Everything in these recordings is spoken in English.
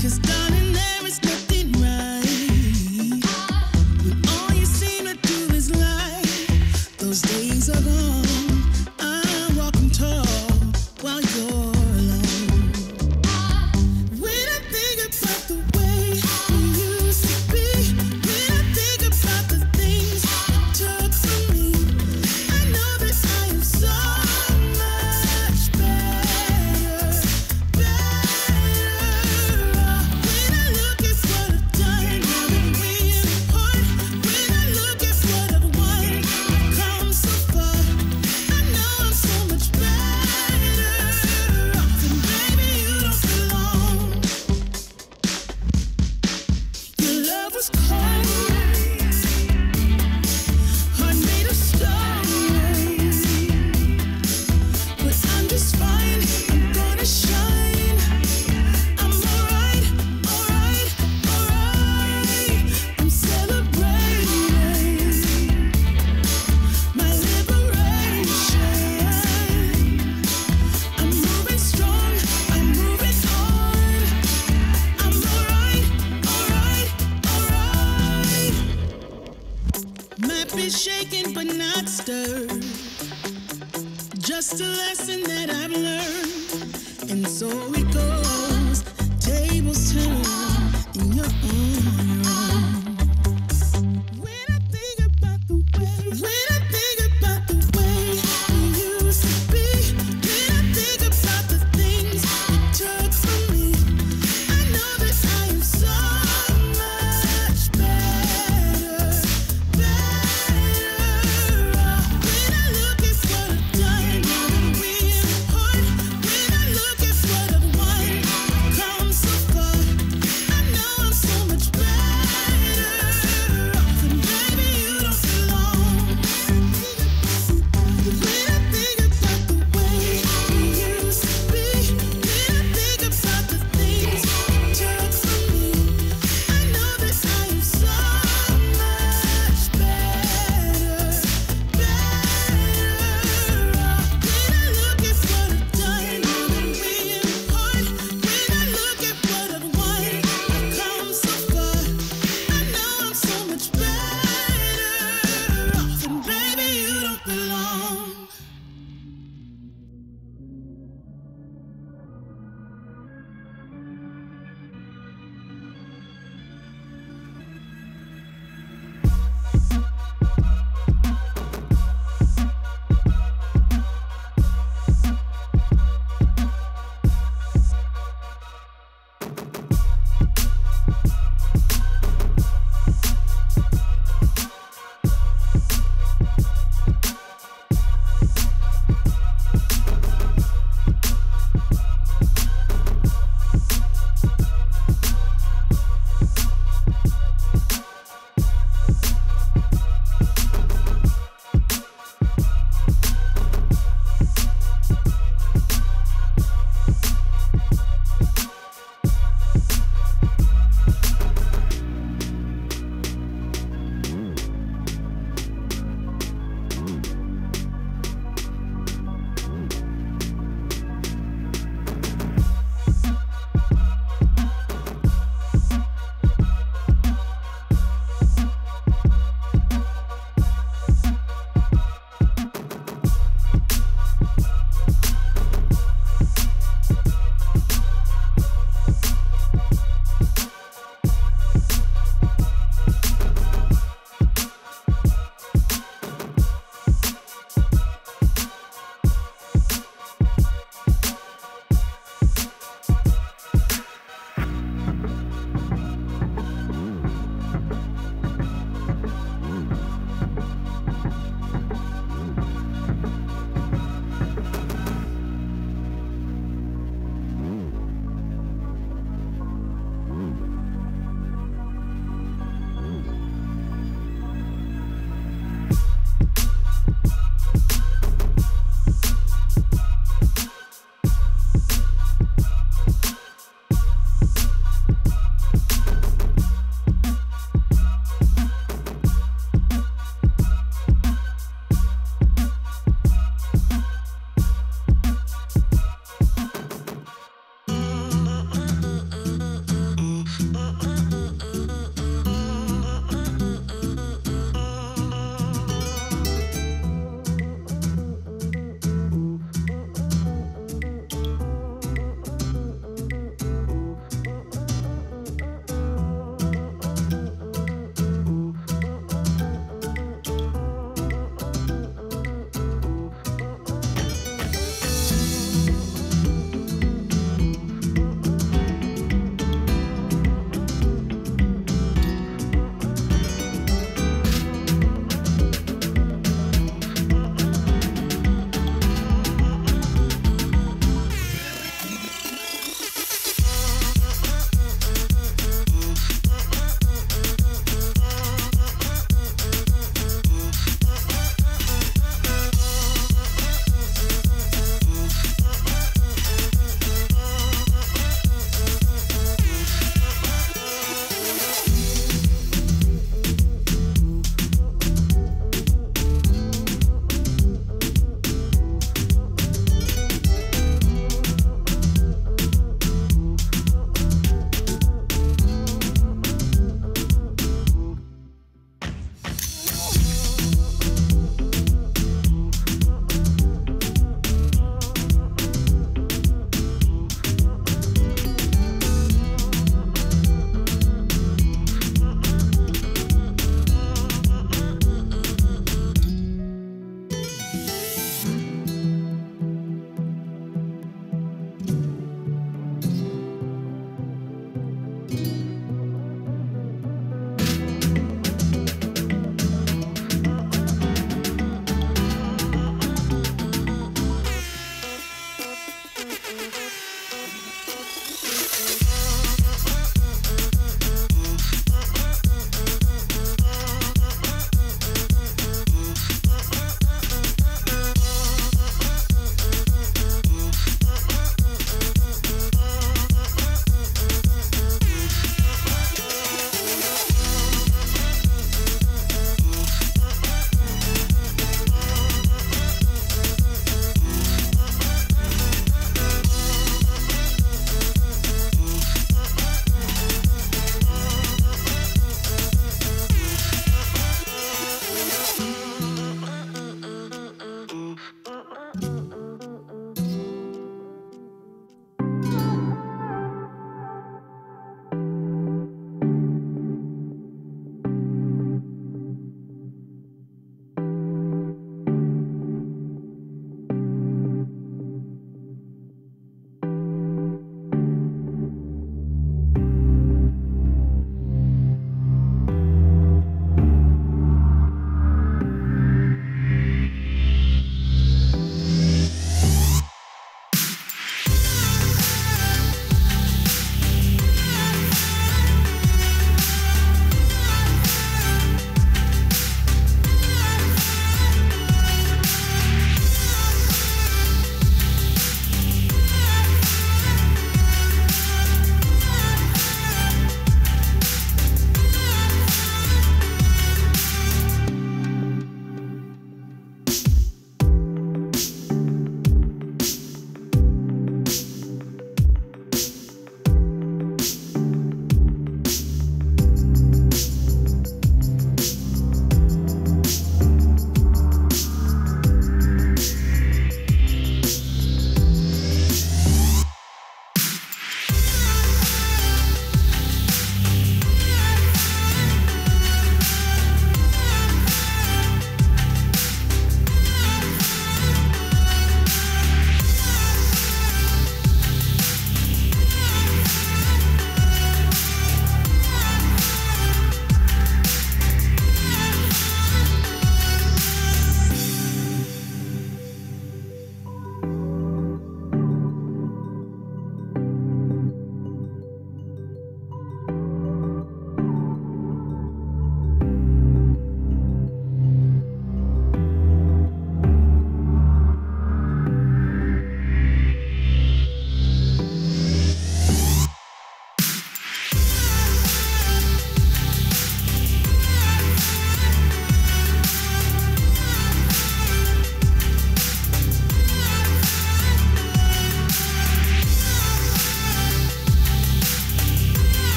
'Cause darling, there is nothing right when all you seem to do is lie. Those days are gone. I'm walking tall while you're alone. When I think about the way we used to be, when I think about the things you took from me, I know that I am so much better, better off. When I look at what I've done, now that we're apart, when I look at what I've won, I've come so far. I know I'm so much better off, and baby, you don't belong. Your love was cold, heart made of stone, but I'm just fine. I'm gonna shine. I'm alright, alright, alright. I'm celebrating my liberation. I'm moving strong. I'm moving on. I'm alright, alright, alright. Might be shaken but not stirred. Just a lesson that I've learned. And so it goes. Tables turn and you're on your own. When I think about the way, when I think about the way we used to be, when I think about the things you took from me, I know that I am so much better, better off. When I look at what I've done, now that we're apart, when I look at what I've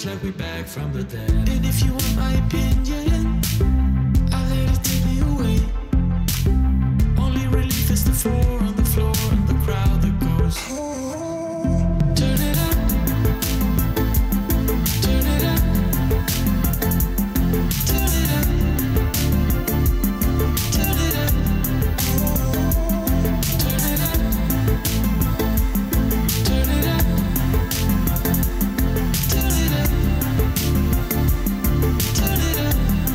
like we back from the dead. And if you want my opinion, I'll let it take me away. Only relief is the floor on the floor and the crowd that goes. Turn it up. Turn it up. Turn it up. Turn it up. Turn it up. Turn it up. Turn it up. Turn it up.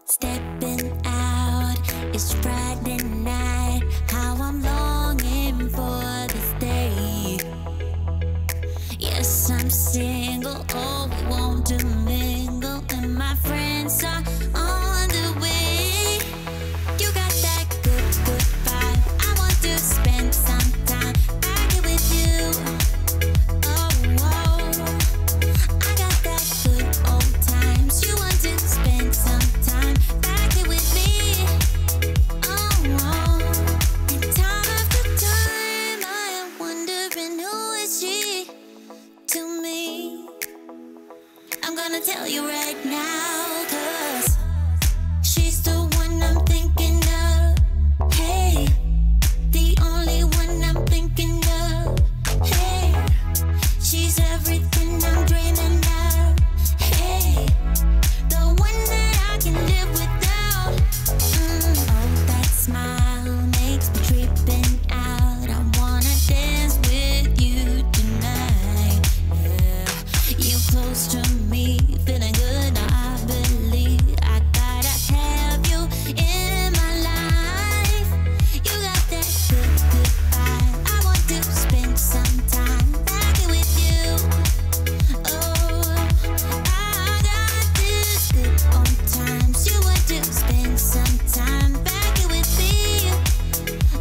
Stepping out, it's Friday night. How I'm longing for this day. Yes, I'm single, oh, we want to mingle, and my friends are on the way. You got that good, good vibe. I want to spend some time back here with you. Oh, oh, I got that good old times. You want to spend some time back here with me. Oh, oh, and time after time I am wondering who is she to me. I'm gonna tell you right now, 'cause she's the one I'm thinking of. Hey, the only one I'm thinking of. Hey, she's everything I'm dreaming of. Hey, the one that I can live without. Oh, that smile makes me tripping out. I wanna dance with you tonight. Yeah, you close to me, feeling good. I believe I gotta have you in my life. You got that good, good vibe. I want to spend some time back here with you. Oh, I got this good old times. You want to spend some time back here with me.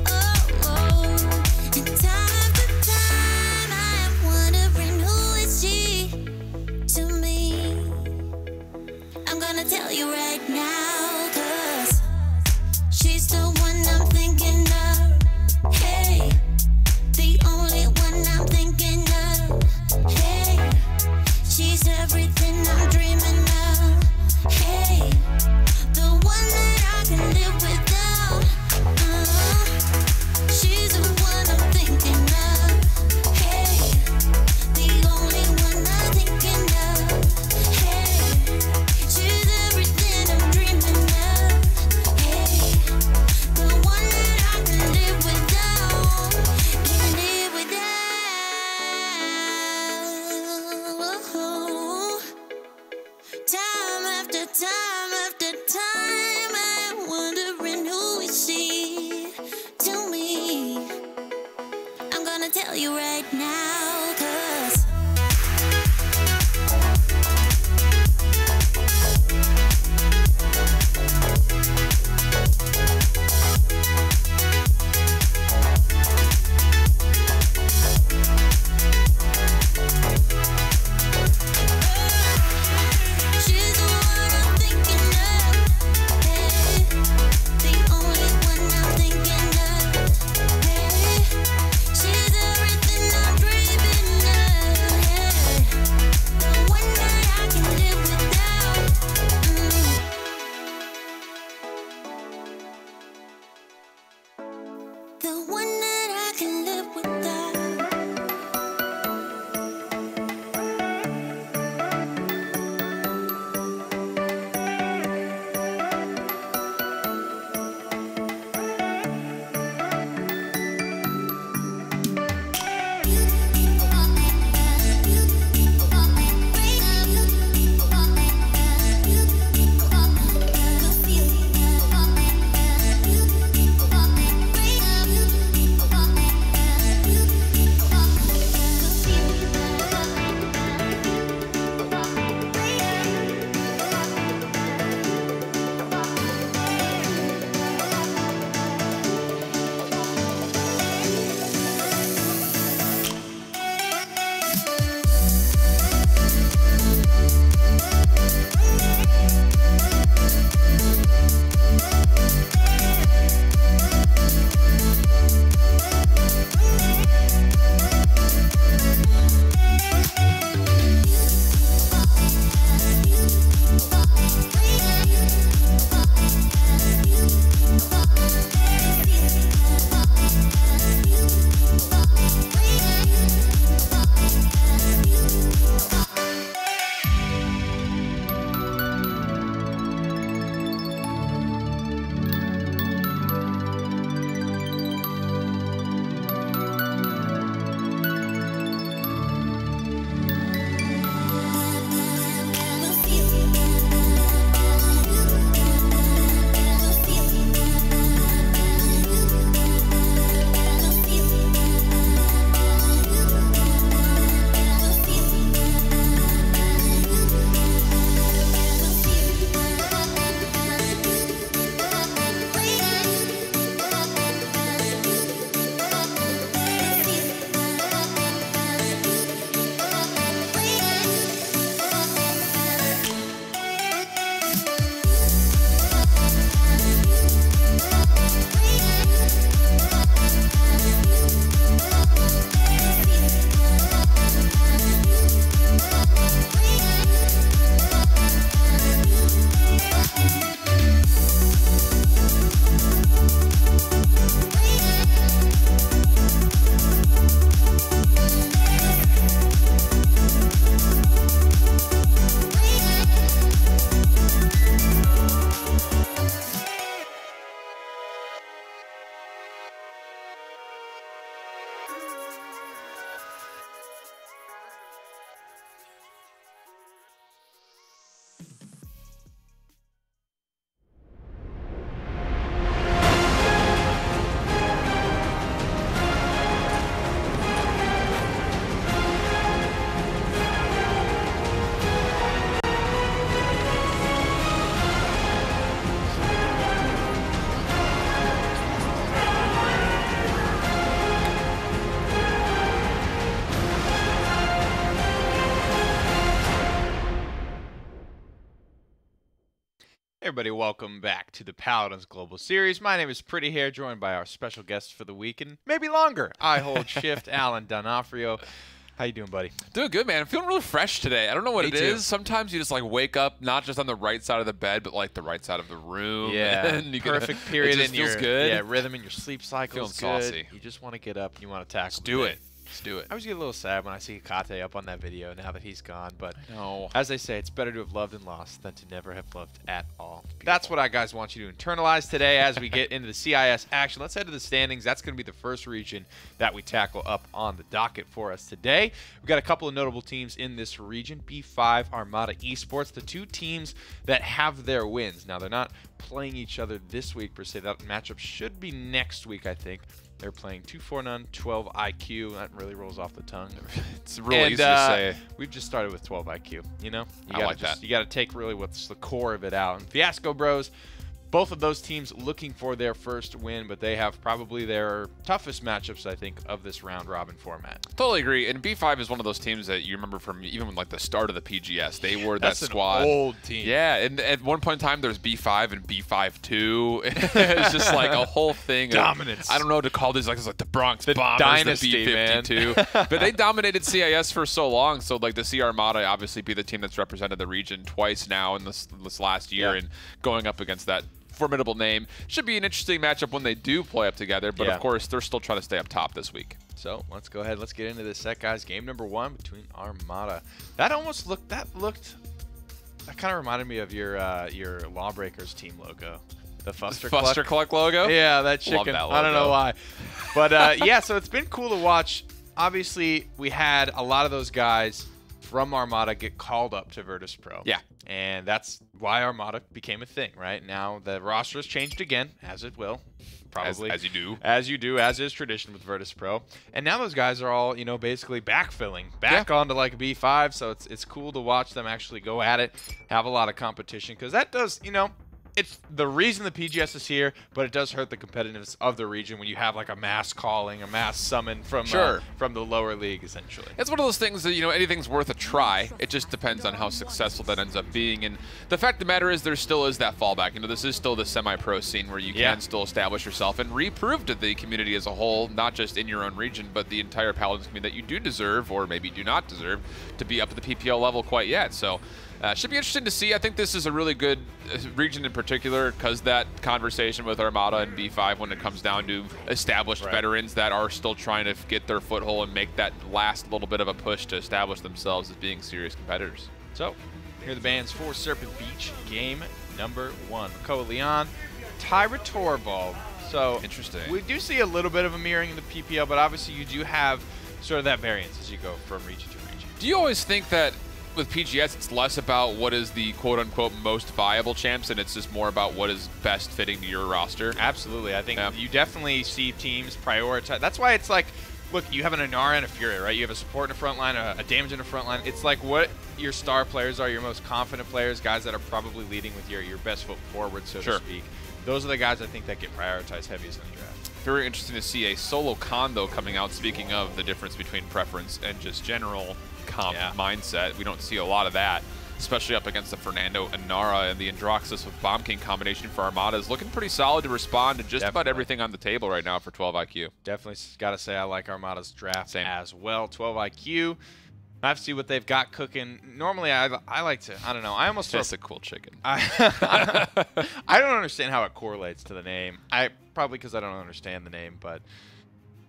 Oh, oh, and time after time I am wondering who is she to me. I'm gonna tell you right now, 'cause she's the one I'm thinking of. Hey, the only one I'm thinking of. Hey, she's everything I'm dreaming of. Hey, the one that I can live without. She's the one I'm thinking of. Hey, the only one I'm thinking of. Hey, she's everything I'm dreaming of. Everybody, welcome back to the Paladins Global Series. My name is Pretty Hair, joined by our special guest for the week and maybe longer. I hold shift, Alan D'Onofrio. How you doing, buddy? Doing good, man. I'm feeling really fresh today. I don't know what Me it too. is. Sometimes you just like wake up not just on the right side of the bed, but like the right side of the room. Yeah, and you perfect period it just in feels your good. rhythm in your sleep cycle. Feeling Good. saucy. You just want to get up and you want to tackle. Let's do it. Let's do it. I always get a little sad when I see Kate up on that video now that he's gone, but No. as they say, it's better to have loved and lost than to never have loved at all. That's what I guys want you to internalize today as we get into the CIS action. Let's head to the standings. That's going to be the first region that we tackle up on the docket for us today. We've got a couple of notable teams in this region. B5 Armada Esports, the two teams that have their wins. Now, they're not playing each other this week per se. That matchup should be next week, I think. They're playing 2-4-0, 12 IQ. That really rolls off the tongue. It's real easy to say. We've just started with 12 IQ, you know? I like that. You got to take really what's the core of it out. And Fiasco Bros, both of those teams looking for their first win, but they have probably their toughest matchups, I think, of this round-robin format. Totally agree. And B5 is one of those teams that you remember from even like the start of the PGS. They were that squad. An old team. Yeah, and at one point in time, there's B5 and B5-2. It's just like a whole thing. Dominance. I don't know what to call these. Like it's like the Bronx The Bombers, dynasty, the B52. man. But they dominated CIS for so long. So like the C Armada obviously be the team that's represented the region twice now in this last year, and going up against that formidable name. Should be an interesting matchup when they do play up together, but of course they're still trying to stay up top this week. So let's go ahead. Let's get into this set, guys. Game number 1 between Armada. That almost looked. That kind of reminded me of your Lawbreakers team logo, the Fuster Cluck logo. Yeah, that chicken. Love that logo. I don't know why, but yeah. So it's been cool to watch. Obviously, we had a lot of those guys from Armada get called up to Virtus Pro. Yeah. And that's why Armada became a thing, right? Now the roster has changed again, as it will, probably. As you do. As you do, as is tradition with Virtus Pro. And now those guys are all, basically backfilling, back onto like B5, so it's cool to watch them actually go at it, have a lot of competition, because that does, it's the reason the PGS is here, but it does hurt the competitiveness of the region when you have like a mass calling, a mass summon from the lower league, essentially. It's one of those things that, anything's worth a try. It just depends on how successful that ends up being. And the fact of the matter is there still is that fallback. This is still the semi-pro scene where you can still establish yourself and reprove to the community as a whole, not just in your own region, but the entire Paladins community that you do deserve, or maybe do not deserve, to be up at the PPL level quite yet. So should be interesting to see. I think this is a really good region in particular because that conversation with Armada and B5 when it comes down to established veterans that are still trying to get their foothold and make that last little bit of a push to establish themselves as being serious competitors. So, here are the bands for Serpent Beach, game number 1. Makoa Leon, Tyra Torvald. So, interesting. We do see a little bit of a mirroring in the PPL, but obviously you do have sort of that variance as you go from region to region. Do you always think that with PGS, it's less about what is the quote-unquote most viable champs, and it's just more about what is best fitting to your roster? Absolutely. I think you definitely see teams prioritize. That's why it's like, look, you have an Inara and a Fury, right? You have a support in the front line, a damage in the front line. It's like what your star players are, your most confident players, guys that are probably leading with your best foot forward, so to speak. Those are the guys I think that get prioritized heaviest in the draft. Very interesting to see a solo con, though, coming out, speaking of the difference between preference and just general comp mindset. We don't see a lot of that, especially up against the Fernando Inara, and the Androxus with Bomb King combination for Armada is looking pretty solid to respond to just about everything on the table right now for 12 IQ. Definitely got to say I like Armada's draft as well. 12 IQ. I have to see what they've got cooking. Normally, I like to, I don't know. I almost That's a cool chicken. I don't understand how it correlates to the name. Probably because I don't understand the name, but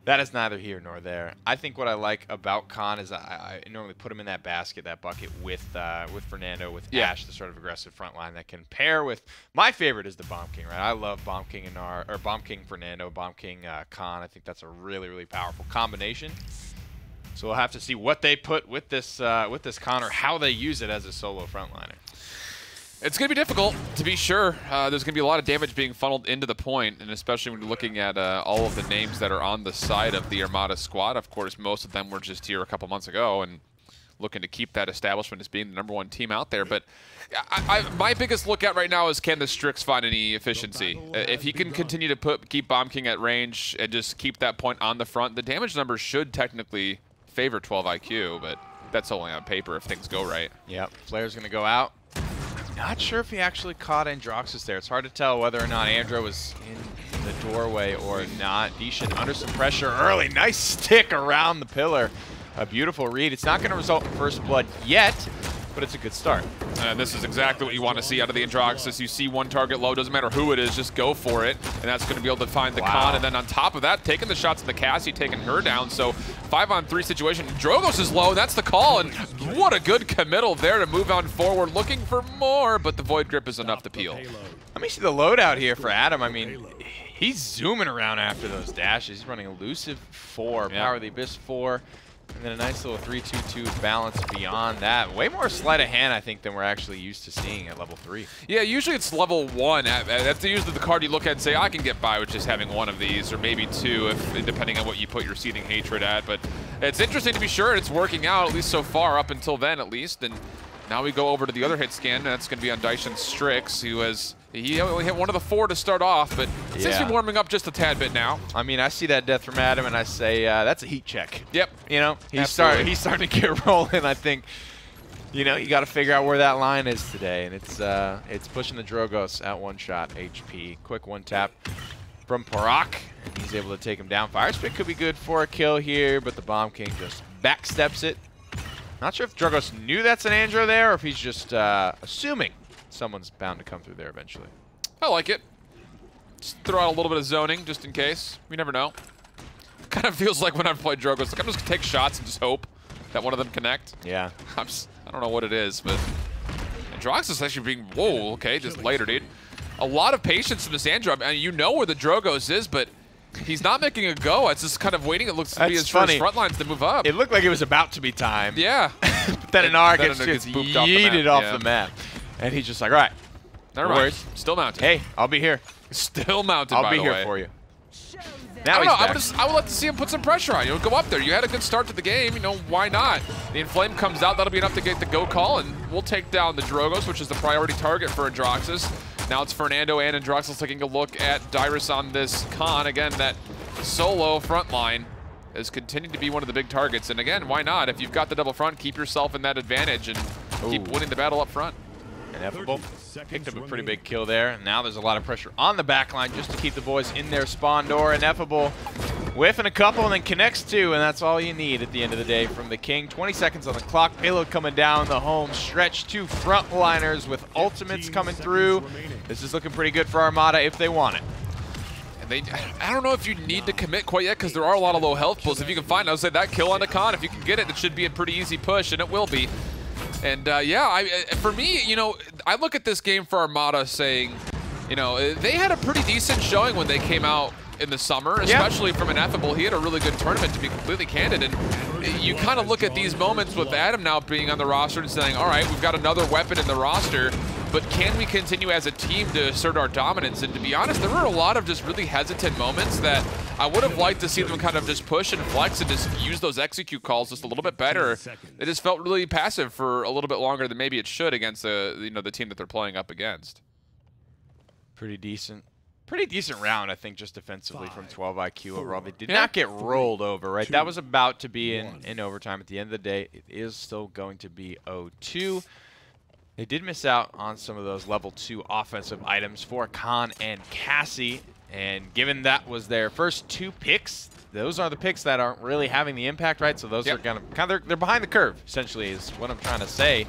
that is neither here nor there. I think what I like about Khan is I normally put him in that basket, that bucket with Fernando, with Ash, the sort of aggressive front line that can pair with. My favorite is the Bomb King, right? I love Bomb King or Bomb King Fernando, Bomb King Khan. I think that's a really, really powerful combination. So we'll have to see what they put with this Khan, or how they use it as a solo frontliner. It's going to be difficult, to be sure. There's going to be a lot of damage being funneled into the point, and especially when you're looking at all of the names that are on the side of the Armada squad. Of course, most of them were just here a couple months ago and looking to keep that establishment as being the #1 team out there. But my biggest lookout right now is, can the Strix find any efficiency? If he can continue to keep Bomb King at range and just keep that point on the front, the damage numbers should technically favor 12 IQ, but that's only on paper if things go right. Yep, Flair's going to go out. Not sure if he actually caught Androxus there. It's hard to tell whether or not Andro was in the doorway or not. Dishan under some pressure early. Nice stick around the pillar. A beautiful read. It's not going to result in first blood yet, but it's a good start. And this is exactly what you want to see out of the Androxus. You see one target low, doesn't matter who it is, just go for it. And that's going to be able to find the Khan. And then on top of that, taking the shots of the Cassie, taking her down. So 5-on-3 situation. Drogos is low, that's the call. And what a good committal there to move on forward, looking for more, but the Void Grip is enough to peel. Let me see the loadout here for Adam. I mean, he's zooming around after those dashes. He's running Elusive 4, Power of the Abyss 4. And then a nice little 3-2-2 balance beyond that. Way more sleight of hand, I think, than we're actually used to seeing at level 3. Yeah, usually it's level 1. That's usually the card you look at and say, I can get by with just having one of these, or maybe 2, if depending on what you put your Seething Hatred at. But it's interesting to be sure, and it's working out, at least so far, up until then, at least. And now we go over to the other hit scan, and that's going to be on Daishin Strix, who has... He only hit one of the 4 to start off, but it seems to be warming up just a tad bit now. I mean, I see that death from Adam, and I say, that's a heat check. Yep. You know, he's starting to get rolling. I think, you know, you got to figure out where that line is today, and it's pushing the Drogos at 1-shot HP. Quick 1-tap from Parak, and he's able to take him down. Fire Spit could be good for a kill here, but the Bomb King just backsteps it. Not sure if Drogos knew that's an Andro there, or if he's just assuming someone's bound to come through there eventually. I like it. Just throw out a little bit of zoning just in case. We never know. Kind of feels like when I've played Drogos, like I'm just gonna take shots and just hope that one of them connect. Yeah. I don't know what it is, but Androxus is actually being, whoa, okay, just later, dude. A lot of patience from this Andro. I mean, you know where the Drogos is, but he's not making a go. It's just kind of waiting. It looks to be his first front lines to move up. It looked like it was about to be time. Yeah. But then an R gets yeeted off the map. And he's just like, all right, never mind. Still mounted. Hey, I'll be here. Still mounted, I'll be here for you. Now I would like to see him put some pressure on you. Go up there. You had a good start to the game. You know, why not? The Inflame comes out. That'll be enough to get the go call, and we'll take down the Drogos, which is the priority target for Androxus. Now it's Fernando and Androxus taking a look at Dyrus on this Khan. Again, that solo front line has continued to be one of the big targets. And again, why not? If you've got the double front, keep yourself in that advantage and keep winning the battle up front. Ineffable picked up a pretty big kill there. And now there's a lot of pressure on the back line just to keep the boys in their spawn door. Ineffable whiffing a couple and then connects 2, and that's all you need at the end of the day from the King. 20 seconds on the clock. Payload coming down the home stretch. 2 frontliners with ultimates coming through. This is looking pretty good for Armada if they want it. And I don't know if you need to commit quite yet because there are a lot of low health pulls. If you can find, I would say that kill on the Khan, if you can get it, it should be a pretty easy push, and it will be. And yeah, for me, you know, I look at this game for Armada saying, you know, they had a pretty decent showing when they came out in the summer, especially from Ineffable. He had a really good tournament, to be completely candid. And you kind of look at these moments with Adam now being on the roster and saying, all right, we've got another weapon in the roster, but can we continue as a team to assert our dominance? And to be honest, there were a lot of just really hesitant moments that I would have liked to see them kind of just push and flex and just use those execute calls just a little bit better. It just felt really passive for a little bit longer than maybe it should against the team that they're playing up against. Pretty decent round, I think, just defensively from 12 IQ overall. They did not get rolled over, right? That was about to be in overtime. At the end of the day, it is still going to be 0-2. They did miss out on some of those level 2 offensive items for Khan and Cassie. And given that was their first 2 picks, those are the picks that aren't really having the impact, right? So those are they're behind the curve, essentially, is what I'm trying to say.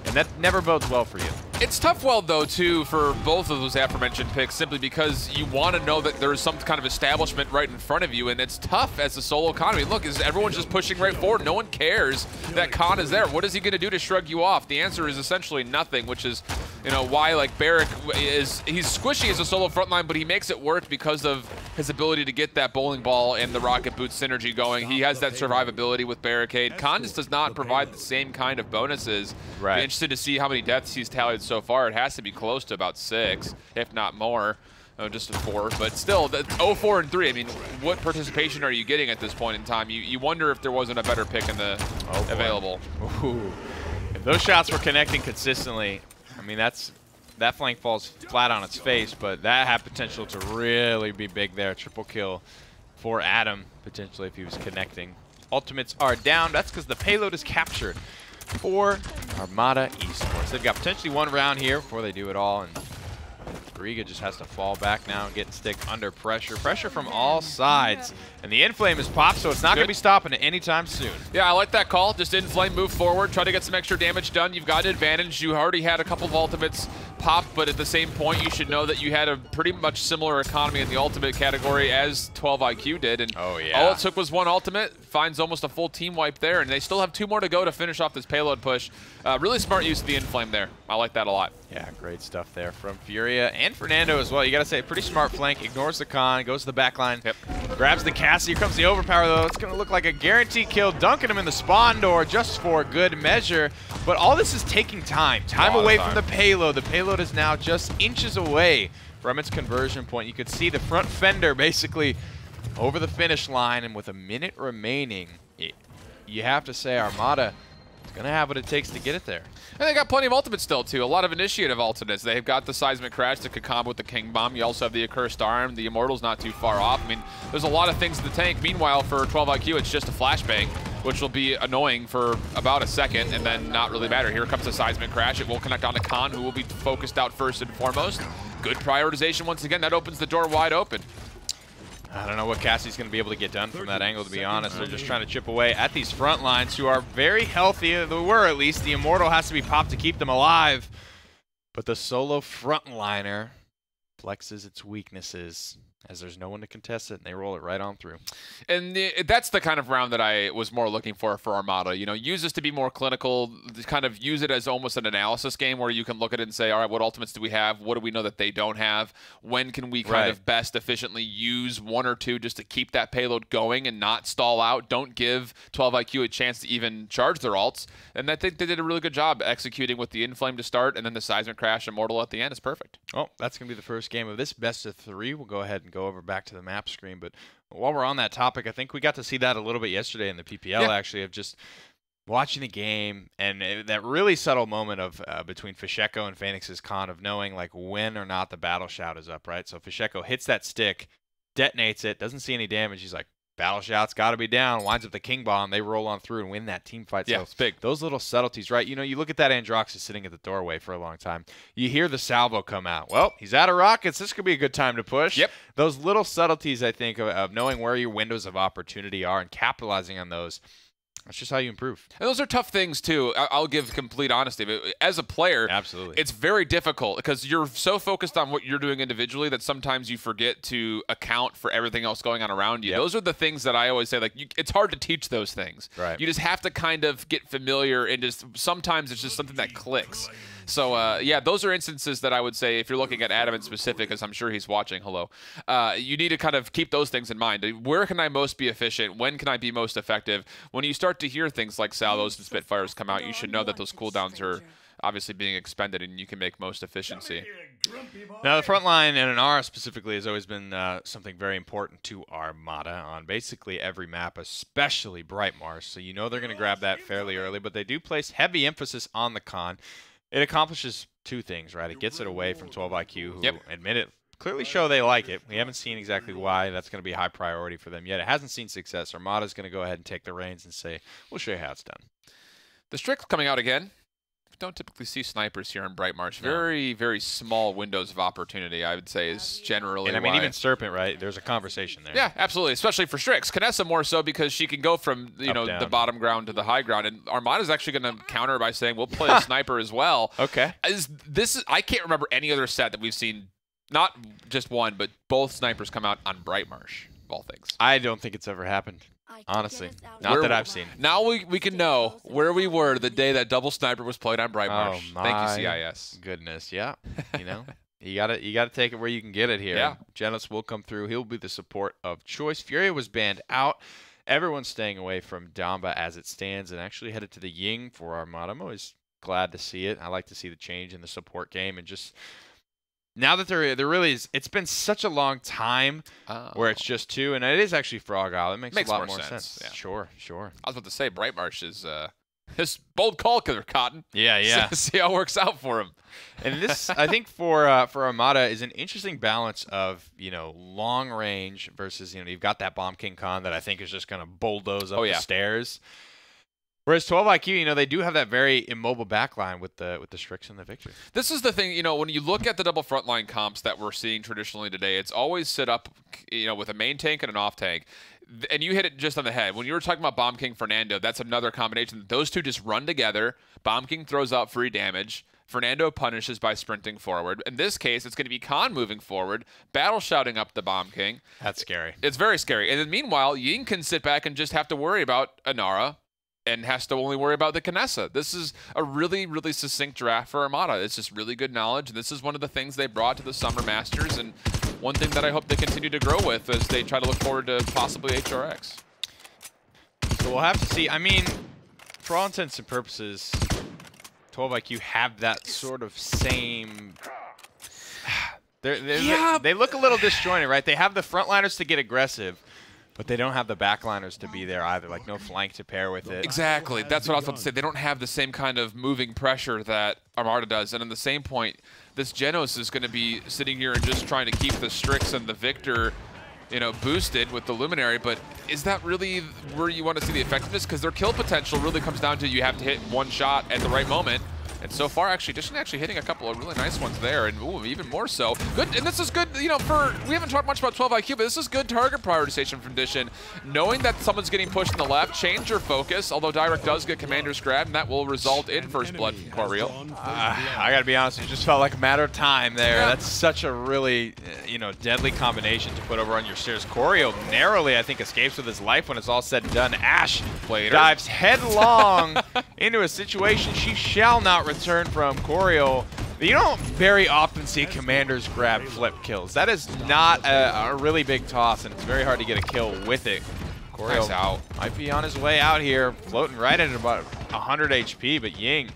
And that never bodes well for you. It's tough, though, too, for both of those aforementioned picks, simply because you want to know that there's some kind of establishment right in front of you, and it's tough as a solo economy. Look, everyone's just pushing right forward. No one cares that Khan is there. What is he going to do to shrug you off? The answer is essentially nothing, which is, you know, why, like, Barrick he's squishy as a solo frontline, but he makes it work because of his ability to get that bowling ball and the rocket boot synergy going. He has that survivability with Barricade. Khan just does not provide the same kind of bonuses. Right. Be interested to see how many deaths he's tallied so far. It has to be close to about 6, if not more. Just a 4, but still, 0, 4, and 3. I mean, what participation are you getting at this point in time? You wonder if there wasn't a better pick in the available. Ooh. If those shots were connecting consistently, I mean, that flank falls flat on its face, but that had potential to really be big there. Triple kill for Adam, potentially, if he was connecting. Ultimates are down. That's because the payload is captured for Armada Esports. They've got potentially one round here before they do it all, and Riga just has to fall back now and get stick under pressure. Pressure from all sides. And the Inflame is popped, so it's not going to be stopping it anytime soon. Yeah, I like that call. Just Inflame, move forward, try to get some extra damage done. You've got an advantage. You already had a couple of ultimates pop, but at the same point, you should know that you had a pretty much similar economy in the ultimate category as 12 IQ did. And oh, yeah. all it took was one ultimate, finds almost a full team wipe there, and they still have 2 more to go to finish off this payload push. Really smart use of the Inflame there. I like that a lot. Yeah, great stuff there from Furia and Fernando as well. You got to say, pretty smart flank. Ignores the con, goes to the back line, grabs the Cassie. Here comes the overpower, though. It's going to look like a guaranteed kill, dunking him in the spawn door just for good measure. But all this is taking time. Time away from the payload. The payload is now just inches away from its conversion point. You could see the front fender basically over the finish line, and with a minute remaining, you have to say Armada is going to have what it takes to get it there. And they got plenty of ultimates still, too. A lot of initiative ultimates. They've got the Seismic Crash that could combo with the King Bomb. You also have the Accursed Arm. The Immortal's not too far off. I mean, there's a lot of things in the tank. Meanwhile, for 12 IQ, it's just a flashbang, which will be annoying for about a second and then not really matter. Here comes the Seismic Crash. It will connect on to Khan, who will be focused out first and foremost. Good prioritization once again. That opens the door wide open. I don't know what Cassie's going to be able to get done from that angle, to be honest. They're just trying to chip away at these front lines, who are very healthy. They were, at least. The Immortal has to be popped to keep them alive. But the solo frontliner flexes its weaknesses, as there's no one to contest it, and they roll it right on through. And that's the kind of round that I was more looking for Armada. You know, use this to be more clinical, kind of use it as almost an analysis game where you can look at it and say, all right, what ultimates do we have? What do we know that they don't have? When can we kind of best efficiently use 1 or 2 just to keep that payload going and not stall out? Don't give 12 IQ a chance to even charge their ults. And I think they did a really good job executing with the Inflame to start, and then the Seismic Crash Immortal at the end is perfect. Oh, that's going to be the first game of this best of 3. We'll go ahead and go over back to the map screen. But while we're on that topic, I think we got to see that a little bit yesterday in the PPL, actually, of just watching the game and that really subtle moment of between Fisheko and Phoenix's con of knowing like when or not the battle shout is up, right? So Fisheko hits that stick, detonates it, doesn't see any damage. He's like, battle shout's got to be down, winds up the King Bomb. They roll on through and win that team fight. Yeah, so it's big. Those little subtleties, right? You know, you look at that Androxus sitting at the doorway for a long time. You hear the salvo come out. Well, he's out of rockets. This could be a good time to push. Yep. Those little subtleties, I think, of knowing where your windows of opportunity are and capitalizing on those. That's just how you improve. And those are tough things, too. I'll give complete honesty. But as a player, absolutely, it's very difficult because you're so focused on what you're doing individually that sometimes you forget to account for everything else going on around you. Yep. Those are the things that I always say, like, it's hard to teach those things. Right. You just have to kind of get familiar, and just sometimes it's just something that clicks. So, yeah, those are instances that I would say, if you're looking at Adam in specific, because I'm sure he's watching, hello, you need to kind of keep those things in mind. Where can I most be efficient? When can I be most effective? When you start to hear things like salvos and Spitfires come out, you should know that those cooldowns are obviously being expended and you can make most efficiency. Now, the front line and an Aura specifically has always been something very important to Armada on basically every map, especially Bright Marsh. So you know they're going to grab that fairly early, but they do place heavy emphasis on the con. It accomplishes 2 things, right? It gets it away from 12 IQ, who admit it, clearly show they like it. We haven't seen exactly why that's going to be a high priority for them yet. It hasn't seen success. Armada's going to go ahead and take the reins and say, we'll show you how it's done. The Strix coming out again. We don't typically see snipers here in Bright Marsh. Very, very small windows of opportunity, I would say, is generally And I mean, even Serpent, right? There's a conversation there. Yeah, absolutely, especially for Strix. Canessa more so because she can go from the bottom ground to the high ground, and Armada's actually going to counter by saying we'll play a sniper as well. Okay. I can't remember any other set that we've seen, not just one, but both snipers come out on Bright Marsh, of all things. I don't think it's ever happened. Honestly, not that I've seen. Now we can know where we were the day that double sniper was played on Bright Marsh. Oh, thank you, CIS. Goodness, yeah. You know, you gotta take it where you can get it here. Yeah. Genesis will come through. He'll be the support of choice. Furia was banned out. Everyone's staying away from Damba as it stands, and actually headed to the Ying for Armada. I'm always glad to see it. I like to see the change in the support game, and just now that there really is, it's been such a long time where it's just 2, and it is actually Frog Isle. It makes a lot more sense. Yeah. Sure. I was about to say Bright Marsh is this bold call, Killer Cotton. Yeah. See how it works out for him. And this, I think, for Armada is an interesting balance of long range versus you've got that Bomb King Khan that I think is just going to bulldoze up the stairs. Whereas 12 IQ, you know, they do have that very immobile backline with the Strix and the Victor. This is the thing, you know, when you look at the double frontline comps that we're seeing traditionally today, it's always set up, you know, with a main tank and an off tank. And you hit it just on the head. When you were talking about Bomb King Fernando, that's another combination. Those two just run together. Bomb King throws out free damage. Fernando punishes by sprinting forward. In this case, it's going to be Khan moving forward, battle shouting up the Bomb King. That's scary. It's very scary. And then meanwhile, Ying can sit back and just have to worry about Inara and has to only worry about the Kinessa. This is a really, really succinct draft for Armada. It's just really good knowledge. This is one of the things they brought to the Summer Masters, and one thing that I hope they continue to grow with as they try to look forward to possibly HRX. So we'll have to see. I mean, for all intents and purposes, 12 IQ have that sort of same... They look a little disjointed, right? They have the frontliners to get aggressive, but they don't have the backliners to be there either, like no flank to pair with it. Exactly. That's what I was about to say. They don't have the same kind of moving pressure that Armada does. And on the same point, this Genos is going to be sitting here and just trying to keep the Strix and the Victor, you know, boosted with the Luminary. But is that really where you want to see the effectiveness? Because their kill potential really comes down to you have to hit one shot at the right moment. And so far, actually, Dishin actually hitting a couple of really nice ones there, and ooh, even more so. Good, and this is good, you know, we haven't talked much about 12 IQ, but this is good target prioritization from Dishin. Knowing that someone's getting pushed in the left, change your focus, although Direct does get Commander's Grab, and that will result in first blood from Correal. I gotta be honest, it just felt like a matter of time there. Yeah. That's such a really, you know, deadly combination to put over on your stairs. Correal narrowly, I think, escapes with his life when it's all said and done. Ash dives headlong into a situation she shall not return from. Correal. You don't very often see Commanders grab flip kills. That is not a really big toss, and it's very hard to get a kill with it. Correal out. Might be on his way out here, floating right at about 100 HP, but Ying,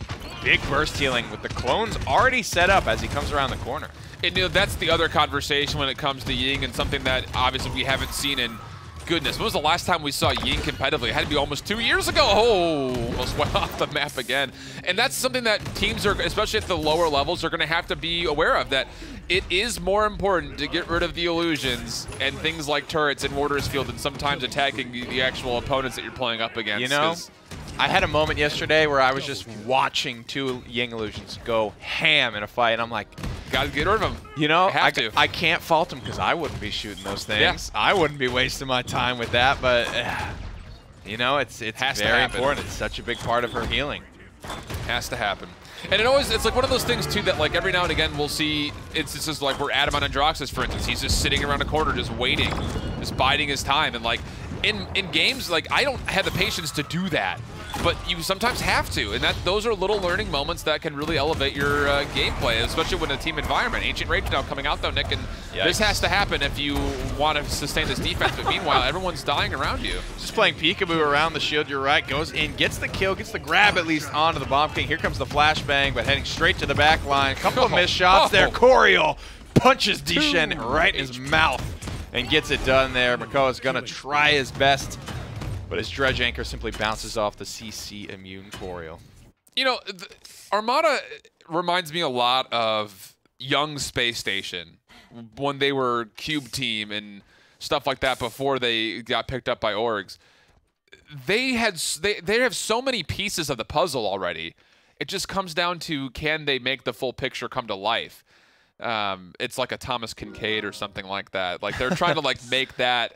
big burst healing with the clones already set up as he comes around the corner. And you know, that's the other conversation when it comes to Ying, and something that obviously we haven't seen in goodness. When was the last time we saw Ying competitively? It had to be almost 2 years ago. Oh, almost went off the map again. And that's something that teams are, especially at the lower levels, are going to have to be aware of, that it is more important to get rid of the illusions and things like turrets and mortars field than sometimes attacking the actual opponents that you're playing up against. You know, I had a moment yesterday where I was just watching two Ying illusions go ham in a fight, and I'm like, gotta get rid of them. You know, I can't fault them because I wouldn't be shooting those things. Yeah. I wouldn't be wasting my time with that, but you know, it's very important. It's such a big part of her healing. Has to happen. And it's like one of those things too that like every now and again we'll see, it's just like where Adam on Androxus, for instance, he's just sitting around a corner just waiting, just biding his time, and like in games, like I don't have the patience to do that. But you sometimes have to, and those are little learning moments that can really elevate your gameplay, especially when a team environment. Ancient Rage now coming out though, Nick, and this has to happen if you want to sustain this defense. But meanwhile, everyone's dying around you. Just playing peekaboo around the shield, you're right, goes in, gets the kill, gets the grab at least onto the Bomb King. Here comes the flashbang, but heading straight to the back line. Couple of missed shots there. Correal punches Dishin right in his mouth and gets it done there. Makoa's gonna try his best, but his Dredge Anchor simply bounces off the CC immune Correal. You know, Armada reminds me a lot of young Space Station when they were Cube Team and stuff like that before they got picked up by Orgs. They have so many pieces of the puzzle already. It just comes down to, can they make the full picture come to life? It's like a Thomas Kincaid or something like that. Like they're trying to like make that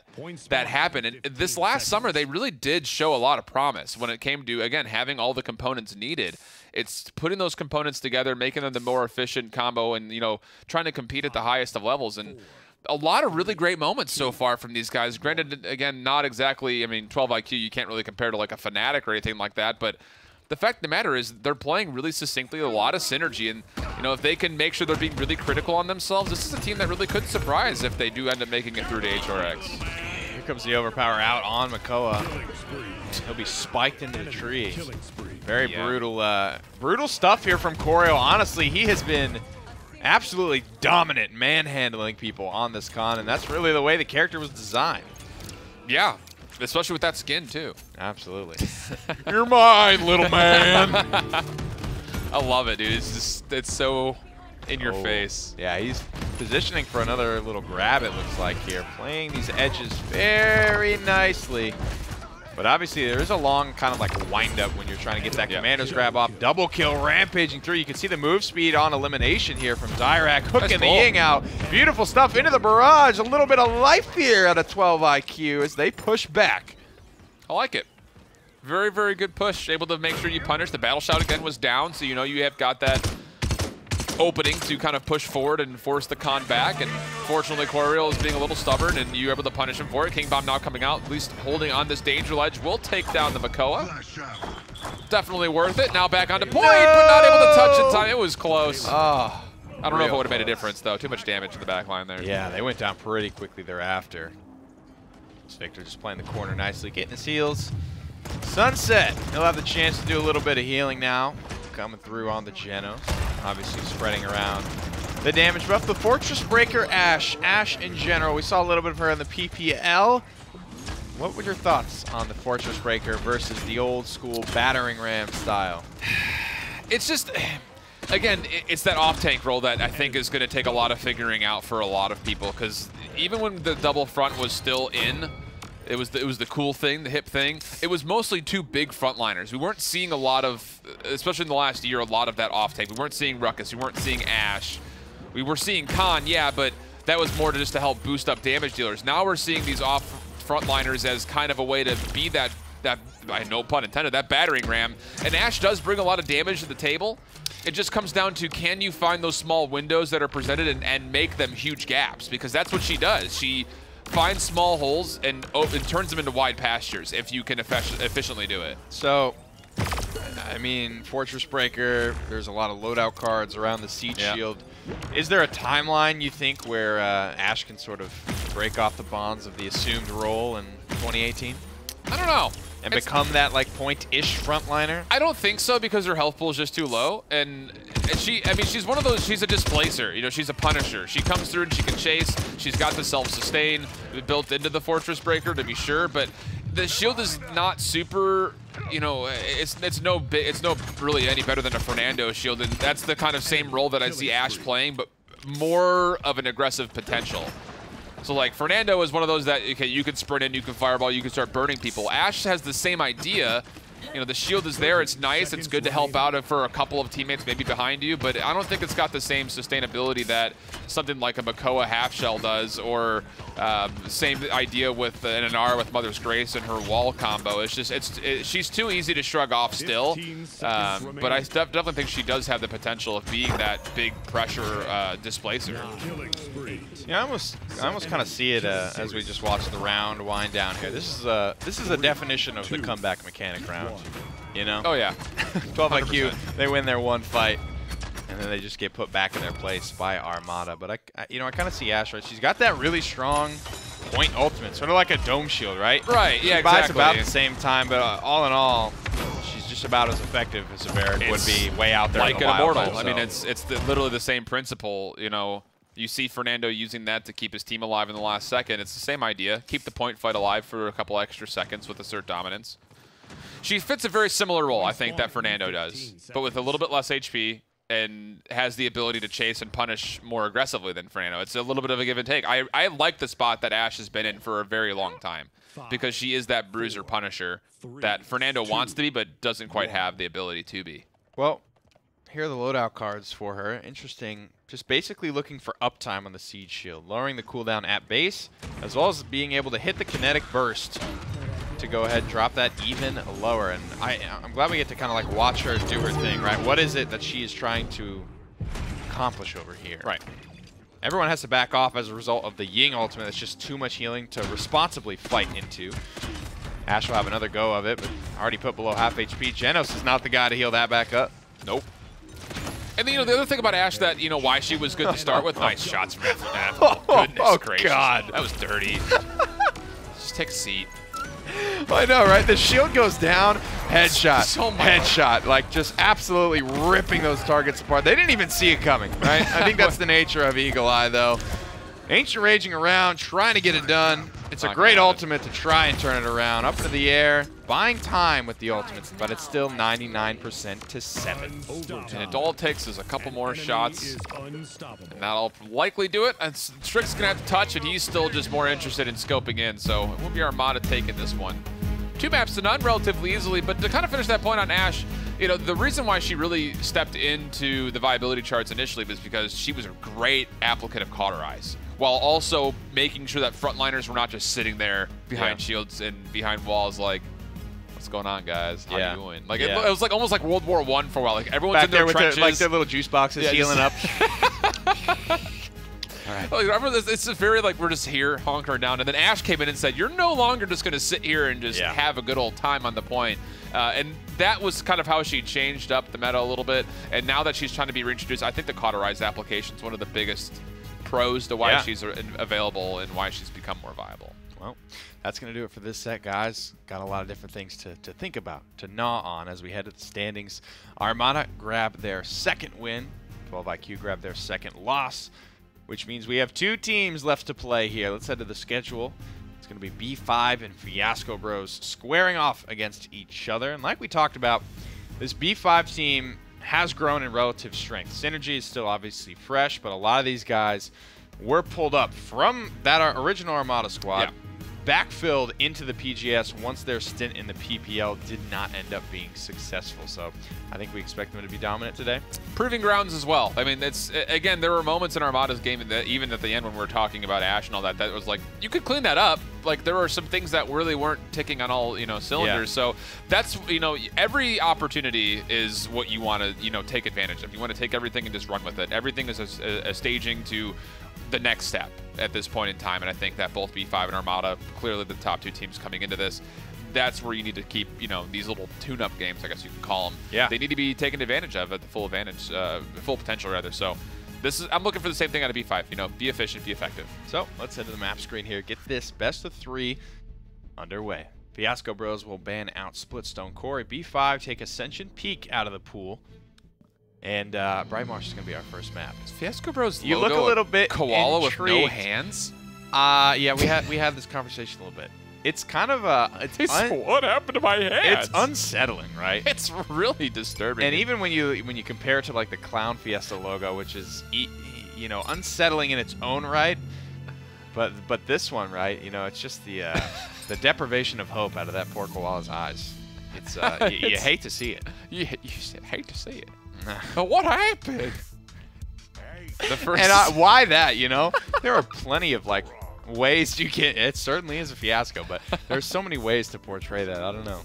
happen. And this last summer, they really did show a lot of promise when it came to, again, having all the components needed. It's putting those components together, making them the more efficient combo, and, you know, trying to compete at the highest of levels. And a lot of really great moments so far from these guys. Granted, again, not exactly, I mean, 12 IQ, you can't really compare to like a Fnatic or anything like that, but the fact of the matter is they're playing really succinctly, a lot of synergy, and you know, if they can make sure they're being really critical on themselves, this is a team that really could surprise if they do end up making it through to HRX. Here comes the overpower out on Makoa. He'll be spiked into the tree. Very brutal stuff here from Correal. Honestly, he has been absolutely dominant manhandling people on this con, and that's really the way the character was designed. Yeah. Especially with that skin, too. Absolutely. You're mine, little man. I love it, dude. It's just, it's so in your face. Yeah, he's positioning for another little grab, it looks like here. Playing these edges very nicely. But But obviously, there is a long kind of like wind-up when you're trying to get that Commander's grab off. Double kill, rampaging through. You can see the move speed on elimination here from Zyrak. Hooking the Ying out. Beautiful stuff into the barrage. A little bit of life here at a 12 IQ as they push back. I like it. Very, very good push. Able to make sure you punish. The battle shout again was down, so you know you have got that opening to kind of push forward and force the con back. And fortunately, Quariel is being a little stubborn, and you're able to punish him for it. King Bomb now coming out, at least holding on this danger ledge. Will take down the Makoa. Definitely worth it. Now back onto point, but not able to touch in time. It was close. Oh, I don't know if it would have made a difference, though. Too much damage in the back line there. Yeah, they went down pretty quickly thereafter. It's Victor just playing the corner nicely, getting his heals. Sunset, he'll have the chance to do a little bit of healing now. Coming through on the Genos. Obviously spreading around the damage buff. The Fortress Breaker Ashe. Ashe in general, we saw a little bit of her in the PPL. What were your thoughts on the Fortress Breaker versus the old school battering ram style? It's just, again, it's that off-tank role that I think is going to take a lot of figuring out for a lot of people, because even when the double front was still in, it was the cool thing, the hip thing. It was mostly two big frontliners. We weren't seeing a lot of, especially in the last year, a lot of that off-tank. We weren't seeing Ruckus. We weren't seeing Ashe. We were seeing Khan, yeah, but that was more just to help boost up damage dealers. Now we're seeing these off frontliners as kind of a way to be that no pun intended, that battering ram. And Ashe does bring a lot of damage to the table. It just comes down to, can you find those small windows that are presented and make them huge gaps? Because that's what she does. She finds small holes and turns them into wide pastures if you can efficiently do it. So, I mean, Fortress Breaker, there's a lot of loadout cards around the Siege Shield. Is there a timeline, you think, where Ashe can sort of break off the bonds of the assumed role in 2018? I don't know. And become that, like, point-ish frontliner? I don't think so, because her health pool is just too low. And I mean, she's one of those, she's a displacer. You know, she's a punisher. She comes through and she can chase. She's got the self-sustain built into the Fortress Breaker, to be sure. But the shield is not super, you know, it's no really any better than a Fernando shield. And that's the kind of same role that I see Ashe playing, but more of an aggressive potential. So, like, Fernando is one of those that, okay, you can sprint in, you can fireball, you can start burning people. Ashe has the same idea. You know, the shield is there, it's nice, it's good to help out for a couple of teammates maybe behind you, but I don't think it's got the same sustainability that something like a Makoa half shell does, or same idea with an Anar with Mother's Grace and her wall combo. It's just, she's too easy to shrug off still, but I definitely think she does have the potential of being that big pressure displacer. Yeah, I almost kind of see it as we just watch the round wind down here. This is a definition of the comeback mechanic round. You know? Oh yeah. 12 IQ, they win their one fight, and then they just get put back in their place by Armada. But I kind of see Ashe, right? She's got that really strong point ultimate, sort of like a dome shield, right? Right. Yeah. She buys exactly. about the same time, but all in all, she's just about as effective as a Varric would be way out there. Like in an Immortal. So. I mean, it's literally the same principle. You know, you see Fernando using that to keep his team alive in the last second. It's the same idea. Keep the point fight alive for a couple extra seconds with assert dominance. She fits a very similar role, I think, that Fernando does, but with a little bit less HP and has the ability to chase and punish more aggressively than Fernando. It's a little bit of a give and take. I like the spot that Ashe has been in for a very long time, because she is that bruiser punisher that Fernando wants to be but doesn't quite have the ability to be. Well, here are the loadout cards for her. Interesting. Just basically looking for uptime on the Siege Shield, lowering the cooldown at base, as well as being able to hit the kinetic burst to go ahead and drop that even lower. And I'm glad we get to kind of like watch her do her thing, right? What is it that she is trying to accomplish over here? Right. Everyone has to back off as a result of the Ying ultimate. It's just too much healing to responsibly fight into. Ashe will have another go of it, but already put below half HP. Genos is not the guy to heal that back up. Nope. And then, you know, the other thing about Ashe that, you know, why she was good to start with, nice shots from that. Goodness gracious. God. That was dirty. Just take a seat. I know, right? The shield goes down, headshot, So much. headshot, like just absolutely ripping those targets apart. They didn't even see it coming, right? I think that's the nature of Eagle Eye, though. Ancient raging around, trying to get it done. It's a great ultimate to try and turn it around. Up into the air, buying time with the ultimates, but it's still 99% to 7. And all it takes is a couple more shots, and that'll likely do it. And Strick's going to have to touch, and he's still just more interested in scoping in. So it will be Armada taking this one. 2 maps to none relatively easily. But to kind of finish that point on Ashe, you know, the reason why she really stepped into the viability charts initially was because she was a great applicant of Cauterize, while also making sure that frontliners were not just sitting there behind shields and behind walls like, what's going on, guys? How you doing? Like, it was like almost like World War I for a while. Like, everyone's back in their there trenches. with like their little juice boxes healing up. All right. Like, remember this, it's just very like we're just here hunkering down, and then Ashe came in and said, "You're no longer just going to sit here and just have a good old time on the point." And that was kind of how she changed up the meta a little bit. And now that she's trying to be reintroduced, I think the Cauterize application is one of the biggest pros to why she's available and why she's become more viable. Well, that's going to do it for this set, guys. Got a lot of different things to think about, to gnaw on as we head to the standings. Armada grabbed their second win. 12 IQ grabbed their second loss, which means we have 2 teams left to play here. Let's head to the schedule. It's going to be B5 and Fiasco Bros squaring off against each other. And like we talked about, this B5 team has grown in relative strength. Synergy is still obviously fresh, but a lot of these guys were pulled up from that original Armada squad, backfilled into the PGS once their stint in the PPL did not end up being successful. So I think we expect them to be dominant today. Proving grounds as well. I mean, it's again, there were moments in Armada's game that even at the end when we were talking about Ashe and all that, that was like, you could clean that up. Like, there were some things that really weren't ticking on all, you know, cylinders. So that's, you know, every opportunity is what you want to, you know, take advantage of. You want to take everything and just run with it. Everything is a staging to the next step at this point in time, and I think that both B5 and Armada, clearly the top 2 teams coming into this, that's where you need to keep, you know, these little tune-up games, I guess you can call them. Yeah. They need to be taken advantage of at the full potential rather. So this is, I'm looking for the same thing out of B5. You know, be efficient, be effective. So let's head to the map screen here. Get this best of 3 underway. Fiasco Bros will ban out Splitstone Corey. B5 take Ascension Peak out of the pool. And Bright Marsh is going to be our first map. Is Fiasco Bros you look a little bit koala intrigued. with no hands? Yeah, we had this conversation a little bit. It's kind of what happened to my hands? It's unsettling, right? It's really disturbing. And even when you compare it to like the Clown Fiesta logo, which is you know, unsettling in its own right, but this one, right? You know, it's just the the deprivation of hope out of that poor koala's eyes. It's you hate to see it. You hate to see it. But what happened? The first and why that, you know? There are plenty of, like, ways you can... It certainly is a fiasco, but there's so many ways to portray that. I don't know.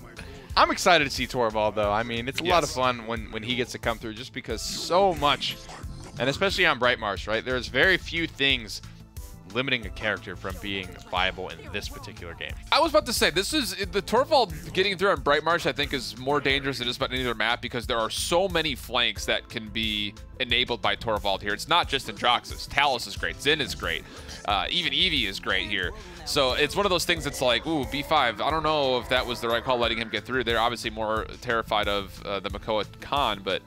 I'm excited to see Torvald, though. I mean, it's a lot of fun when he gets to come through just because so much, and especially on Bright Marsh, right? There's very few things limiting a character from being viable in this particular game. I was about to say, this is the Torvald getting through on Bright Marsh, I think, is more dangerous than just about any other map because there are so many flanks that can be enabled by Torvald here. It's not just Androxus. Talus is great. Zen is great. Even Eevee is great here. So it's one of those things that's like, ooh, B5, I don't know if that was the right call letting him get through. They're obviously more terrified of the Makoa Khan, but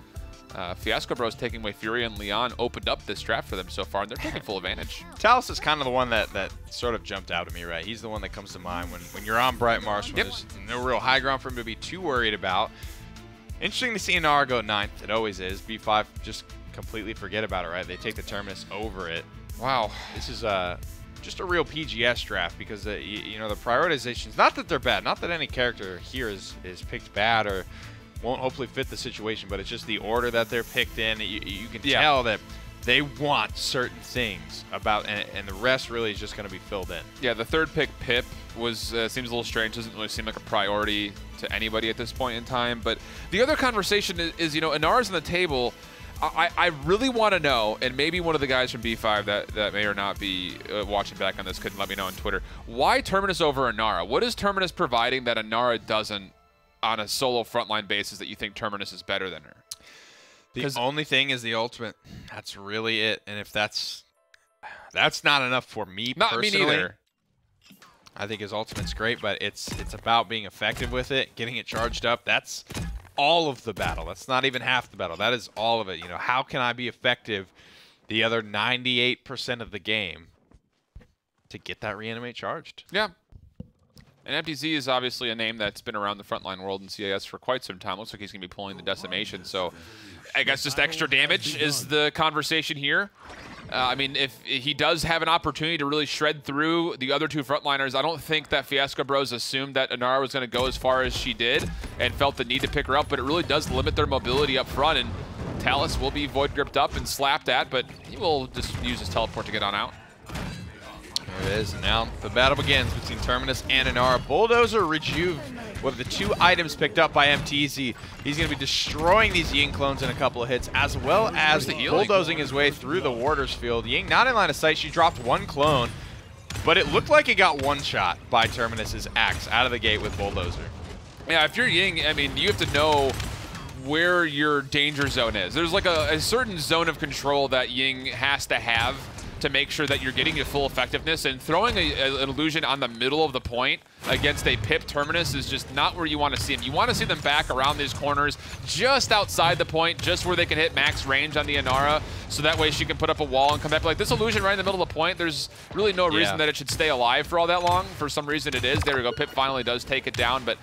Fiasco Bros taking away Fury and Leon opened up this draft for them so far, and they're taking full advantage. Talus is kind of the one that sort of jumped out at me, right? He's the one that comes to mind when you're on Bright Marsh, when there's no real high ground for him to be too worried about. Interesting to see Inara go 9th. It always is. B5 just completely forget about it, right? They take the Terminus over it. Wow. This is just a real PGS draft because, you know, the prioritizations, not that they're bad, not that any character here is picked bad or won't hopefully fit the situation, but it's just the order that they're picked in. You can tell that they want certain things about, and the rest really is just going to be filled in. Yeah, the 3rd pick, Pip, was seems a little strange. Doesn't really seem like a priority to anybody at this point in time. But the other conversation is you know, Inara's on the table. I really want to know, and maybe one of the guys from B5 that may or not be watching back on this could let me know on Twitter, why Terminus over Inara? What is Terminus providing that Inara doesn't on a solo frontline basis that you think Terminus is better than her? The only thing is the ultimate. That's really it. And if that's not enough for me personally. Me neither. I think his ultimate's great, but it's about being effective with it, getting it charged up. That's all of the battle. That's not even half the battle. That is all of it. You know, how can I be effective the other 98% of the game to get that reanimate charged? Yeah. And MTZ is obviously a name that's been around the frontline world in CIS for quite some time. Looks like he's going to be pulling the Decimation. So I guess just extra damage is the conversation here. I mean, if he does have an opportunity to really shred through the other two frontliners, I don't think that Fiasco Bros assumed that Inara was going to go as far as she did and felt the need to pick her up, but it really does limit their mobility up front, and Talus will be void gripped up and slapped at, but he will just use his teleport to get on out. There it is. And now the battle begins between Terminus and Inara. Bulldozer Rejuve with the 2 items picked up by MTZ. He's going to be destroying these Ying clones in a couple of hits, as well as bulldozing his way through the Warder's field. Ying not in line of sight. She dropped 1 clone, but it looked like it got one-shot by Terminus's axe out of the gate with Bulldozer. Yeah, if you're Ying, I mean, you have to know where your danger zone is. There's like a certain zone of control that Ying has to have to make sure that you're getting your full effectiveness, and throwing an illusion on the middle of the point against a pip Terminus is just not where you want to see them. You want to see them back around these corners, just outside the point, just where they can hit max range on the Inara, so that way she can put up a wall and come back. But like this illusion right in the middle of the point, there's really no reason that it should stay alive for all that long. For some reason it is. There we go, Pip finally does take it down, but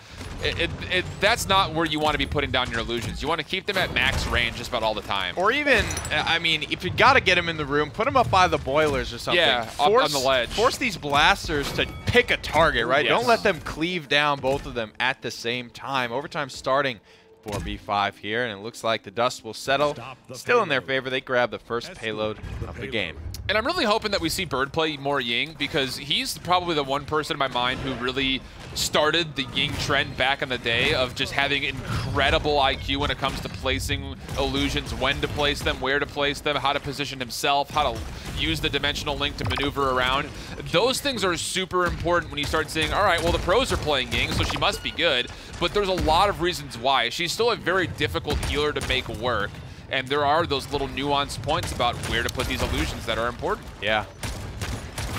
that's not where you want to be putting down your illusions. You want to keep them at max range just about all the time. Or even, I mean, if you got to get him in the room, put him up by the boilers or something. Yeah, up on the ledge. Force these blasters to pick a target, right? Yes. Don't let them cleave down both of them at the same time. Overtime starting for B5 here, and it looks like the dust will settle. Still in their favor. They grab the first payload of the game. And I'm really hoping that we see Bird play more Ying, because he's probably the one person in my mind who really started the Ying trend back in the day of just having incredible IQ when it comes to placing illusions, when to place them, where to place them, how to position himself, how to use the dimensional link to maneuver around. Those things are super important when you start saying, all right, well, the pros are playing Ying, so she must be good, but there's a lot of reasons why. She's still a very difficult healer to make work, and there are those little nuanced points about where to put these illusions that are important. Yeah.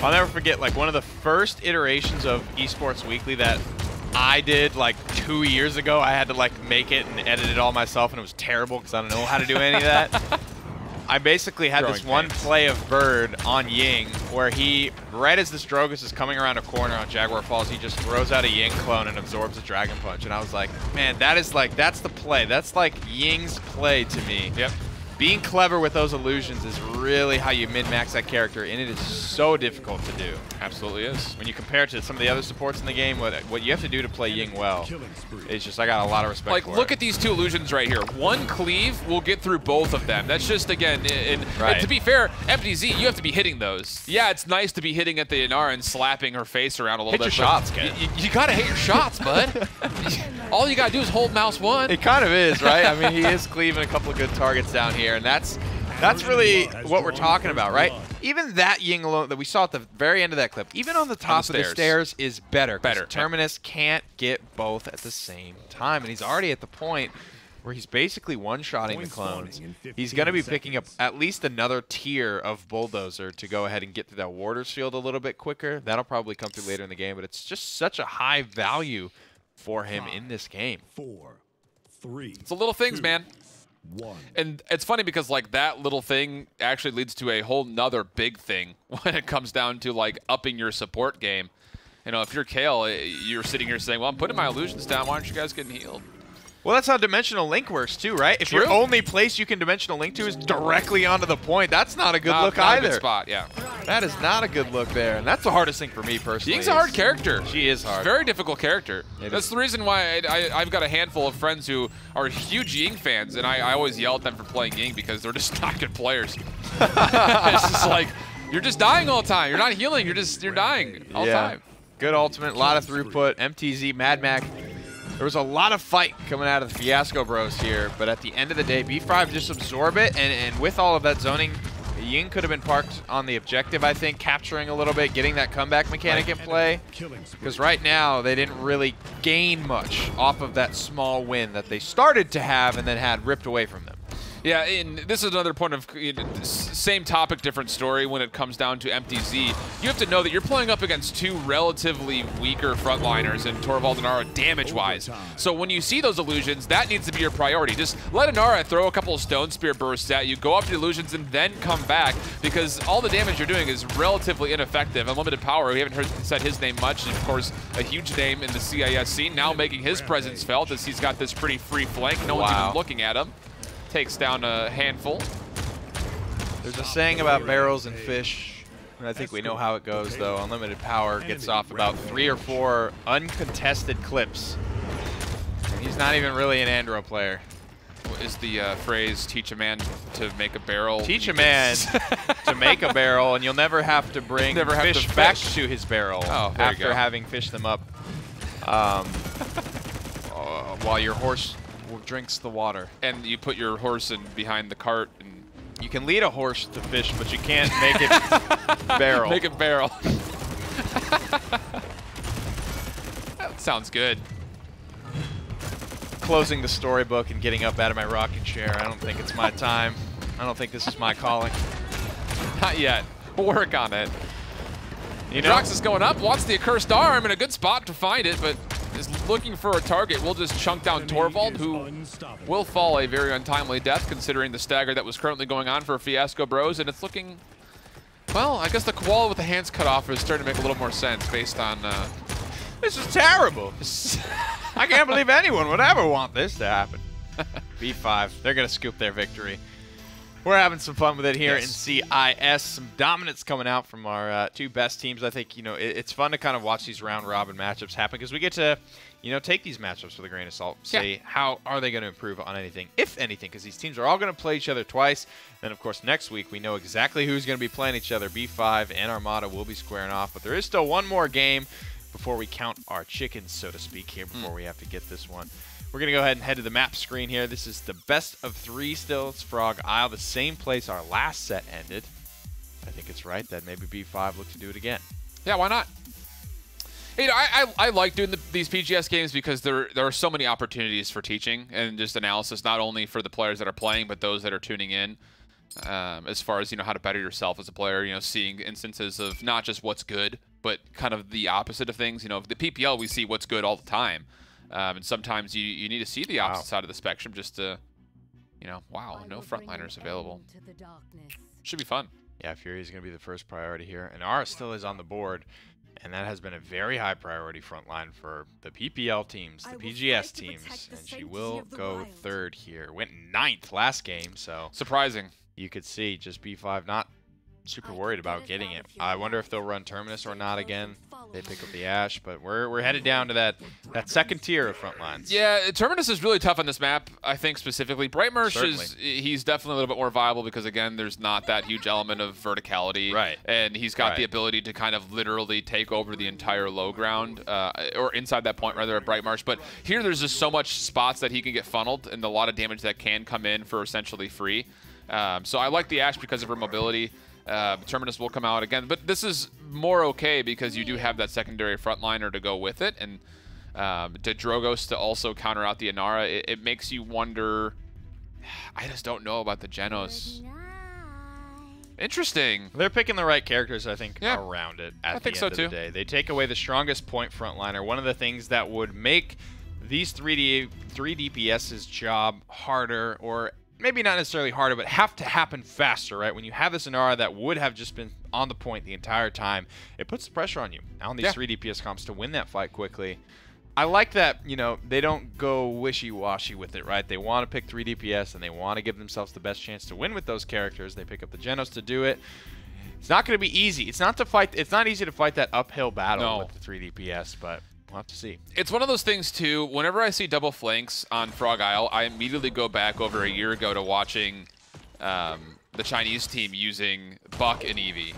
I'll never forget, like, one of the first iterations of Esports Weekly that I did, like, 2 years ago. I had to, like, make it and edit it all myself, and it was terrible because I don't know how to do any of that. I basically had this one play of Bird on Ying where he, right as this Drogus is coming around a corner on Jaguar Falls, he just throws out a Ying clone and absorbs a Dragon Punch. And I was like, man, that is like, that's the play. That's like Ying's play to me. Yep. Being clever with those illusions is really how you min-max that character, and it is so difficult to do. Absolutely is. When you compare it to some of the other supports in the game, what you have to do to play Ying well, it's just, I got a lot of respect for it. Look at these 2 illusions right here. One cleave will get through both of them. That's just, again, and to be fair, MTZ, you have to be hitting those. Yeah, it's nice to be hitting at the Inara and slapping her face around a little bit. Hit your shots, kid. You gotta hit your shots, bud. All you gotta do is hold mouse 1. It kind of is, right? I mean, he is cleaving a couple of good targets down here, and that's really what we're talking about, right? Even that Ying alone that we saw at the very end of that clip, even on the top of the stairs is better. Terminus can't get both at the same time, and he's already at the point where he's basically one-shotting the clones. He's going to be picking up at least another tier of Bulldozer to go ahead and get through that Warder's field a little bit quicker. That'll probably come through later in the game, but it's just such a high value for him in this game. 4, 3. It's the little things, man. 1. And it's funny because like that little thing actually leads to a whole nother big thing when it comes down to like upping your support game. You know, if you're Kale, you're sitting here saying, well, I'm putting my illusions down. Why aren't you guys getting healed? Well, that's how Dimensional Link works too, right? If your only place you can Dimensional Link to is directly onto the point, that's not a good look either. Not a good spot, yeah. That is not a good look there, and that's the hardest thing for me personally. Ying's a hard character. She is hard. Very difficult character. That's the reason why I've got a handful of friends who are huge Ying fans, and I always yell at them for playing Ying because they're just not good players. It's just like, you're just dying all the time. You're not healing. You're dying all the time. Good ultimate, a lot of throughput. MTZ, Mad Mac. There was a lot of fight coming out of the Fiasco Bros here, but at the end of the day, B5 just absorb it, and with all of that zoning, Ying could have been parked on the objective, I think, capturing a little bit, getting that comeback mechanic in play, because right now they didn't really gain much off of that small win that they started to have and then had ripped away from them. Yeah, and this is another point of same topic, different story when it comes down to MTZ. You have to know that you're playing up against 2 relatively weaker frontliners in Torvald and Inara damage-wise. So when you see those illusions, that needs to be your priority. Just let Inara throw a couple of Stone Spear bursts at you, go up to the illusions, and then come back, because all the damage you're doing is relatively ineffective. Unlimited Power, we haven't said his name much, and of course, a huge name in the CIS scene, now making his presence felt as he's got this pretty free flank. No one's even looking at him. Takes down a handful. There's a saying about barrels and fish. I think we know how it goes, though. Unlimited Power gets off about 3 or 4 uncontested clips. And he's not even really an Andro player. What is the phrase, teach a man to make a barrel? Teach a man to make a barrel, and you'll never have to bring fish back to his barrel after having fished them up while your horse drinks the water. And you put your horse in behind the cart. And you can lead a horse to fish, but you can't make it barrel. Make it barrel. That sounds good. Closing the storybook and getting up out of my rocking chair. I don't think it's my time. I don't think this is my calling. Not yet. We'll work on it. You know, Drox is going up, wants the accursed arm, in a good spot to find it, but is looking for a target. We'll just chunk down Torvald, who will fall a very untimely death, considering the stagger that was currently going on for Fiasco Bros, and it's looking, well, I guess the koala with the hands cut off is starting to make a little more sense based on... This is terrible. I can't believe anyone would ever want this to happen. B5, they're going to scoop their victory. We're having some fun with it here in CIS. Some dominance coming out from our 2 best teams. I think, you know, it's fun to kind of watch these round-robin matchups happen because we get to, you know, take these matchups with a grain of salt. Say, how are they going to improve on anything, if anything, because these teams are all going to play each other twice. Then, of course, next week we know exactly who's going to be playing each other. B5 and Armada will be squaring off, but there is still one more game before we count our chickens, so to speak, here before we have to get this one. We're going to go ahead and head to the map screen here. This is the best of 3 still. It's Frog Isle, the same place our last set ended. I think it's right that maybe B5 look to do it again. Yeah, why not? You know, I like doing these PGS games because there are so many opportunities for teaching and just analysis, not only for the players that are playing, but those that are tuning in. As far as, you know, how to better yourself as a player, you know, seeing instances of not just what's good, but kind of the opposite of things. You know, the PPL, we see what's good all the time. And sometimes you need to see the opposite side of the spectrum just to, you know, wow, no frontliners available. Should be fun. Yeah, Fury is going to be the first priority here. And Ara still is on the board. And that has been a very high priority frontline for the PPL teams, the PGS teams. And she will go 3rd here. Went 9th last game, so. Surprising. You could see just B5 not super worried about getting it. I wonder if they'll run Terminus or not again. They pick up the Ash, but we're headed down to that 2nd tier of front lines. Yeah, Terminus is really tough on this map, I think, specifically. Brightmarsh he's definitely a little bit more viable because, again, there's not that huge element of verticality. Right. And he's got the ability to kind of literally take over the entire low ground, or inside that point, rather, at Brightmarsh. But here there's just so much spots that he can get funneled and a lot of damage that can come in for essentially free. So I like the Ash because of her mobility. Terminus will come out again, but this is more okay because you do have that secondary frontliner to go with it, and to Drogos to also counter out the Inara. It makes you wonder. I just don't know about the Genos. Interesting. They're picking the right characters, I think, around it at the end of the day. They take away the strongest point frontliner. One of the things that would make these 3 DPS's job harder, or maybe not necessarily harder, but have to happen faster, right? When you have this Inara that would have just been on the point the entire time, it puts the pressure on you, on these 3 DPS comps, to win that fight quickly. I like that, you know, they don't go wishy-washy with it, right? They want to pick 3 DPS, and they want to give themselves the best chance to win with those characters. They pick up the Genos to do it. It's not going to be easy. It's not easy to fight that uphill battle with the 3 DPS, but we'll have to see. It's one of those things, too. Whenever I see double flanks on Frog Isle, I immediately go back over a year ago to watching the Chinese team using Buck and Eevee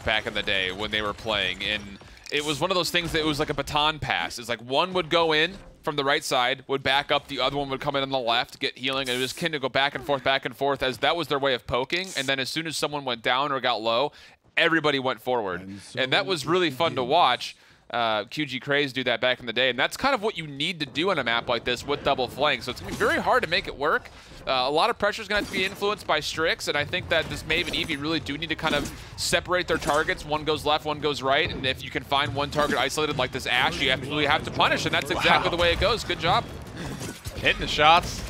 back in the day when they were playing. And it was one of those things that it was like a baton pass. It's like one would go in from the right side, would back up, the other one would come in on the left, get healing, and it was kind of go back and forth, as that was their way of poking. And then as soon as someone went down or got low, everybody went forward. And that was really fun to watch. QG Craze do that back in the day, and that's kind of what you need to do on a map like this with double flank. So it's going to be very hard to make it work. A lot of pressure is going to have to be influenced by Strix, and I think that this Maeve and Eevee really do need to kind of separate their targets. One goes left, one goes right, and if you can find one target isolated like this Ash, you really have to punish, and that's exactly the way it goes. Good job. Hitting the shots.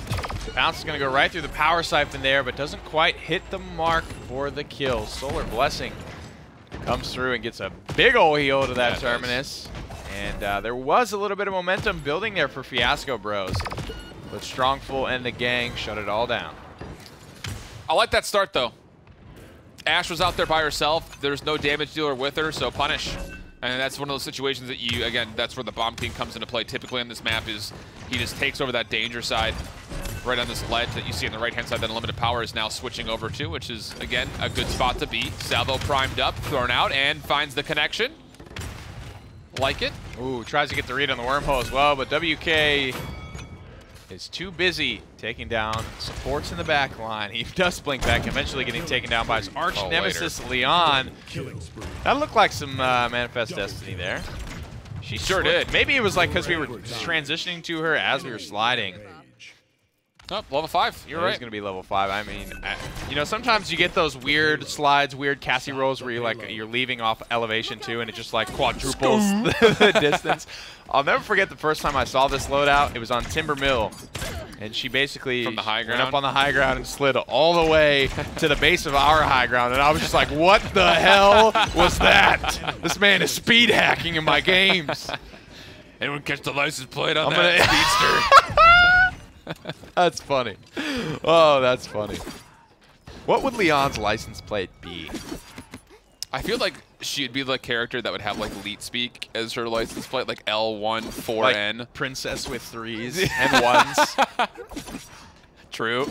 Bounce is going to go right through the power siphon there, but doesn't quite hit the mark for the kill. Solar Blessing comes through and gets a big ol' heal to that Terminus. And there was a little bit of momentum building there for Fiasco Bros. But Strongful and the gang shut it all down. I like that start, though. Ashe was out there by herself. There's no damage dealer with her, so punish. And that's one of those situations that you, again, that's where the Bomb King comes into play. Typically on this map is he just takes over that danger side right on this ledge that you see on the right-hand side that Unlimited Power is now switching over to, which is, again, a good spot to be. Salvo primed up, thrown out, and finds the connection. Like it. Ooh, tries to get the read on the wormhole as well, but WK is too busy taking down supports in the back line. He does blink back, eventually getting taken down by his arch nemesis, Leon. That looked like some Manifest Destiny there. She sure did. Maybe it was like because we were transitioning to her as we were sliding. Oh, level 5. You're right. It's going to be level 5. I mean, you know, sometimes you get those weird slides, weird Cassie rolls where you're leaving off elevation too, and it just like quadruples the distance. I'll never forget the first time I saw this loadout. It was on Timber Mill, and she basically from the high ground? went up on the high ground and slid all the way to the base of our high ground, and I was just like, what the hell was that? This man is speed hacking in my games. Anyone catch the license plate on that speedster? That's funny. Oh, that's funny. What would Leon's license plate be? I feel like she'd be the character that would have like Elite Speak as her license plate, like L14N. Like princess with 3s and 1s. True.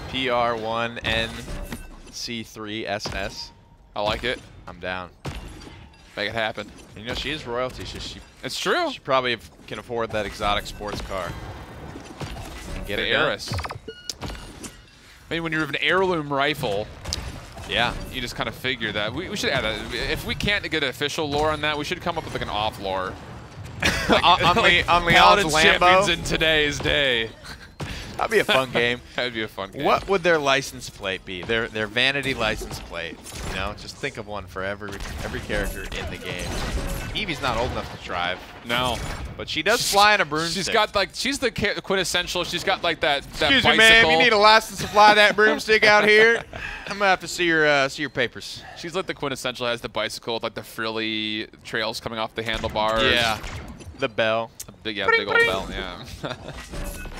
PR1NC3SS. I like it. I'm down. Make it happen. And, you know, she is royalty. It's true. She probably can afford that exotic sports car. And get the it done. heiress. I mean, when you have an heirloom rifle, yeah, you just kind of figure that. We should add that. If we can't get an official lore on that, we should come up with like an off lore. Like, on Leon's Paladins Lambo. champions in today's day. That'd be a fun game. That'd be a fun game. What would their license plate be? Their vanity license plate. You know, just think of one for every character in the game. Evie's not old enough to drive. No, but she does fly in a broomstick. She's got like she's the quintessential. She's got like that. Excuse bicycle. me, ma'am. You need a license to fly that broomstick out here. I'm gonna have to see your papers. She's like the quintessential. Has the bicycle with like the frilly trails coming off the handlebars. Yeah. The bell. Big old bell. Yeah.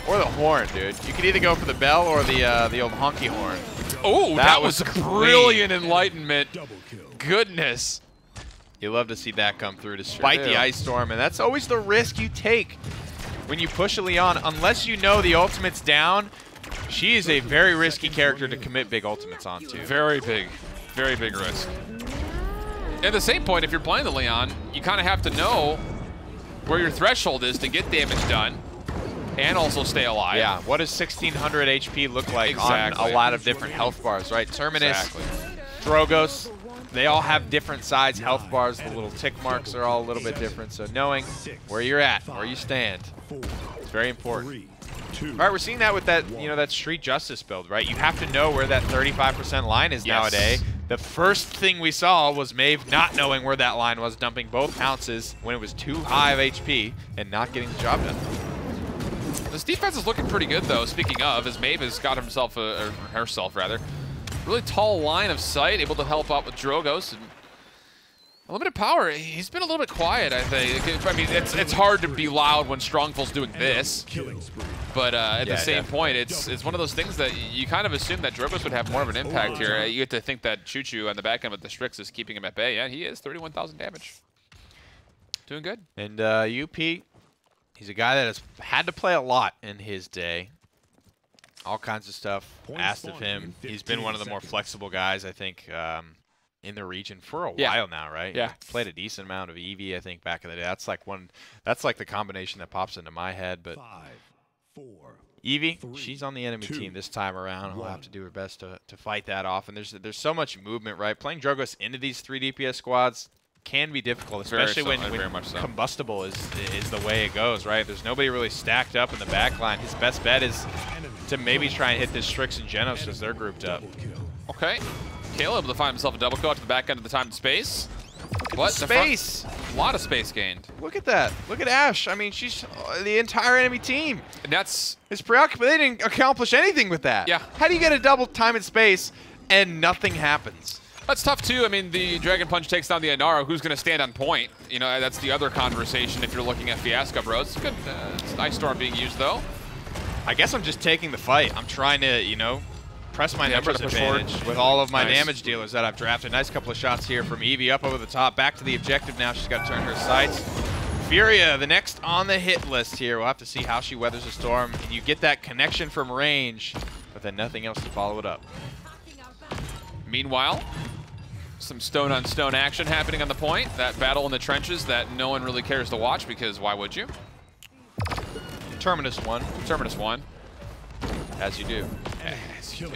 Or the horn, dude. You could either go for the bell or the old honky horn. Oh, that was brilliant enlightenment. Goodness. You love to see that come through despite the ice storm, and that's always the risk you take when you push a Leon. Unless you know the ultimate's down, she is a very risky character to commit big ultimates onto. Very big risk. At the same point, if you're playing the Leon, you kind of have to know where your threshold is to get damage done and also stay alive. Yeah, what does 1600 HP look like on a lot of different health bars, right? Terminus, Drogos, they all have different size health bars. The little tick marks are all a little bit different, so knowing where you're at, where you stand, is very important. All right, we're seeing that with that, you know, that Street Justice build, right? You have to know where that 35% line is nowadays. The first thing we saw was Maeve not knowing where that line was, dumping both pounces when it was too high of HP and not getting the job done. This defense is looking pretty good, though. Speaking of, as Maeve has got herself really tall line of sight, able to help out with Drogos. And Unlimited Power, he's been a little bit quiet, I think. I mean, it's hard to be loud when Strongful's doing this. But at the same point, it's one of those things that you kind of assume that Drogos would have more of an impact here. You get to think that Choo-Choo on the back end with the Strix is keeping him at bay. Yeah, he is. 31,000 damage. Doing good. And UP, he's a guy that has had to play a lot in his day. All kinds of stuff asked of him. He's been one of the more flexible guys, I think, in the region for a while now, right? Yeah. Played a decent amount of Eevee, I think, back in the day. That's like the combination that pops into my head. But 5, 4, Eevee, she's on the enemy team this time around. We'll have to do her best to fight that off. And there's so much movement, right? Playing Drogos into these 3 DPS squads can be difficult, especially when combustible is the way it goes, right? There's nobody really stacked up in the back line. His best bet is to maybe try and hit this Strix and Genos because they're grouped up. Okay. Kale able to find himself a double kill out to the back end of the time and space. What? Space! A lot of space gained. Look at that. Look at Ashe. I mean, she's the entire enemy team. And that's... It's preoccupied. They didn't accomplish anything with that. Yeah. How do you get a double time and space and nothing happens? That's tough, too. I mean, the Dragon Punch takes down the Inara. Who's going to stand on point? You know, that's the other conversation if you're looking at Fiasco, bro. It's good. It's Ice Storm being used, though. I guess I'm just taking the fight. I'm trying to, you know, press my numbers try to push forward. advantage with all of my Nice. damage dealers that I've drafted. Nice couple of shots here from Evie up over the top. Back to the objective now. She's got to turn her sights. Furia, the next on the hit list here. We'll have to see how she weathers the storm. And you get that connection from range, but then nothing else to follow it up. Meanwhile, some stone-on-stone action happening on the point. That battle in the trenches that no one really cares to watch because why would you? Terminus won. Terminus won. As you do.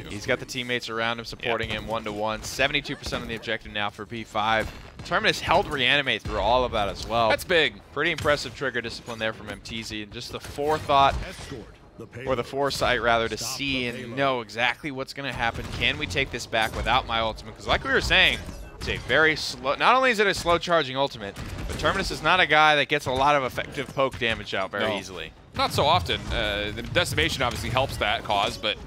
He's got the teammates around him supporting him 1-to-1. 72% on the objective now for B5. Terminus held reanimate through all of that as well. That's big. Pretty impressive trigger discipline there from MTZ, and just the forethought, or the foresight rather, to see and know exactly what's going to happen. Can we take this back without my ultimate? Because like we were saying, it's a very slow, not only is it a slow charging ultimate, but Terminus is not a guy that gets a lot of effective poke damage out very easily. Not so often. The decimation obviously helps that cause, but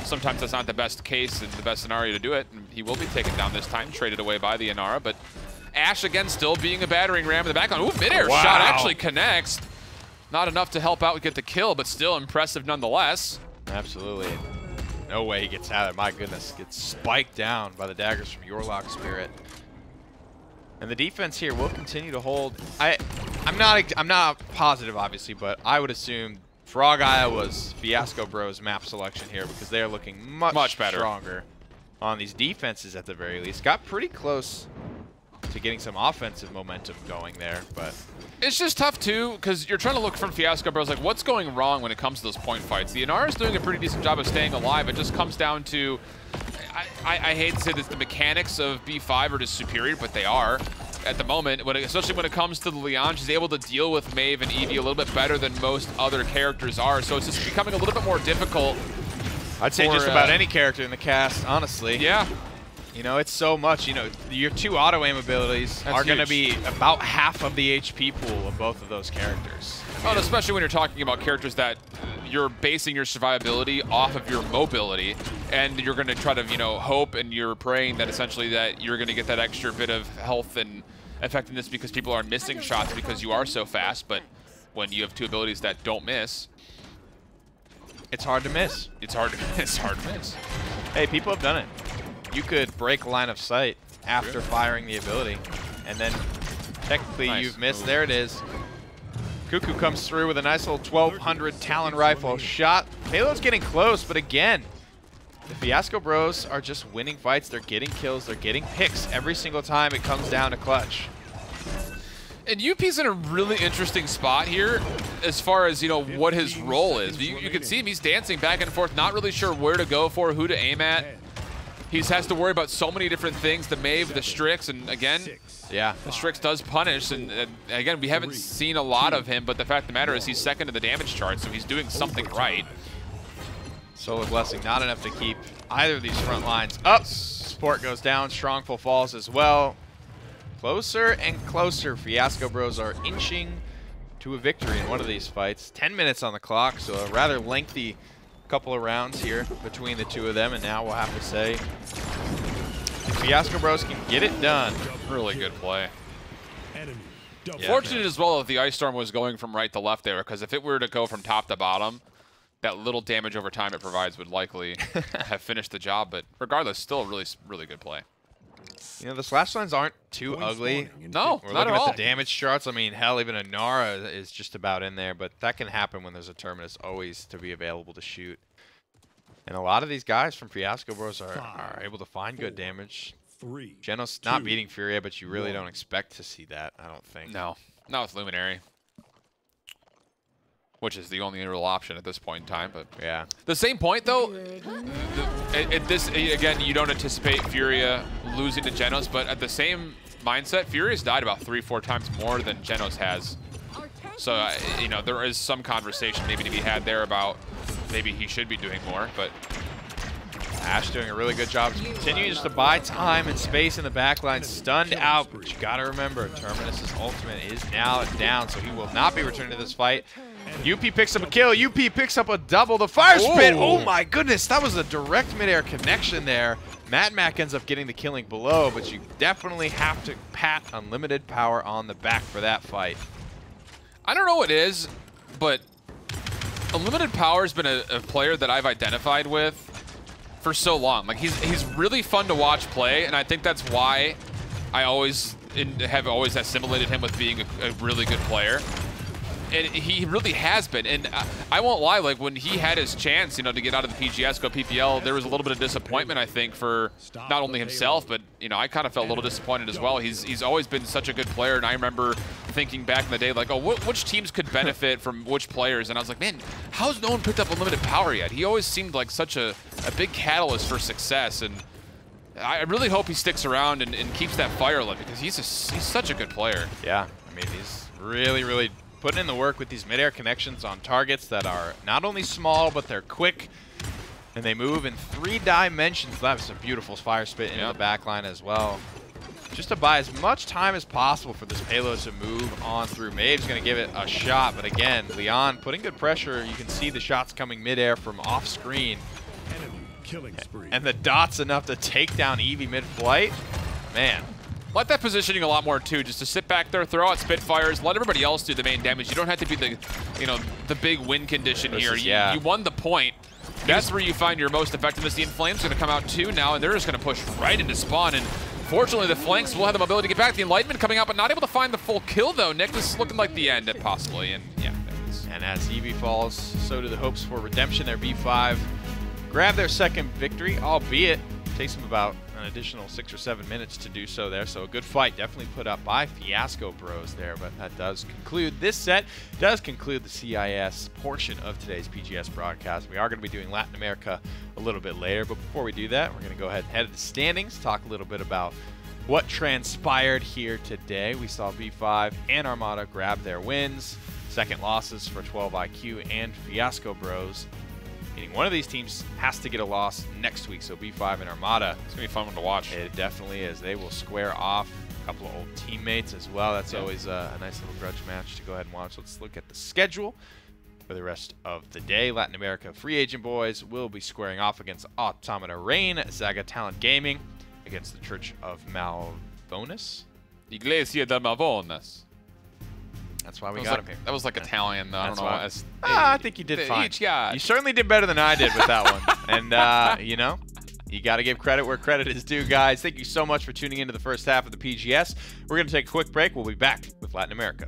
sometimes that's not the best case and the best scenario to do it. And he will be taken down this time, traded away by the Inara, but Ashe again still being a battering ram in the background. Ooh, midair shot actually connects. Not enough to help out get the kill, but still impressive nonetheless. Absolutely. No way he gets out of it. My goodness. Gets spiked down by the daggers from Yorlock Spirit. And the defense here will continue to hold. I'm not positive, obviously, but I would assume Frog Isle was Fiasco Bros map selection here because they're looking much better, stronger on these defenses at the very least. Got pretty close to getting some offensive momentum going there, but it's just tough too because you're trying to look from Fiasco Bros like what's going wrong when it comes to those point fights. The Inara is doing a pretty decent job of staying alive. It just comes down to I hate to say this, the mechanics of B5 are just superior, but they are at the moment. Especially when it comes to the Leon, she's able to deal with Maeve and Evie a little bit better than most other characters are. So it's just becoming a little bit more difficult. I'd say just about any character in the cast, honestly. Yeah. You know, it's so much. You know, your two auto-aim abilities are going to be about half of the HP pool of both of those characters. Oh, and especially when you're talking about characters that you're basing your survivability off of your mobility, and you're going to try to, you know, hope and you're praying that essentially that you're going to get that extra bit of health and effectiveness because people are missing shots because you are so fast. But when you have two abilities that don't miss, it's hard to miss. It's hard to miss. Hey, people have done it. You could break line of sight after firing the ability, and then technically you've missed. There it is. Cuckoo comes through with a nice little 1200 Talon rifle shot. Payload's getting close, but again, the Fiasco Bros are just winning fights. They're getting kills. They're getting picks every single time it comes down to clutch. And UP's in a really interesting spot here as far as, you know, what his role is. You can see him, he's dancing back and forth, not really sure where to go for, who to aim at. He has to worry about so many different things, the Maeve, the Strix, and again, yeah, the Strix does punish, and again, we haven't seen a lot of him, but the fact of the matter is he's second in the damage chart, so he's doing something right. Solar Blessing, not enough to keep either of these front lines up. Support goes down, Strongful falls as well. Closer and closer, Fiasco Bros are inching to a victory in one of these fights. 10 minutes on the clock, so a rather lengthy couple of rounds here between the two of them, and now we'll have to say if Fiasco Bros can get it done. Really good play. Yeah, fortunate as well that the Ice Storm was going from right to left there, because if it were to go from top to bottom, that little damage over time it provides would likely have finished the job, but regardless, still a really good play. You know, the slash lines aren't too ugly. No, We're not looking at all. at the damage charts. I mean, hell, even a Nara is just about in there, but that can happen when there's a Terminus always to be available to shoot. And a lot of these guys from Fiasco Bros are able to find good damage. Genos not beating Furia, but you really don't expect to see that, I don't think. No, not with Luminary, which is the only real option at this point in time. But yeah, the same point though, at this again, you don't anticipate Furia losing to Genos, but at the same mindset, Furia's died about 3-4 times more than Genos has. So you know, there is some conversation maybe to be had there about maybe he should be doing more, but Ashe doing a really good job continuing just to buy time and space in the backline. Stunned out, but you gotta remember, Terminus's ultimate is now down, so he will not be returning to this fight. UP picks up a kill. UP picks up a double. The fire spit. Oh my goodness, that was a direct midair connection there. Mad Mac ends up getting the killing below, but you definitely have to pat Unlimited Power on the back for that fight. I don't know what it is, but Unlimited Power has been a player that I've identified with for so long. Like he's really fun to watch play, and I think that's why I have always assimilated him with being a really good player. And he really has been. And I won't lie, like when he had his chance, you know, to get out of the PGS, go PPL, there was a little bit of disappointment, I think, for not only himself, but, you know, I kind of felt a little disappointed as well. He's always been such a good player, and I remember thinking back in the day, like, oh, which teams could benefit from which players? And I was like, man, how's no one picked up Unlimited Power yet? He always seemed like such a big catalyst for success, and I really hope he sticks around and keeps that fire lit, because he's such a good player. Yeah, I mean, he's really putting in the work with these mid-air connections on targets that are not only small, but they're quick, and they move in 3 dimensions. That was a beautiful fire spit into the back line as well. Just to buy as much time as possible for this payload to move on through. Maeve's going to give it a shot, but again, Leon putting good pressure. You can see the shots coming mid-air from off-screen. Enemy killing spree. And the dot's enough to take down Eevee mid-flight. Man. Like that positioning a lot more too, just to sit back there, throw out Spitfires, let everybody else do the main damage. You don't have to be the, you know, the big win condition here. You won the point. That's where you find your most effectiveness. The Inflame's going to come out too now, and they're just going to push right into spawn. And fortunately, the flanks will have the mobility to get back. The Enlightenment coming out, but not able to find the full kill though. Nick, this is looking like the end, possibly. And yeah. And as Eevee falls, so do the hopes for redemption. Their B5 grab their second victory, albeit it takes them about an additional 6 or 7 minutes to do so there. So a good fight definitely put up by Fiasco Bros there, but that does conclude this set, does conclude the CIS portion of today's PGS broadcast. We are going to be doing Latin America a little bit later, but before we do that, we're going to go ahead and head to the standings, talk a little bit about what transpired here today. We saw B5 and Armada grab their wins, second losses for 12 IQ and Fiasco Bros. Meaning one of these teams has to get a loss next week, so B5 and Armada. It's going to be fun one to watch. It definitely is. They will square off a couple of old teammates as well. That's always a nice little grudge match to go ahead and watch. Let's look at the schedule for the rest of the day. Latin America Free Agent Boys will be squaring off against Automata Rain, Zaga Talent Gaming against the Church of Malvonas. Iglesia de Malvonas. That's why we got him here. That was like Italian, though. I don't know. I think you did fine. You certainly did better than I did with that one. And, you know, you got to give credit where credit is due, guys. Thank you so much for tuning into the first half of the PGS. We're going to take a quick break. We'll be back with Latin America.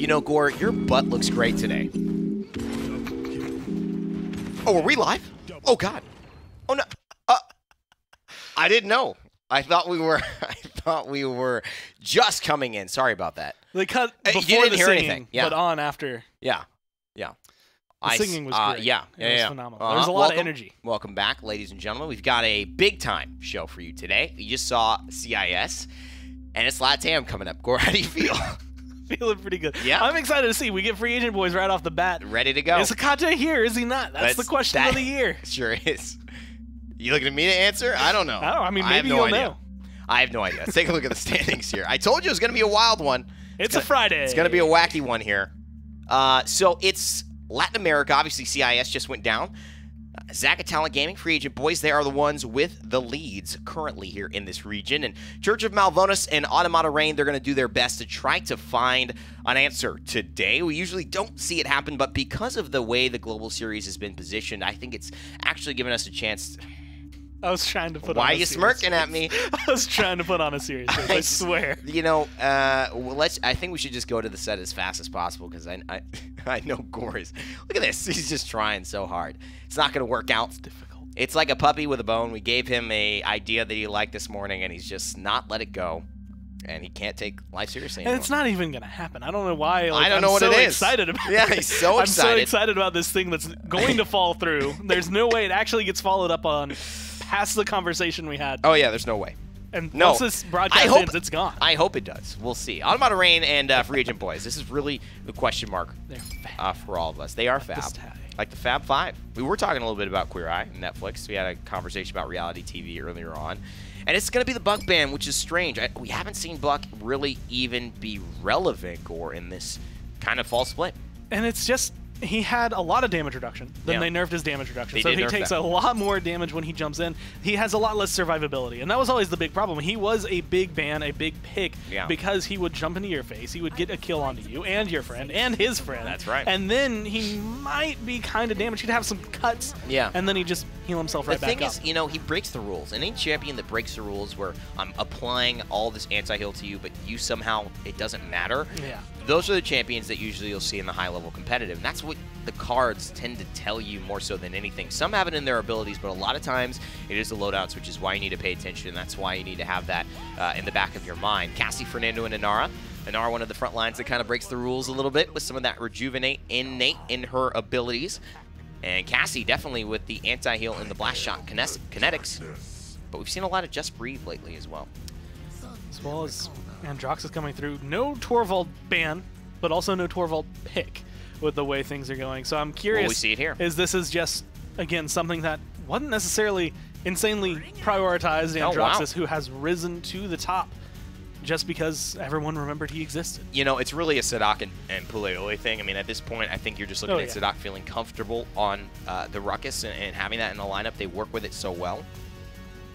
You know, Gore, your butt looks great today. Oh, are we live? Oh, God. Oh, no. I didn't know. I thought we were. I thought we were just coming in. Sorry about that. They cut You before didn't the hear singing, anything. Yeah. but on after. Yeah. The singing was great. Yeah. It was phenomenal. There was a lot of energy. Welcome back, ladies and gentlemen. We've got a big-time show for you today. You just saw CIS, and it's LATAM coming up. Gore, how do you feel? Feeling pretty good. Yeah. I'm excited to see. We get free agent boys right off the bat. Ready to go. Is Akate here? Is he not? That's the question of the year. Sure is. You looking at me to answer? I don't know. I don't know. I mean, have maybe no you'll idea. know. I have no idea. Let's take a look at the standings here. I told you it was going to be a wild one. It's a Friday. It's going to be a wacky one here. So it's Latin America. Obviously, CIS just went down. Zacatala Gaming, free agent boys, they are the ones with the leads currently here in this region. And Church of Malvonas and Automata Rain, they're going to do their best to try to find an answer today. We usually don't see it happen, but because of the way the Global Series has been positioned, I think it's actually given us a chance. I was trying to put Why on are a you serious smirking at me? I was trying to put on a serious face, I swear. You know, I think we should just go to the set as fast as possible because I know Gore is. Look at this. He's just trying so hard. It's not going to work out. It's difficult. It's like a puppy with a bone. We gave him an idea that he liked this morning, and he's just not let it go. And he can't take life seriously anymore. And it's not even going to happen. I don't know why. Like, I don't know what it is. I'm so excited about Yeah, it. he's so excited. I'm so excited about this thing that's going to fall through. There's no way it actually gets followed up on past the conversation we had. Oh, yeah, there's no way. And No. once this broadcast ends, it's gone. I hope it does. We'll see. Automata Rain and Free Agent Boys. This is really the question mark They're fab. for all of us. They are fab. Like the Fab Five. We were talking a little bit about Queer Eye and Netflix. We had a conversation about reality TV earlier on. And it's going to be the Buck Band, which is strange. We haven't seen Buck really even be relevant or in this kind of fall split. And it's just, he had a lot of damage reduction. Then they nerfed his damage reduction. So he takes a lot more damage when he jumps in. He has a lot less survivability. And that was always the big problem. He was a big ban, a big pick, because he would jump into your face. He would get a kill onto you and your friend and his friend. That's right. And then he might be kind of damaged. He'd have some cuts. Yeah. And then he'd just heal himself right back up. The thing is, you know, he breaks the rules. And any champion that breaks the rules where I'm applying all this anti-heal to you, but you somehow, it doesn't matter. Yeah. Those are the champions that usually you'll see in the high-level competitive. And that's what the cards tend to tell you more so than anything. Some have it in their abilities, but a lot of times it is the loadouts, which is why you need to pay attention, and that's why you need to have that in the back of your mind. Cassie, Fernando, and Inara. Inara, one of the front lines that kind of breaks the rules a little bit with some of that rejuvenate innate in her abilities. And Cassie definitely with the anti-heal and the blast shot kinetics. But we've seen a lot of Just Breathe lately as well. As well as Androx is coming through. No Torvald ban, but also no Torvald pick with the way things are going. So I'm curious. Well, we see it here. Is this is just, again, something that wasn't necessarily insanely prioritized. Androxus, who has risen to the top just because everyone remembered he existed. You know, it's really a Sadak and Puleole thing. I mean, at this point, I think you're just looking at Sadak feeling comfortable on the Ruckus and having that in the lineup. They work with it so well.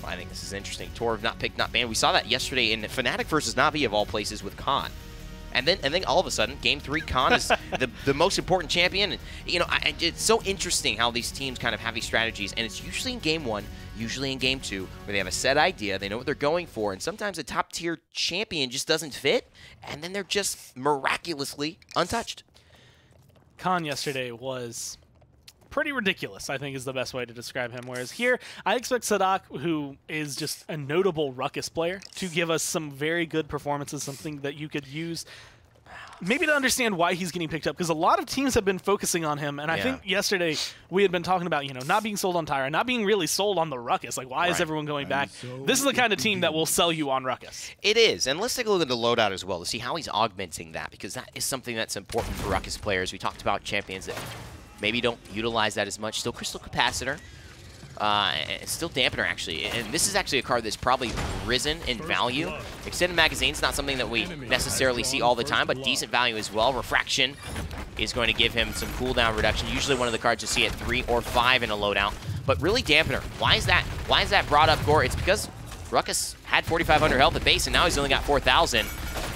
I think this is interesting. Torv not picked, not banned. We saw that yesterday in Fnatic versus Navi of all places with Khan. And then all of a sudden, Game 3, Khan is the most important champion. And, you know, it's so interesting how these teams kind of have these strategies. And it's usually in Game 1, usually in Game 2, where they have a set idea, they know what they're going for, and sometimes a top-tier champion just doesn't fit, and then they're just miraculously untouched. Khan yesterday was pretty ridiculous, I think is the best way to describe him. Whereas here, I expect Sadak, who is just a notable Ruckus player, to give us some very good performances, something that you could use maybe to understand why he's getting picked up, because a lot of teams have been focusing on him, and I think yesterday we had been talking about, you know, not being sold on Tyra, not being really sold on the Ruckus. Like, why is everyone going back? This is the kind of team that will sell you on Ruckus. It is, and let's take a look at the loadout as well to see how he's augmenting that, because that is something that's important for Ruckus players. We talked about champions that maybe don't utilize that as much. Still Crystal Capacitor. And still Dampener, actually. And this is actually a card that's probably risen in value. Extended Magazine's not something that we necessarily see all the time, but decent value as well. Refraction is going to give him some cooldown reduction. Usually one of the cards you see at 3 or 5 in a loadout. But really Dampener. Why is that? Why is that brought up, Gore? It's because Ruckus had 4,500 health at base, and now he's only got 4,000.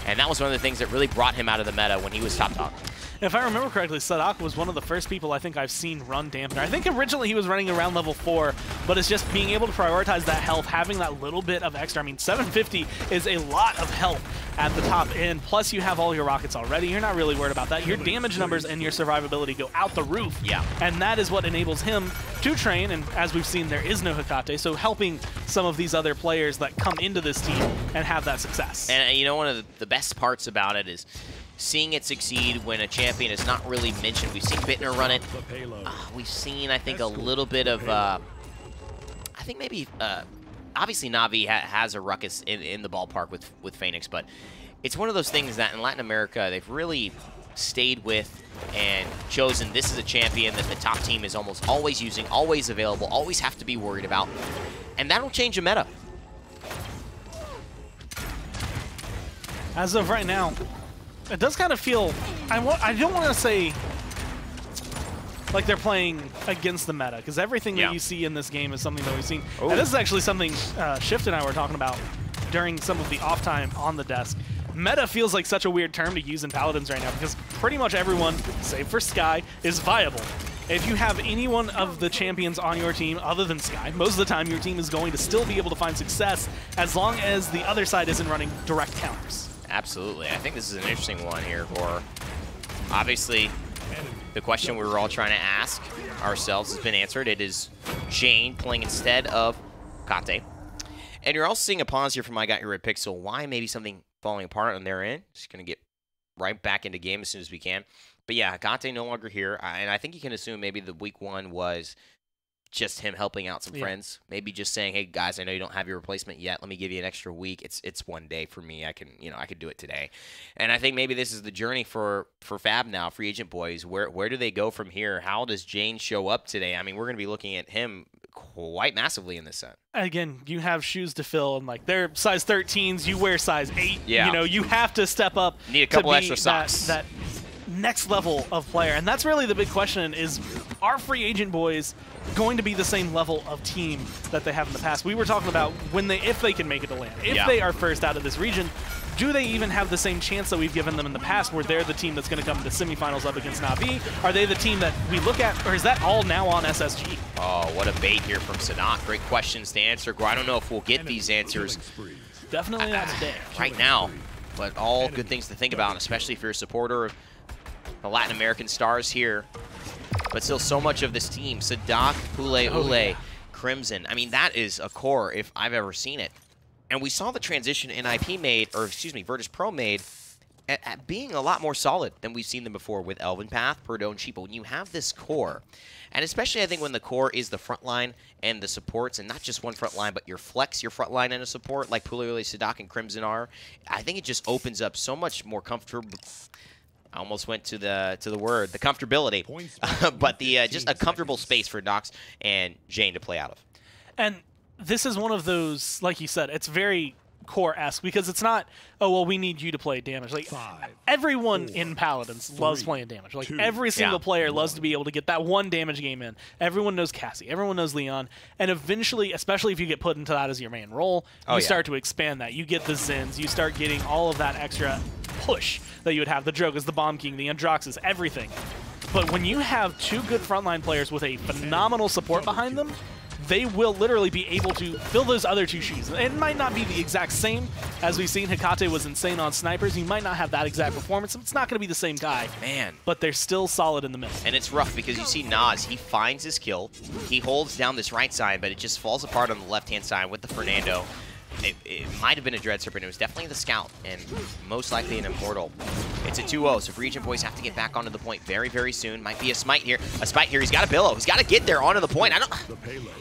And that was one of the things that really brought him out of the meta when he was top dog. If I remember correctly, Sadak was one of the first people I think I've seen run Dampener. I think originally he was running around level 4, but it's just being able to prioritize that health, having that little bit of extra. I mean, 750 is a lot of health at the top end, plus you have all your rockets already. You're not really worried about that. Your damage numbers and your survivability go out the roof. Yeah. And that is what enables him to train, and as we've seen, there is no Hecate, so helping some of these other players that come into this team and have that success. And you know, one of the best parts about it is seeing it succeed when a champion is not really mentioned. We've seen Bittner run it. We've seen, I think, a little bit of, I think maybe, obviously Na'Vi has a ruckus in the ballpark with Phoenix, but it's one of those things that in Latin America, they've really stayed with and chosen this is a champion that the top team is almost always using, always available, always have to be worried about. And that'll change the meta. As of right now, it does kind of feel, I don't want to say like they're playing against the meta, because everything that you see in this game is something that we've seen. And this is actually something Shift and I were talking about during some of the off time on the desk. Meta feels like such a weird term to use in Paladins right now, because pretty much everyone, save for Skye, is viable. If you have any one of the champions on your team other than Skye, most of the time your team is going to still be able to find success as long as the other side isn't running direct counters. Absolutely. I think this is an interesting one here, Gore. Obviously, the question we were all trying to ask ourselves has been answered. It is Jane playing instead of Kate. And you're also seeing a pause here from I Got Your Red Pixel. Why maybe something falling apart on their end? Just going to get right back into game as soon as we can. But yeah, Kate no longer here. And I think you can assume maybe the week one was just him helping out some friends. Maybe just saying, hey guys, I know you don't have your replacement yet. Let me give you an extra week. It's one day for me. I can do it today. And I think maybe this is the journey for Fab now, free agent boys. Where do they go from here? How does Jane show up today? I mean, we're going to be looking at him quite massively in this set. Again, you have shoes to fill, and like they're size 13s, you wear size 8. Yeah. You know, you have to step up. Need a couple extra socks. That next level of player, and that's really the big question: is are free agent boys going to be the same level of team that they have in the past? We were talking about if they can make it to land, if they are first out of this region, do they even have the same chance that we've given them in the past, where they're the team that's going to come to semifinals up against Na'Vi? Are they the team that we look at, or is that all now on SSG? Oh, what a bait here from Sadat. Great questions to answer. I don't know if we'll get these answers Definitely not today. right now, but all good things to think about, especially if you're a supporter of the Latin American stars here. But still, so much of this team, Sadak, Ule, Crimson. I mean, that is a core if I've ever seen it. And we saw the transition NIP made, or excuse me, Virtus Pro made, at being a lot more solid than we've seen them before with Elven Path, Perdo, and Cheapo. When you have this core, and especially I think when the core is the front line and the supports, and not just one front line, but your flex, your front line and a support, like Pulele, Sadak, and Crimson are, I think it just opens up so much more comfortable. I almost went to the word, the comfortability, but the just a comfortable space for Nox and Jane to play out of. And this is one of those, like you said, it's very core-esque, because it's not, oh, well, we need you to play damage. Like, everyone in Paladins loves playing damage. Like, every single player loves to be able to get that one damage game in. Everyone knows Cassie. Everyone knows Leon. And eventually, especially if you get put into that as your main role, you start to expand that. You get the Zins. You start getting all of that extra push that you would have. The Drogas, the Bomb King, the Androxus, everything. But when you have two good frontline players with a phenomenal support behind them, they will literally be able to fill those other two shoes. It might not be the exact same. As we've seen, Hecate was insane on snipers. He might not have that exact performance. It's not going to be the same guy. Man. But they're still solid in the middle. And it's rough because you see Nas, he finds his kill. He holds down this right side, but it just falls apart on the left-hand side with the Fernando. It might have been a Dread Serpent. It was definitely the Scout, and most likely an Immortal. It's a 2-0, so Free Agent boys have to get back onto the point very, very soon. Might be a Smite here. A Spite here. He's got a Billow. He's got to get there onto the point.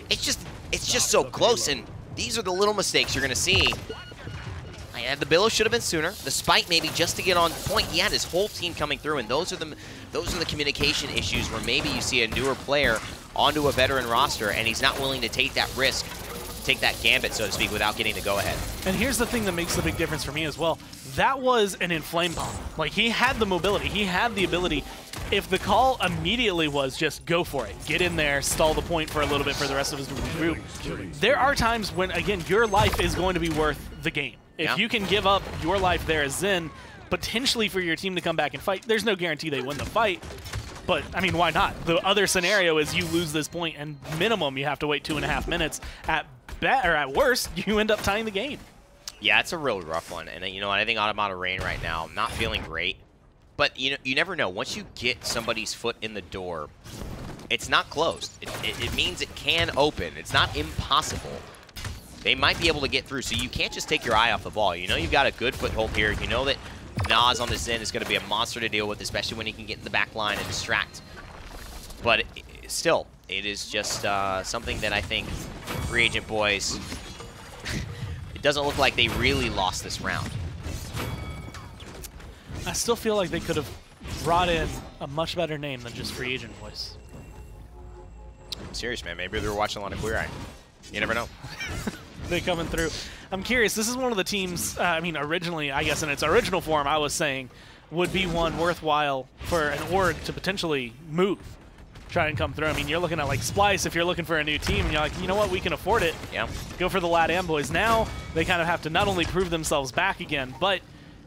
It's just so close, and these are the little mistakes you're going to see. The Billow should have been sooner. The Spite maybe just to get on point. He had his whole team coming through, and those are the communication issues where maybe you see a newer player onto a veteran roster, and he's not willing to take that risk, take that gambit, so to speak, without getting the go-ahead. And here's the thing that makes the big difference for me as well. That was an Inflame Bomb. Like, he had the mobility. He had the ability. If the call immediately was just go for it, get in there, stall the point for a little bit for the rest of his group, there are times when, again, your life is going to be worth the game. If you can give up your life there as Zen, potentially for your team to come back and fight. There's no guarantee they win the fight, but, I mean, why not? The other scenario is you lose this point, and minimum you have to wait 2.5 minutes. At worst, you end up tying the game. Yeah, it's a real rough one. And, you know, I think Automata Rain right now, not feeling great. But, you know, you never know. Once you get somebody's foot in the door, it's not closed. It means it can open. It's not impossible. They might be able to get through, so you can't just take your eye off the ball. You know you've got a good foothold here. You know that Nas on the Zen is going to be a monster to deal with, especially when he can get in the back line and distract. But still, it is just something that I think Free Agent Boys, it doesn't look like they really lost this round. I still feel like they could have brought in a much better name than just Free Agent Boys. I'm serious, man. Maybe they were watching a lot of Queer Eye. You never know. They coming through. I'm curious. This is one of the teams, I mean, originally, I guess in its original form, I was saying would be one worthwhile for an org to potentially move, try and come through. I mean, you're looking at like Splice if you're looking for a new team, and you're like, you know what, we can afford it. Yeah. Go for the LATAM boys. Now they kind of have to not only prove themselves back again, but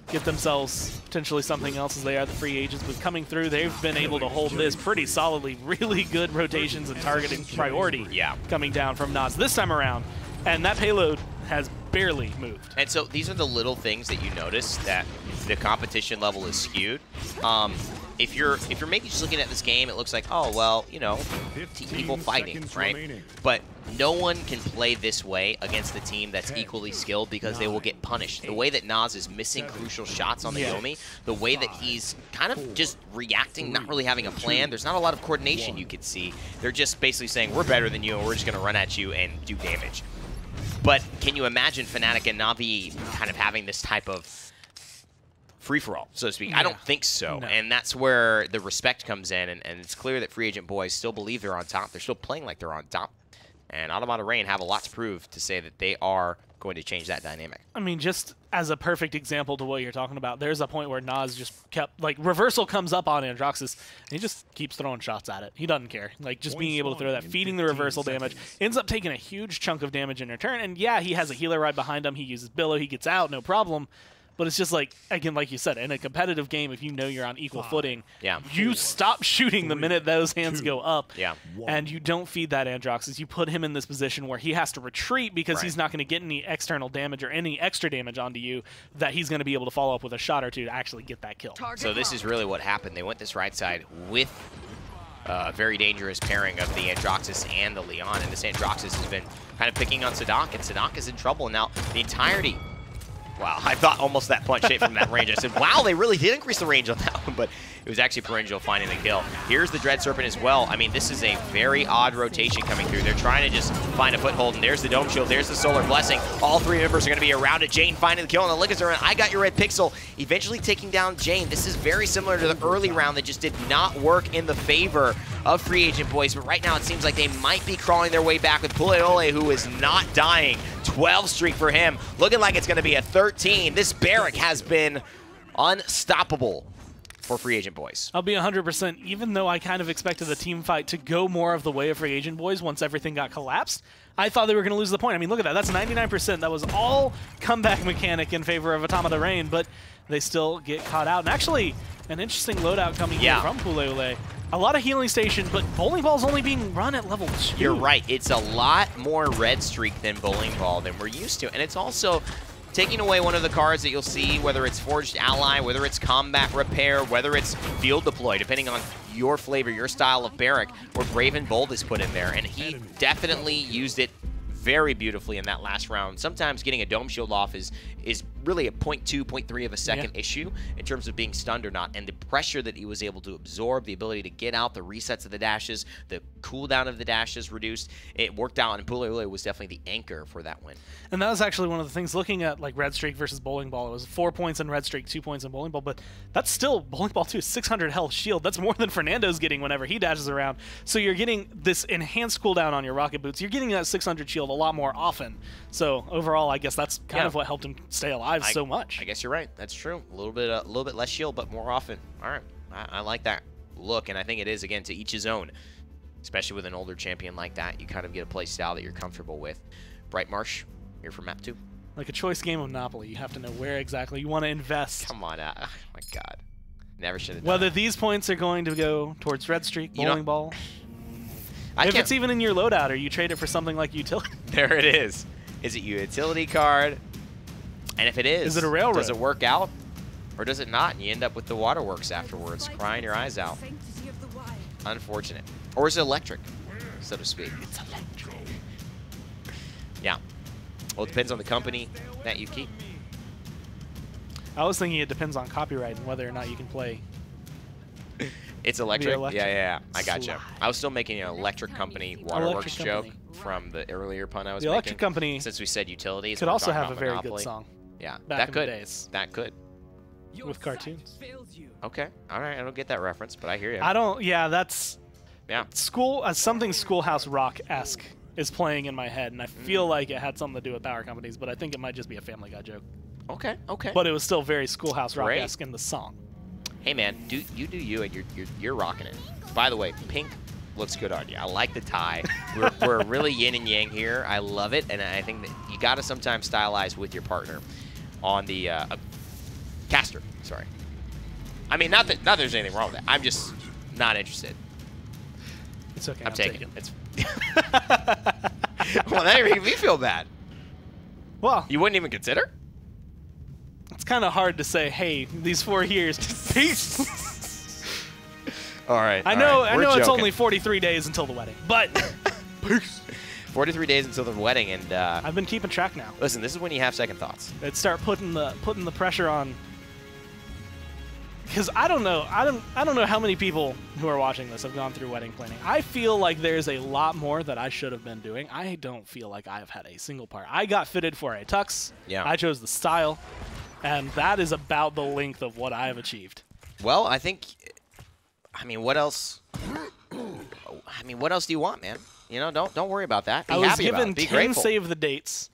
get themselves potentially something else as they are the free agents. But coming through, they've been able to hold this pretty solidly. Really good rotations and targeting priority coming down from Nas this time around. And that payload has barely moved. And so these are the little things that you notice that the competition level is skewed. If you're maybe just looking at this game, it looks like, oh, well, you know, people fighting, right? Remaining. But no one can play this way against the team that's equally skilled because they will get punished. The way that Nas is missing crucial shots on the Yomi, the way that he's kind of just reacting, not really having a plan, there's not a lot of coordination you can see. They're just basically saying, we're better than you, and we're just going to run at you and do damage. But can you imagine Fnatic and Na'Vi kind of having this type of free-for-all, so to speak? I don't think so. No. And that's where the respect comes in, and it's clear that Free Agent Boys still believe they're on top. They're still playing like they're on top. And Automata Rain have a lot to prove to say that they are going to change that dynamic. I mean, just as a perfect example to what you're talking about, there's a point where Nas just kept, like, reversal comes up on Androxus, and he just keeps throwing shots at it. He doesn't care. Like, just being able to throw that, feeding the reversal damage, ends up taking a huge chunk of damage in return. And yeah, he has a healer right behind him. He uses Billow. He gets out, no problem. But it's just like, again, like you said, in a competitive game, if you know you're on equal footing, you stop shooting the minute those hands go up, and you don't feed that Androxus. You put him in this position where he has to retreat because he's not going to get any external damage or any extra damage onto you that he's going to be able to follow up with a shot or two to actually get that kill. So this is really what happened. They went this right side with a very dangerous pairing of the Androxus and the Leon, and this Androxus has been kind of picking on Sadak, and Sadak is in trouble. Now, the entirety... Wow, I thought almost that punch hit from that range. I said, wow, they really did increase the range on that one, but it was actually Perangel finding the kill. Here's the Dread Serpent as well. I mean, this is a very odd rotation coming through. They're trying to just find a foothold, and there's the Dome Shield, there's the Solar Blessing. All three members are going to be around it. Jane finding the kill on the Lickers, I got your red pixel, eventually taking down Jane. This is very similar to the early round that just did not work in the favor of Free Agent Boys, but right now it seems like they might be crawling their way back with Puleole, who is not dying. 12 streak for him, looking like it's going to be a 13. This Barrack has been unstoppable for Free Agent Boys. I'll be 100%, even though I kind of expected the team fight to go more of the way of Free Agent Boys once everything got collapsed. I thought they were going to lose the point. I mean, look at that. That's 99%. That was all comeback mechanic in favor of Automata Rain, but they still get caught out. And actually, an interesting loadout coming in from Puleole. A lot of healing station, but Bowling Ball's only being run at level 2. You're right. It's a lot more red streak than Bowling Ball than we're used to. And it's also taking away one of the cards that you'll see, whether it's Forged Ally, whether it's Combat Repair, whether it's Field Deploy, depending on your flavor, your style of Barrack, where Brave and Bold is put in there. And he definitely used it very beautifully in that last round. Sometimes getting a Dome Shield off is really a 0.2, 0.3 of a second issue in terms of being stunned or not. And the pressure that he was able to absorb, the ability to get out, the resets of the dashes, the cooldown of the dashes reduced, it worked out, and Puleole was definitely the anchor for that win. And that was actually one of the things, looking at like Red Streak versus Bowling Ball. It was 4 points in Red Streak, 2 points in Bowling Ball, but that's still Bowling Ball 2, 600 health shield. That's more than Fernando's getting whenever he dashes around. So you're getting this enhanced cooldown on your rocket boots. You're getting that 600 shield a lot more often. So overall, I guess that's kind of what helped him stay alive so much. I guess you're right. That's true. A little bit less shield, but more often. All right, I like that look, and I think it is, again, to each his own. Especially with an older champion like that, you kind of get a play style that you're comfortable with. Bright Marsh here for map 2. Like a choice game of Monopoly, you have to know where exactly you want to invest. Come on. Oh, my God. Never should have done Whether it. these points are going to go towards Red Streak, You know, bowling ball. I If can't- it's even in your loadout, or you trade it for something like utility. There it is. Is it your utility card? And if it is it a railroad? Does it work out? Or does it not? And you end up with the waterworks afterwards, crying your eyes out. Unfortunate. Or is it electric, so to speak? It's electric. Yeah. Well, it depends on the company that you keep. I was thinking it depends on copyright and whether or not you can play. It's electric? electric. Yeah. I gotcha. Slide. I was still making an electric company waterworks Electric joke company. from the earlier pun I was The electric making. company Since we said utilities, could we're also talking have a about very Monopoly. good song Yeah, back that in could. the days That could. with cartoons. Okay. All right. I don't get that reference, but I hear you. I don't. Yeah, that's Yeah. something Schoolhouse Rock-esque is playing in my head, and I feel like it had something to do with power companies, but I think it might just be a Family Guy joke. Okay. Okay. But it was still very Schoolhouse Great. Rock-esque in the song. Hey man, do you, and you're rocking it. By the way, pink looks good on you. I like the tie. We're really yin and yang here. I love it, and I think that you got to sometimes stylize with your partner on the caster. Sorry. I mean, not that there's anything wrong with that. I'm just not interested. It's okay. I'm taking it. It's well, that made me feel bad. Well, You wouldn't even consider? it's kind of hard to say, hey, these 4 years, peace. All right. I know it's only 43 days until the wedding, but 43 days until the wedding, and I've been keeping track now. listen, this is when you have second thoughts. It'd start putting the pressure on, because I don't know how many people who are watching this have gone through wedding planning. I feel like there's a lot more that I should have been doing. I don't feel like I have had a single part. I got fitted for a tux. Yeah. I chose the style, and that is about the length of what I have achieved. Well, I think, I mean, what else? I mean, what else do you want, man? You know, don't worry about that. Be I was happy about given it. Be 10 grateful. save the dates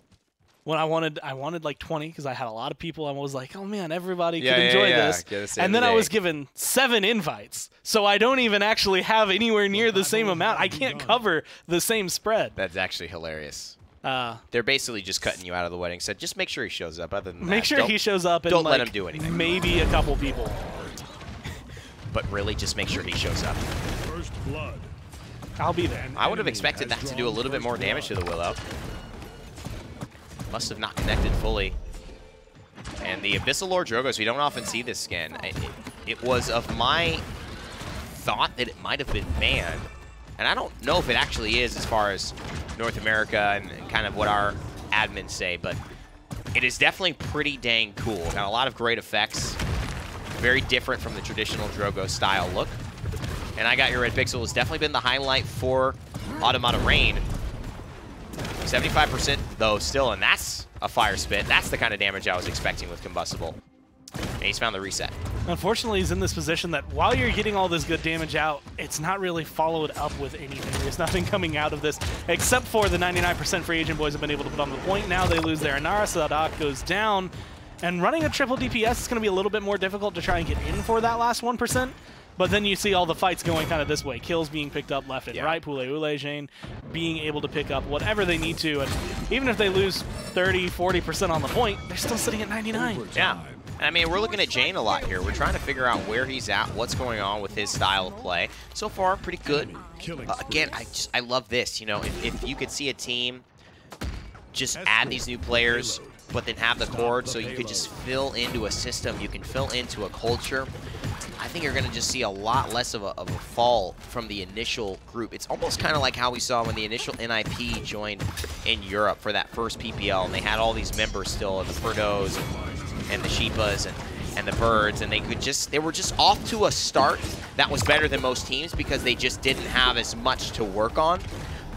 when I wanted like 20 because I had a lot of people. I was like, oh man, everybody could enjoy this. Get a save And the then I date. was given 7 invites, so I don't even actually have anywhere near the same amount. I can't cover the same spread. That's actually hilarious. Uh, They're basically just cutting you out of the wedding. Said, just make sure he shows up. Other than that, make sure don't- he shows up and don't let like, him do anything. Maybe a couple people. But really, just make sure he shows up. First blood. I'll be there. I would have expected that to do a little bit more damage to the Willow. Must have not connected fully. And the Abyssal Lord Drogos, we don't often see this skin. It was of my thought that it might have been banned. And I don't know if it actually is as far as North America and kind of what our admins say, but it is definitely pretty dang cool. Got a lot of great effects. Very different from the traditional Drogo style look. And I Got Your Red Pixel has definitely been the highlight for Automata Rain. 75% though still, and that's a fire spit. That's the kind of damage I was expecting with Combustible. And he's found the reset. Unfortunately, he's in this position that while you're getting all this good damage out, it's not really followed up with anything. There's nothing coming out of this, except for the 99% free agent boys have been able to put on the point. Now they lose their Inara, Sadak goes down, and running a triple DPS is going to be a little bit more difficult to try and get in for that last 1%. But then you see all the fights going kind of this way. Kills being picked up left and right. Pule Ule Jane being able to pick up whatever they need to. And even if they lose 30, 40% on the point, they're still sitting at 99. Yeah. I mean, we're looking at Jane a lot here. We're trying to figure out where he's at, what's going on with his style of play. So far, pretty good. Again, I love this. You know, if you could see a team just add these new players, but then have the core so you could just fill into a system, you can fill into a culture, I think you're going to just see a lot less of a fall from the initial group. It's almost kind of like how we saw when the initial NIP joined in Europe for that first PPL, and they had all these members still, and the Perdos and the Sheepas and the Birds, and they were just off to a start that was better than most teams because they just didn't have as much to work on.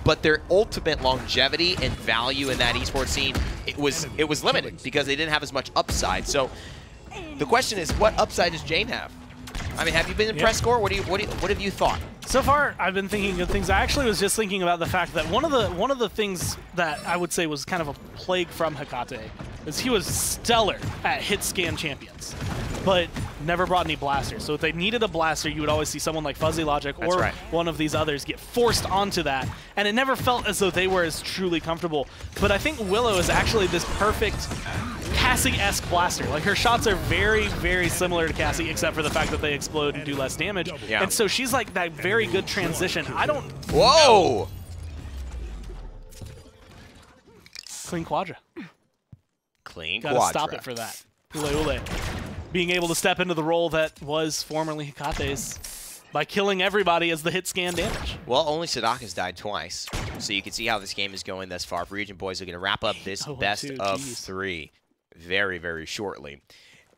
But their ultimate longevity and value in that esports scene, it was limited because they didn't have as much upside. So the question is, what upside does Jane have? I mean, have you been in press score? What have you thought? So far, I've been thinking good things. I actually was just thinking about the fact that one of the things that I would say was kind of a plague from Hecate is he was stellar at hit scan champions. but never brought any blasters. So if they needed a blaster, you would always see someone like Fuzzy Logic or one of these others get forced onto that, and it never felt as though they were as truly comfortable. But I think Willow is actually this perfect Cassie-esque blaster. Like, her shots are very, very similar to Cassie, except for the fact that they explode and do less damage. Yeah. And so she's like that very good transition. I don't... Whoa! Clean Quadra. Clean Gotta Quadra. stop it for that. Ule. Being able to step into the role that was formerly Hekate's by killing everybody as the hit scan damage. Well, only Sadak has died twice, so you can see how this game is going thus far. Region Boys are going to wrap up this best of 3 very, very shortly.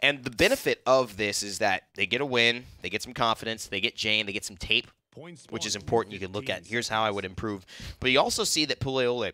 And the benefit of this is that they get a win, they get some confidence, they get Jane, they get some tape, which is important. You can look at, here's how I would improve. But you also see that Puleole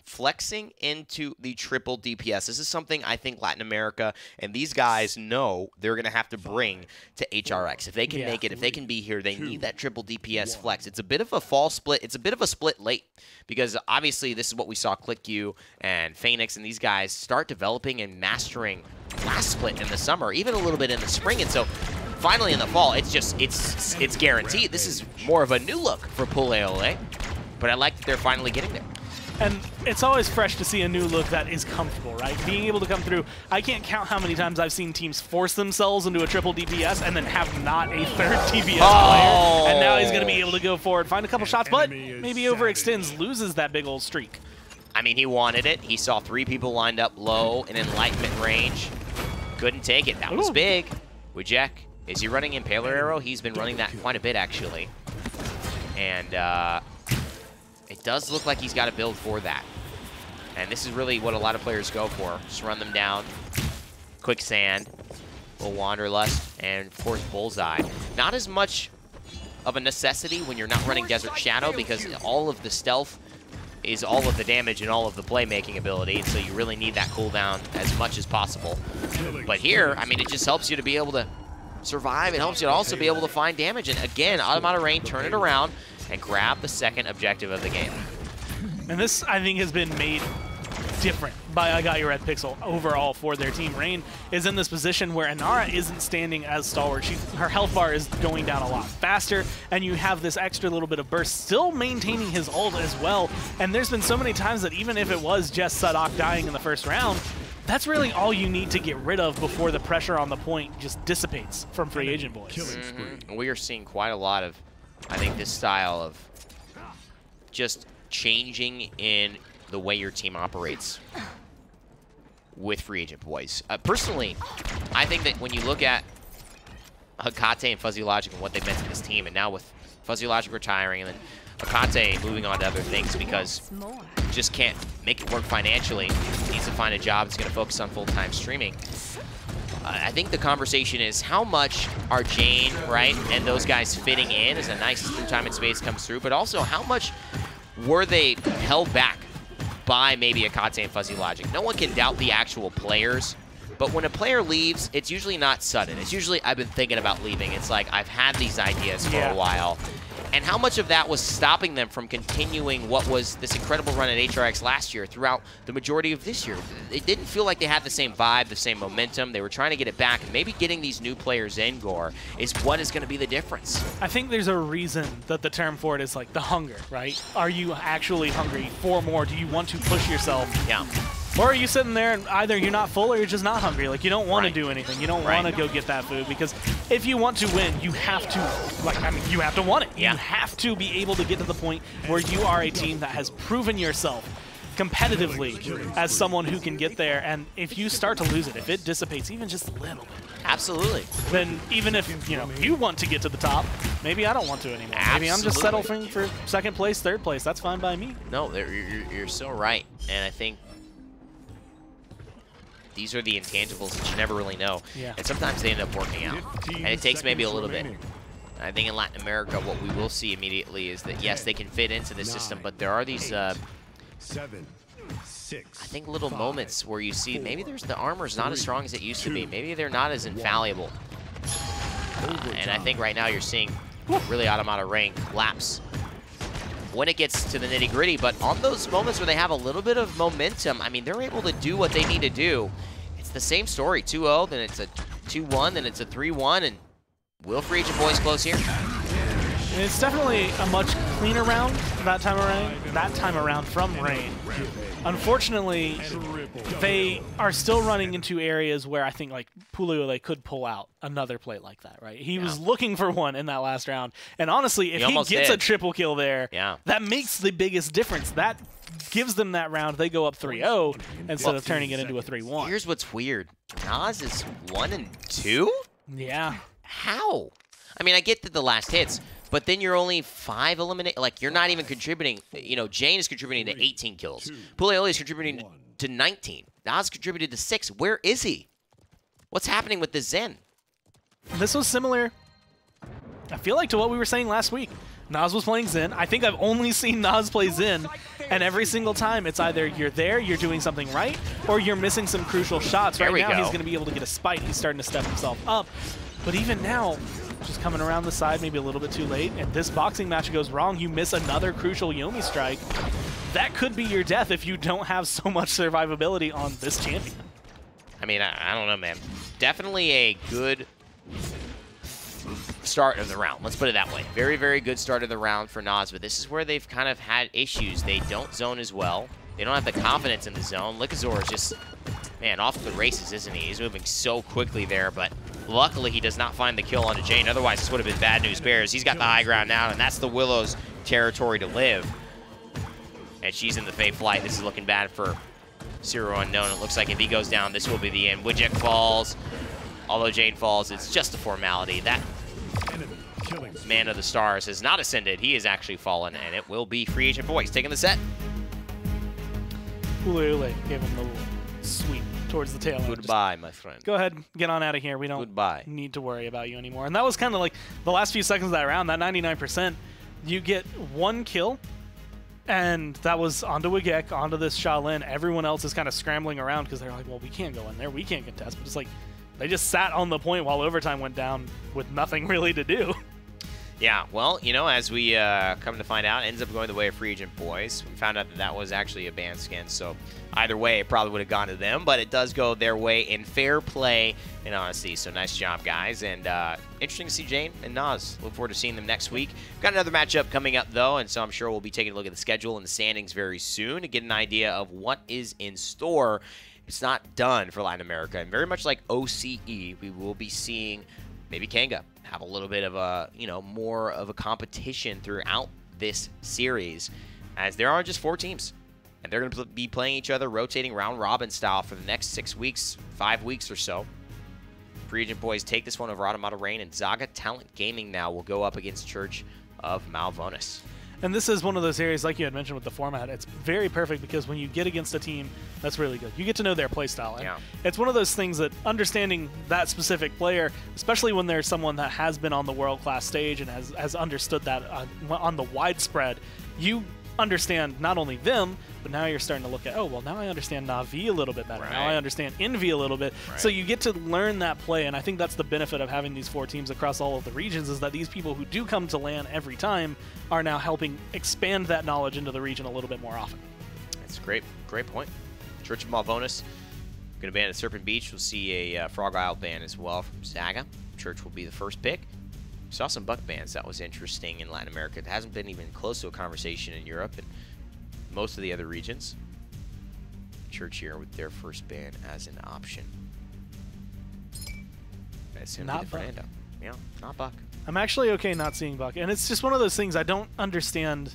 flexing into the triple DPS. This is something I think Latin America and these guys know they're going to have to bring to HRX. If they can make it, if they can be here, they need that triple DPS flex. It's a bit of a fall split. It's a bit of a split late because obviously this is what we saw ClickU and Phoenix and these guys start developing and mastering last split in the summer, even a little bit in the spring. And so finally in the fall, it's just, it's guaranteed. This is more of a new look for Puleole, but I like that they're finally getting there. And it's always fresh to see a new look that is comfortable, right? Being able to come through. I can't count how many times I've seen teams force themselves into a triple DPS and then have not a third DPS player. And now he's going to be able to go forward, find a couple shots, but maybe overextends, loses that big old streak. I mean, he wanted it. He saw 3 people lined up low in enlightenment range. Couldn't take it. That was big. Wujek, is he running Impaler Arrow? He's been running that quite a bit, actually. And, it does look like he's got a build for that. And this is really what a lot of players go for. Just run them down. Quicksand, little Wanderlust, and of course Bullseye. Not as much of a necessity when you're not running Desert Shadow because all of the stealth is all of the damage and all of the playmaking ability. So you really need that cooldown as much as possible. But here, I mean, it just helps you to be able to survive. It helps you to also be able to find damage. And again, Automata Rain, turn it around and grab the second objective of the game. And this, I think, has been made different by I Got Your Red Pixel overall for their team. Rain is in this position where Inara isn't standing as stalwart. Her health bar is going down a lot faster, and you have this extra little bit of burst, still maintaining his ult as well. And there's been so many times that even if it was just Sadak dying in the first round, that's really all you need to get rid of before the pressure on the point just dissipates from Free Agent Boys. We are seeing quite a lot of, I think, this style of just changing in the way your team operates with Free Agent Boys. Personally, I think that when you look at Hekate and Fuzzy Logic and what they've meant to this team, and now with Fuzzy Logic retiring and then Hekate moving on to other things because just can't make it work financially, needs to find a job that's going to focus on full-time streaming. I think the conversation is how much are Jane, right, and those guys fitting in as a nice through time and space comes through, but also how much were they held back by maybe Hekate and Fuzzy Logic? No one can doubt the actual players, but when a player leaves, it's usually not sudden. It's usually, I've been thinking about leaving. It's like, I've had these ideas for a while. And how much of that was stopping them from continuing what was this incredible run at HRX last year throughout the majority of this year? It didn't feel like they had the same vibe, the same momentum. They were trying to get it back, and maybe getting these new players in, Gore, is what is going to be the difference. I think there's a reason that the term for it is like the hunger, right? Are you actually hungry for more? Do you want to push yourself? Yeah. Or are you sitting there and either you're not full or you're just not hungry? Like, you don't want to do anything. You don't want to go get that food because if you want to win, you have to, like, I mean, you have to want it. You have to be able to get to the point where you are a team that has proven yourself competitively as someone who can get there. And if you start to lose it, if it dissipates even just a little bit, absolutely, then even if you want to get to the top, maybe I don't want to anymore. Maybe I'm just settling for second place, third place. That's fine by me. No, you're so right. And I think these are the intangibles that you never really know. And sometimes they end up working out. And it takes maybe a little bit. I think in Latin America, what we will see immediately is that, yes, they can fit into the system, but there are these, 7, 6, I think, little moments where you see maybe the armor's not as strong as it used to be. Maybe they're not as infallible. And I think right now you're seeing really Automata Rain collapse when it gets to the nitty-gritty, but on those moments where they have a little bit of momentum, I mean, they're able to do what they need to do. It's the same story, 2-0, then it's a 2-1, then it's a 3-1, and will Free Agent Boys close here? It's definitely a much cleaner round that time around from Rain. Unfortunately, they are still running into areas where I think like Puliole could pull out another play like that, right? He was looking for one in that last round. And honestly, if he gets a triple kill there, that makes the biggest difference. That gives them that round. They go up 3-0 instead of turning it into a 3-1. Here's what's weird. Nas is 1-2? Yeah. How? I mean, I get that the last hits, but then you're only 5 eliminated. Like, you're not even contributing. You know, Jane is contributing to 18 kills. Puliole is contributing to 19. Nas contributed to 6. Where is he? What's happening with this Zen? This was similar, I feel like, to what we were saying last week. Nas was playing Zen. I think I've only seen Nas play Zen, and every single time it's either you're there, you're doing something right, or you're missing some crucial shots. Right now he's going to be able to get a spite. He's starting to step himself up. But even now, just coming around the side, maybe a little bit too late, and this boxing match goes wrong, you miss another crucial Yomi strike. That could be your death if you don't have so much survivability on this champion. I mean, I don't know, man. Definitely a good start of the round. Let's put it that way. Very, very good start of the round for Nas, but this is where they've kind of had issues. They don't zone as well. They don't have the confidence in the zone. Likazor is just, man, off the races, isn't he? He's moving so quickly there, but luckily he does not find the kill onto Jane. Otherwise, this would have been bad news bears. He's got the high ground now, and that's the Willow's territory to live. And she's in the Fate flight. This is looking bad for Zero Unknown. It looks like if he goes down, this will be the end. Widget falls. Although Jane falls, it's just a formality. That Man of the Stars has not ascended. He has actually fallen, and it will be Free Agent Boys taking the set. Puliole gave him the little sweep towards the tail end. Goodbye, my friend. Go ahead, get on out of here. We don't need to worry about you anymore. And that was kind of like the last few seconds of that round, that 99%. You get one kill, and that was onto Wigek, onto this Shaolin. Everyone else is kind of scrambling around because they're like, well, we can't go in there. We can't contest. But it's like they just sat on the point while overtime went down with nothing really to do. Yeah, well, you know, as we come to find out, ends up going the way of Free Agent Boys. We found out that was actually a ban skin, so either way, it probably would have gone to them, but it does go their way in fair play and honesty, so nice job, guys. And interesting to see Jane and Nas. Look forward to seeing them next week. We've got another matchup coming up, though, and so I'm sure we'll be taking a look at the schedule and the standings very soon to get an idea of what is in store. It's not done for Latin America, and very much like OCE, we will be seeing maybe Kanga have a little bit of a, you know, more of a competition throughout this series, as there are just 4 teams, and they're going to be playing each other, rotating round robin style for the next 6 weeks, 5 weeks or so. Free Agent Boys take this one over Automata Rain, and Zaga Talent Gaming now will go up against Church of Malvonis. And this is one of those areas, like you had mentioned with the format, it's very perfect because when you get against a team that's really good, you get to know their playstyle. And it's one of those things that understanding that specific player, especially when there's someone that has been on the world-class stage and has understood that on the widespread, you understand not only them, but now you're starting to look at, oh, well, now I understand Na'Vi a little bit better. Now I understand Envy a little bit. So you get to learn that play, and I think that's the benefit of having these 4 teams across all of the regions, is that these people who do come to LAN every time are now helping expand that knowledge into the region a little bit more often. That's a great point. Church of Malvonis going to ban at Serpent Beach. We'll see a Frog Isle ban as well from Zaga. Church will be the first pick. Saw some Buck bans. That was interesting in Latin America. It hasn't been even close to a conversation in Europe and most of the other regions. Church here with their first ban as an option. That's going to be the Fernando. Yeah, not Buck. I'm actually okay not seeing Buck. And it's just one of those things I don't understand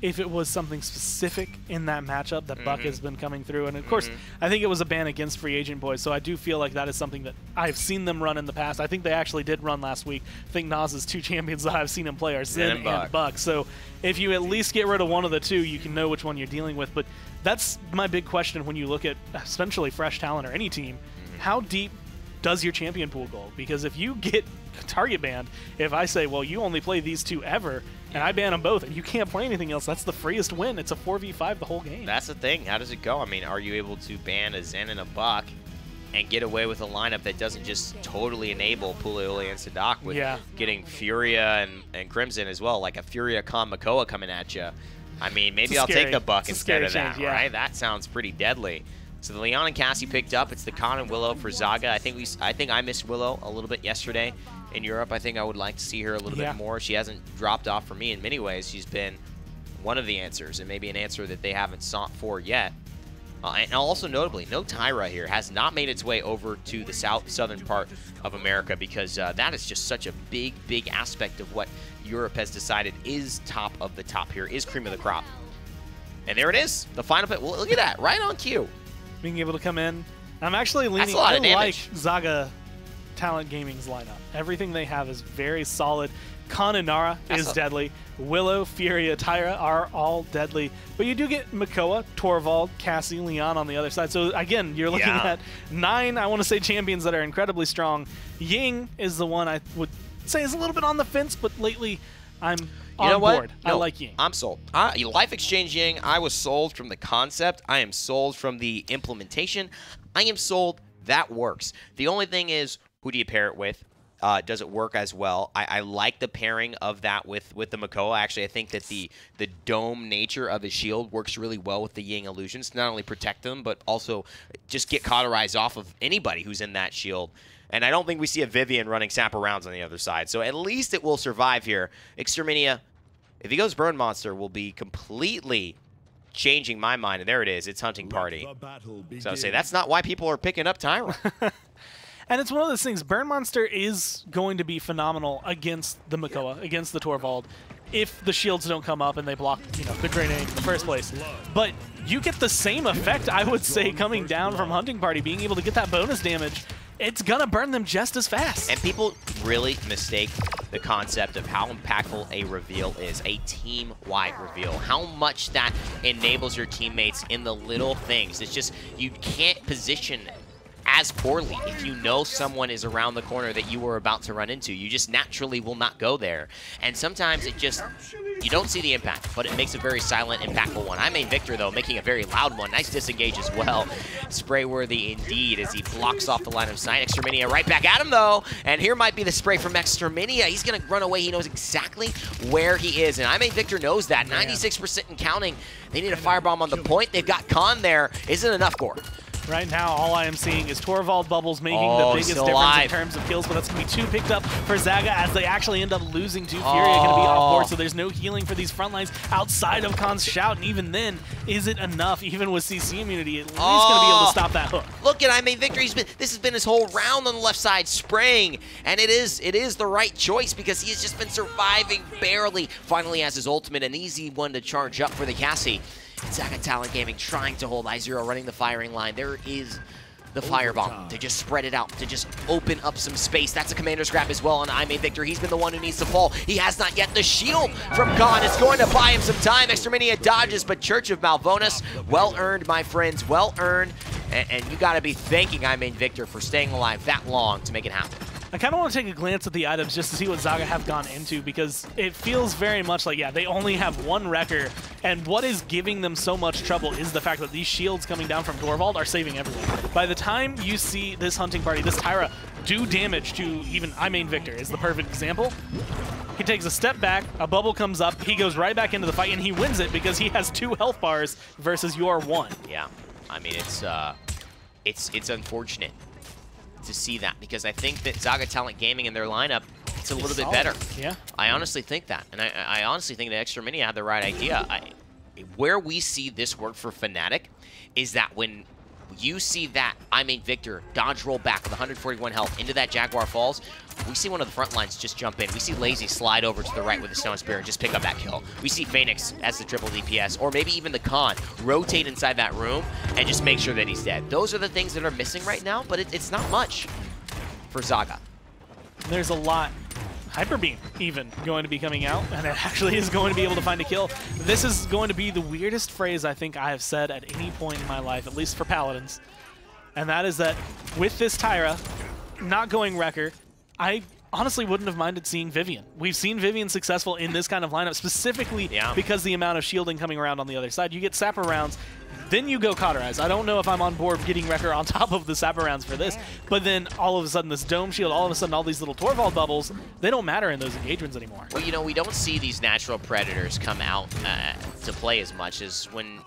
if it was something specific in that matchup that Buck has been coming through. And, of course, I think it was a ban against Free Agent Boys, so I do feel like that is something that I've seen them run in the past. I think they actually did run last week. I think Nas's 2 champions that I've seen him play are Zen and Buck. So if you at least get rid of one of the 2, you can know which one you're dealing with. But that's my big question when you look at essentially fresh talent or any team. How deep does your champion pool go? Because if you get target banned, if I say, well, you only play these 2 ever, and I ban them both, and you can't play anything else, that's the freest win. It's a 4v5 the whole game. That's the thing. How does it go? I mean, are you able to ban a Zen and a Buck and get away with a lineup that doesn't just totally enable Puliole and Sadak with getting Furia and Crimson as well, like a Furia Con Makoa coming at you? I mean, maybe I'll take the Buck instead of that, right? That sounds pretty deadly. So the Leon and Cassie picked up. It's the Khan and Willow for Zaga. I think I missed Willow a little bit yesterday in Europe. I think I would like to see her a little bit more. She hasn't dropped off for me in many ways. She's been one of the answers, and maybe an answer that they haven't sought for yet. And also notably, no Tyra here has not made its way over to the southern part of America, because that is just such a big aspect of what Europe has decided is top of the top here, is cream of the crop. And there it is, the final pick. Well, look at that, right on cue. Being able to come in. I'm actually leaning, I like Zaga Talent Gaming's lineup. Everything they have is very solid. Khan and Nara is deadly. Willow, Furia, Tyra are all deadly. But you do get Makoa, Torvald, Cassie, Leon on the other side. So again, you're looking at 9, I want to say, champions that are incredibly strong. Ying is the one I would say is a little bit on the fence, but lately I'm on board. I like Ying. I'm sold. Life Exchange Ying, I was sold from the concept. I am sold from the implementation. I am sold. That works. The only thing is, who do you pair it with? Does it work as well? I like the pairing of that with the Makoa. Actually, I think that the dome nature of his shield works really well with the Ying illusions to not only protect them, but also just get cauterized off of anybody who's in that shield. And I don't think we see a Vivian running Sapper rounds on the other side. So at least it will survive here. Exterminia, if he goes Burn Monster, will be completely changing my mind. And there it is. It's Hunting Party. So I would say that's not why people are picking up Tyra. And it's one of those things, Burn Monster is going to be phenomenal against the Makoa, against the Torvald, if the shields don't come up and they block, the grenade in the first place. But you get the same effect, I would say, coming down from Hunting Party, being able to get that bonus damage. It's going to burn them just as fast. And people really mistake the concept of how impactful a reveal is, a team-wide reveal. How much that enables your teammates in the little things. It's just, you can't position as poorly if you know someone is around the corner that you were about to run into. You just naturally will not go there. And sometimes it just, you don't see the impact, but it makes a very silent, impactful one. I made Victor, though, making a very loud one. Nice disengage as well. Spray-worthy indeed as he blocks off the line of sight. Exterminia right back at him, though. And here might be the spray from Exterminia. He's going to run away. He knows exactly where he is. And I made Victor knows that. 96% and counting. They need a firebomb on the point. They've got Khan there. Isn't enough, Gore. Right now, all I am seeing is Torvald Bubbles making the biggest difference in terms of kills, but that's going to be 2 picked up for Zaga as they actually end up losing to Furia. Going to be off board, so there's no healing for these front lines outside of Khan's shout, and even then, is it enough? Even with CC immunity, at least going to be able to stop that hook. Look at Victor. This has been his whole round on the left side, spraying, and it is the right choice because he has just been surviving barely. Finally has his ultimate, an easy one to charge up for the Cassie. Zaga Talent Gaming trying to hold I0, running the firing line. There is the firebomb to just spread it out, to just open up some space. That's a commander's grab as well on I made Victor. He's been the one who needs to fall. He has not yet. The shield from Khan is going to buy him some time. Exterminia dodges, but Church of Malvonis, well earned, my friends, well earned. And you got to be thanking I made Victor for staying alive that long to make it happen. I kind of want to take a glance at the items just to see what Zaga have gone into, because it feels very much like, they only have 1 Wrecker, and what is giving them so much trouble is the fact that these shields coming down from Torvald are saving everyone. By the time you see this Hunting Party, this Tyra, do damage to even I main Victor is the perfect example. He takes a step back, a bubble comes up, he goes right back into the fight, and he wins it because he has 2 health bars versus your 1. Yeah, I mean, it's unfortunate to see that, because I think that Zaga Talent Gaming in their lineup, it's a little bit better. Yeah. I honestly think that. And I honestly think that Exterminia had the right idea. Where we see this work for Fnatic is that when you see that I made Victor dodge roll back with 141 health into that Jaguar Falls, we see one of the front lines just jump in. We see Lazy slide over to the right with the Stone Spear and just pick up that kill. We see Phoenix as the triple DPS, or maybe even the Khan rotate inside that room and just make sure that he's dead. Those are the things that are missing right now, but it's not much for Zaga. There's a lot. Hyper Beam even going to be coming out, and it actually is going to be able to find a kill. This is going to be the weirdest phrase I think I have said at any point in my life, at least for Paladins. And that is that with this Tyra not going Wrecker, I honestly wouldn't have minded seeing Vivian. We've seen Vivian successful in this kind of lineup, specifically because the amount of shielding coming around on the other side. You get Sapper rounds, then you go Cauterize. I don't know if I'm on board getting Wrecker on top of the Sapper rounds for this, but then all of a sudden this Dome Shield, all of a sudden all these little Torvald bubbles, they don't matter in those engagements anymore. Well, we don't see these natural predators come out to play as much as when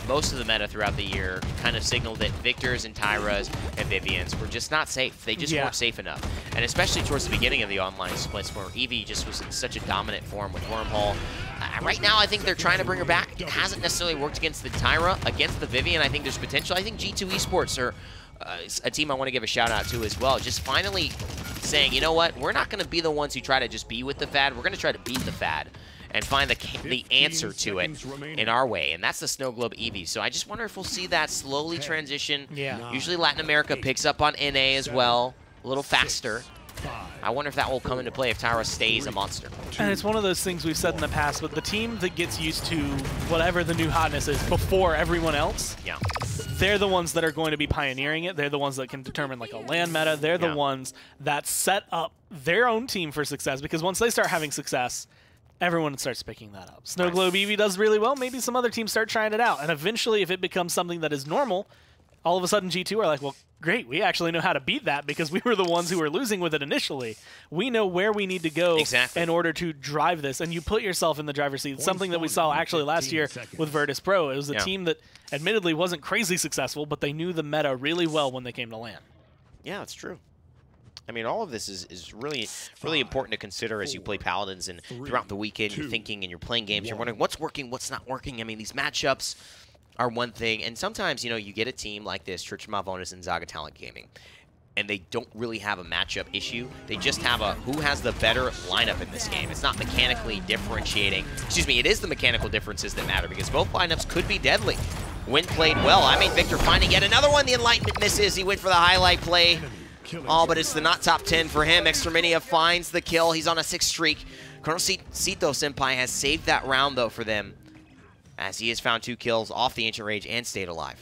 most of the meta throughout the year kind of signaled that Victors and Tyras and Vivians were just not safe. They just weren't safe enough. And especially towards the beginning of the online splits where Eevee just was in such a dominant form with Wormhole. Right now, I think they're trying to bring her back. It hasn't necessarily worked against the Tyra. Against the Vivian, I think there's potential. I think G2 Esports are a team I want to give a shout out to as well. Just finally saying, you know what, we're not going to be the ones who try to just be with the fad. We're going to try to beat the fad and find the answer to it in our way, and that's the Snow Globe Eevee. So I just wonder if we'll see that slowly transition. Usually Latin America picks up on NA as well, a little faster. I wonder if that will come into play if Tyra stays a monster. And it's one of those things we've said in the past, but the team that gets used to whatever the new hotness is before everyone else, they're the ones that are going to be pioneering it. They're the ones that can determine like a land meta. They're the ones that set up their own team for success, because once they start having success, everyone starts picking that up. Snow Globe Eevee does really well. Maybe some other teams start trying it out. And eventually, if it becomes something that is normal, all of a sudden G2 are like, well, great, we actually know how to beat that because we were the ones who were losing with it initially. We know where we need to go in order to drive this, and you put yourself in the driver's seat. It's something that we saw actually last year with Virtus Pro. It was a team that admittedly wasn't crazy successful, but they knew the meta really well when they came to LAN. Yeah, it's true. I mean, all of this is really important to consider as you play Paladins, and throughout the weekend you're thinking and you're playing games, you're wondering what's working, what's not working. I mean, these matchups are one thing, and sometimes, you know, you get a team like this, Church of Malvonis and Zaga Talent Gaming, and they don't really have a matchup issue. They just have a who has the better lineup in this game. It's not mechanically differentiating. Excuse me, it is the mechanical differences that matter, because both lineups could be deadly when played well. I mean, Victor finding yet another one. The Enlightenment misses. He went for the highlight play. Oh, but it's the not top 10 for him. Exterminia finds the kill. He's on a 6 streak. Colonel Sito Senpai has saved that round, though, for them, as he has found 2 kills off the Ancient Rage and stayed alive.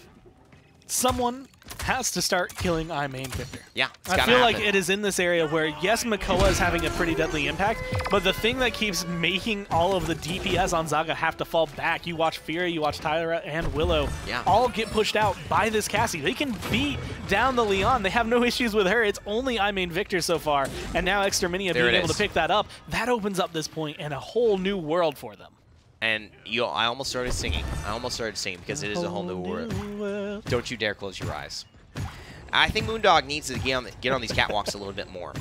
Someone has to start killing iMain Victor. Yeah, I feel like it is in this area where, yes, Makoa is having a pretty deadly impact, but the thing that keeps making all of the DPS on Zaga have to fall back, you watch Fury, you watch Tyra, and Willow, all get pushed out by this Cassie. They can beat down the Leon. They have no issues with her. It's only iMain Victor so far, and now Exterminia being able to pick that up, that opens up this point and a whole new world for them. And I almost started singing. Because it is a whole new world. Don't you dare close your eyes. I think Moondog needs to get on these catwalks a little bit more.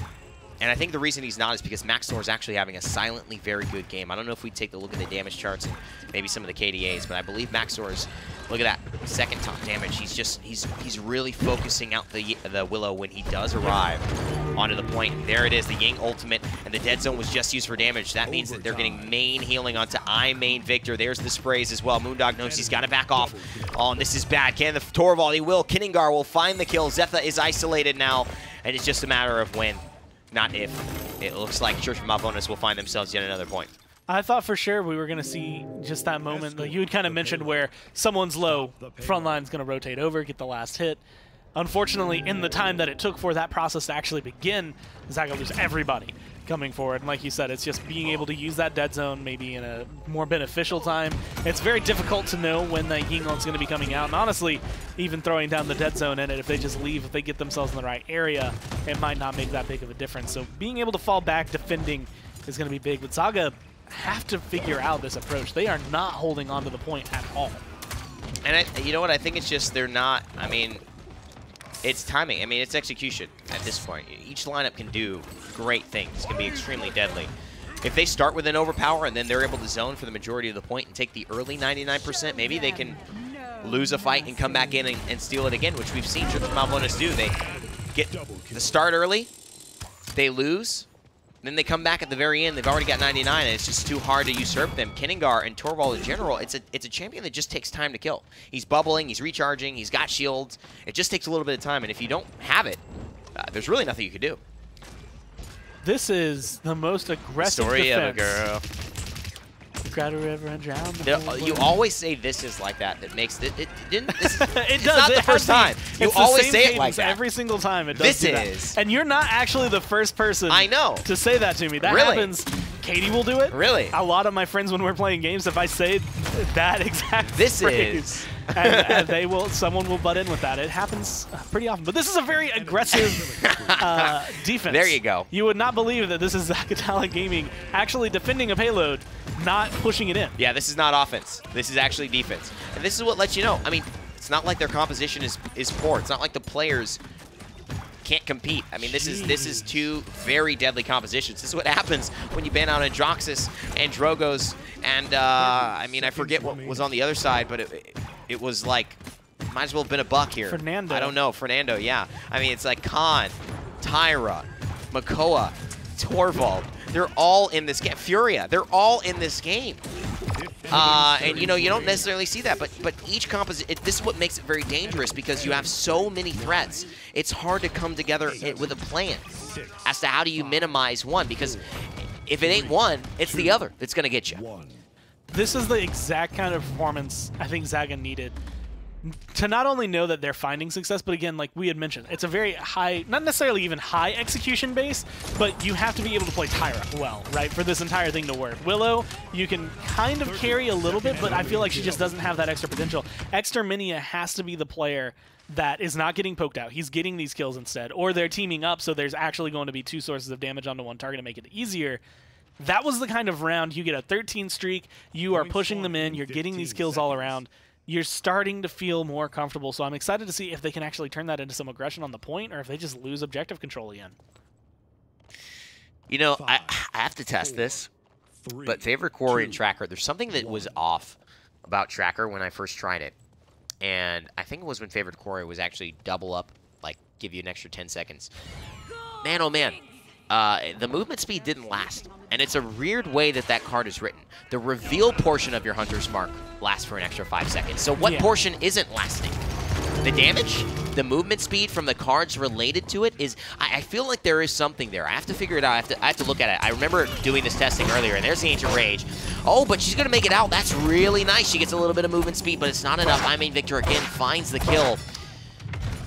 And I think the reason he's not is because Maxor is actually having a silently very good game. I don't know if we take a look at the damage charts and maybe some of the KDAs, but I believe Maxor is, look at that, second top damage. He's really focusing out the Willow when he does arrive onto the point. There it is, the Ying ultimate, and the dead zone was just used for damage. That means that they're getting main healing onto iMain Victor. There's the sprays as well. Moondog knows he's got to back off. Oh, and this is bad. Can the Torvald? He will. Kinningar will find the kill. Zetha is isolated now, and it's just a matter of when, not if. It looks like Church of Malvonis will find themselves yet another point. I thought for sure we were going to see just that moment that you had kind of mentioned where someone's low, front line's going to rotate over, get the last hit. Unfortunately, in the time that it took for that process to actually begin, Zaga lose everybody coming forward. And like you said, it's just being able to use that dead zone maybe in a more beneficial time. It's very difficult to know when that Yinglin's going to be coming out. And honestly, even throwing down the dead zone in it, if they just leave, if they get themselves in the right area, it might not make that big of a difference. So being able to fall back defending is going to be big. But Zaga have to figure out this approach. They are not holding on to the point at all. And you know what? I think it's just they're not, I mean, it's timing. I mean, it's execution at this point. Each lineup can do great things, can be extremely deadly. If they start with an overpower and then they're able to zone for the majority of the point and take the early 99%, maybe they can lose a fight and come back in and steal it again, which we've seen Church of Malvonis do. They get the start early, they lose, then they come back at the very end. They've already got 99, and it's just too hard to usurp them. Kinningar and Torvald in general, it's a champion that just takes time to kill. He's bubbling, he's recharging, he's got shields. It just takes a little bit of time, and if you don't have it, there's really nothing you can do. This is the most aggressive Story defense. of a girl. Got a river and drown. You always say this is like that. That makes it. It didn't. It does. It's not the first time. You always say it like that. Every single time it does. This do that. is. And you're not actually the first person. I know. To say that to me. That really? happens Katie will do it. Really? A lot of my friends, when we're playing games, if I say that exact This phrase, is. and someone will butt in with that. It happens pretty often. But this is a very aggressive defense. There you go. You would not believe that this is Zacatala Gaming actually defending a payload, not pushing it in. Yeah, this is not offense. This is actually defense. And this is what lets you know. I mean, it's not like their composition is poor. It's not like the players can't compete. I mean, this is two very deadly compositions. This is what happens when you ban out Androxus and Drogos, and I mean, I forget what was on the other side, but it was like, might as well have been a buck here. Fernando. I don't know. Fernando, yeah. I mean, it's like Khan, Tyra, Makoa, Torvald. They're all in this game. Furia, they're all in this game. And you know, you don't necessarily see that, but each composition, this is what makes it very dangerous, because you have so many threats. It's hard to come together with a plan as to how do you minimize one, because if it ain't one, it's the other that's going to get you. This is the exact kind of performance I think Zaga needed to not only know that they're finding success, but again, like we had mentioned, it's a very high, not necessarily even high execution base, but you have to be able to play Tyra well, right, for this entire thing to work. Willow, you can kind of carry a little bit, but I feel like she just doesn't have that extra potential. Exterminia has to be the player that is not getting poked out. He's getting these kills instead, or they're teaming up, so there's actually going to be two sources of damage onto one target to make it easier. That was the kind of round you get a 13 streak, you are pushing them in, you're getting these kills all around. You're starting to feel more comfortable, so I'm excited to see if they can actually turn that into some aggression on the point, or if they just lose objective control again. You know, I have to test this, but favorite quarry and Tracker, there's something that was off about Tracker when I first tried it, and I think it was when favorite quarry was actually double up, like give you an extra 10 seconds. Man, oh man. The movement speed didn't last, and it's a weird way that card is written. The reveal portion of your Hunter's Mark lasts for an extra 5 seconds. So what portion isn't lasting? The damage? The movement speed from the cards related to it is... I feel like there is something there. I have to figure it out. I have to look at it. I remember doing this testing earlier, and there's the Ancient Rage. Oh, but she's going to make it out. That's really nice. She gets a little bit of movement speed, but it's not enough. I mean, Victor again finds the kill.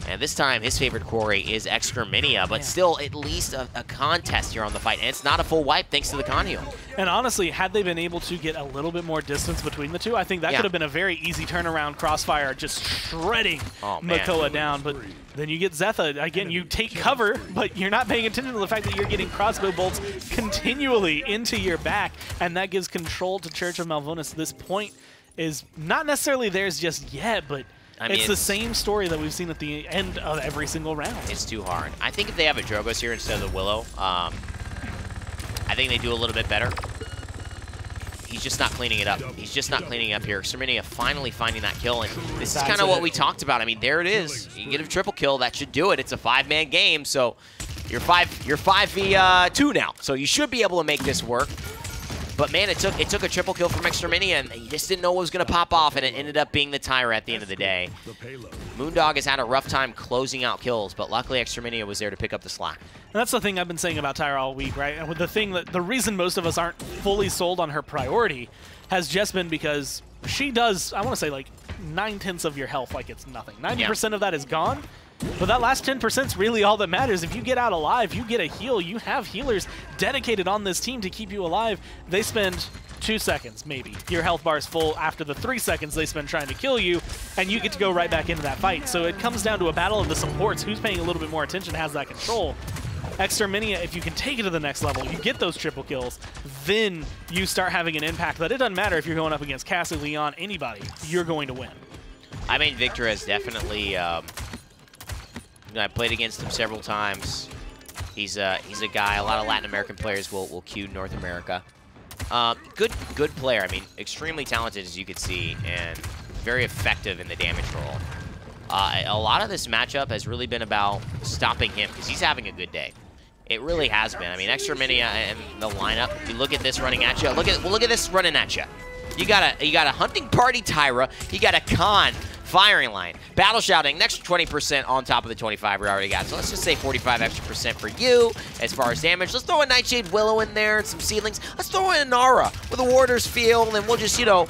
And this time, his favorite quarry is Exterminia, but still at least a contest here on the fight. And it's not a full wipe thanks to the Conheal. And honestly, had they been able to get a little bit more distance between the two, I think that could have been a very easy turnaround. Crossfire just shredding Makoa down. But then you get Zetha. Again, you take cover, but you're not paying attention to the fact that you're getting crossbow bolts continually into your back. And that gives control to Church of Malvonis. This point is not necessarily theirs just yet, but... I mean, it's the same story that we've seen at the end of every single round. It's too hard. I think if they have a Drogos here instead of the Willow, I think they do a little bit better. He's just not cleaning it up. He's just not cleaning it up here. Exterminia finally finding that kill, and this is kind of what we talked about. I mean, there it is. You can get a triple kill. That should do it. It's a 5-man game, so you're 5v2 now. So you should be able to make this work. But man, it took a triple kill from Exterminia, and you just didn't know what was going to pop off, and it ended up being the Tyra at the end of the day. Moondog has had a rough time closing out kills, but luckily Exterminia was there to pick up the slack. And that's the thing I've been saying about Tyra all week, right? And with the reason most of us aren't fully sold on her priority has just been because she does, I want to say, like 9/10 of your health like it's nothing. 90% of that is gone. But that last 10% is really all that matters. If you get out alive, you get a heal. You have healers dedicated on this team to keep you alive. They spend 2 seconds, maybe. Your health bar is full after the 3 seconds they spend trying to kill you, and you get to go right back into that fight. So it comes down to a battle of the supports. Who's paying a little bit more attention has that control. Exterminia, if you can take it to the next level, you get those triple kills, then you start having an impact that it doesn't matter if you're going up against Cassie, Leon, anybody, you're going to win. I mean, Victor has definitely... I played against him several times. He's a guy. A lot of Latin American players will queue North America. Good player. I mean, extremely talented as you could see, and very effective in the damage roll. A lot of this matchup has really been about stopping him because he's having a good day. It really has been. I mean, Exterminia and the lineup. If you look at this running at you, look at this running at you. You got a hunting party Tyra. You got a Khan. Firing line, battle shouting, an extra 20% on top of the 25 we already got. So let's just say 45 extra percent for you as far as damage. Let's throw a Nightshade Willow in there and some Seedlings. Let's throw in a Nara with a Warder's Field, and we'll just, you know,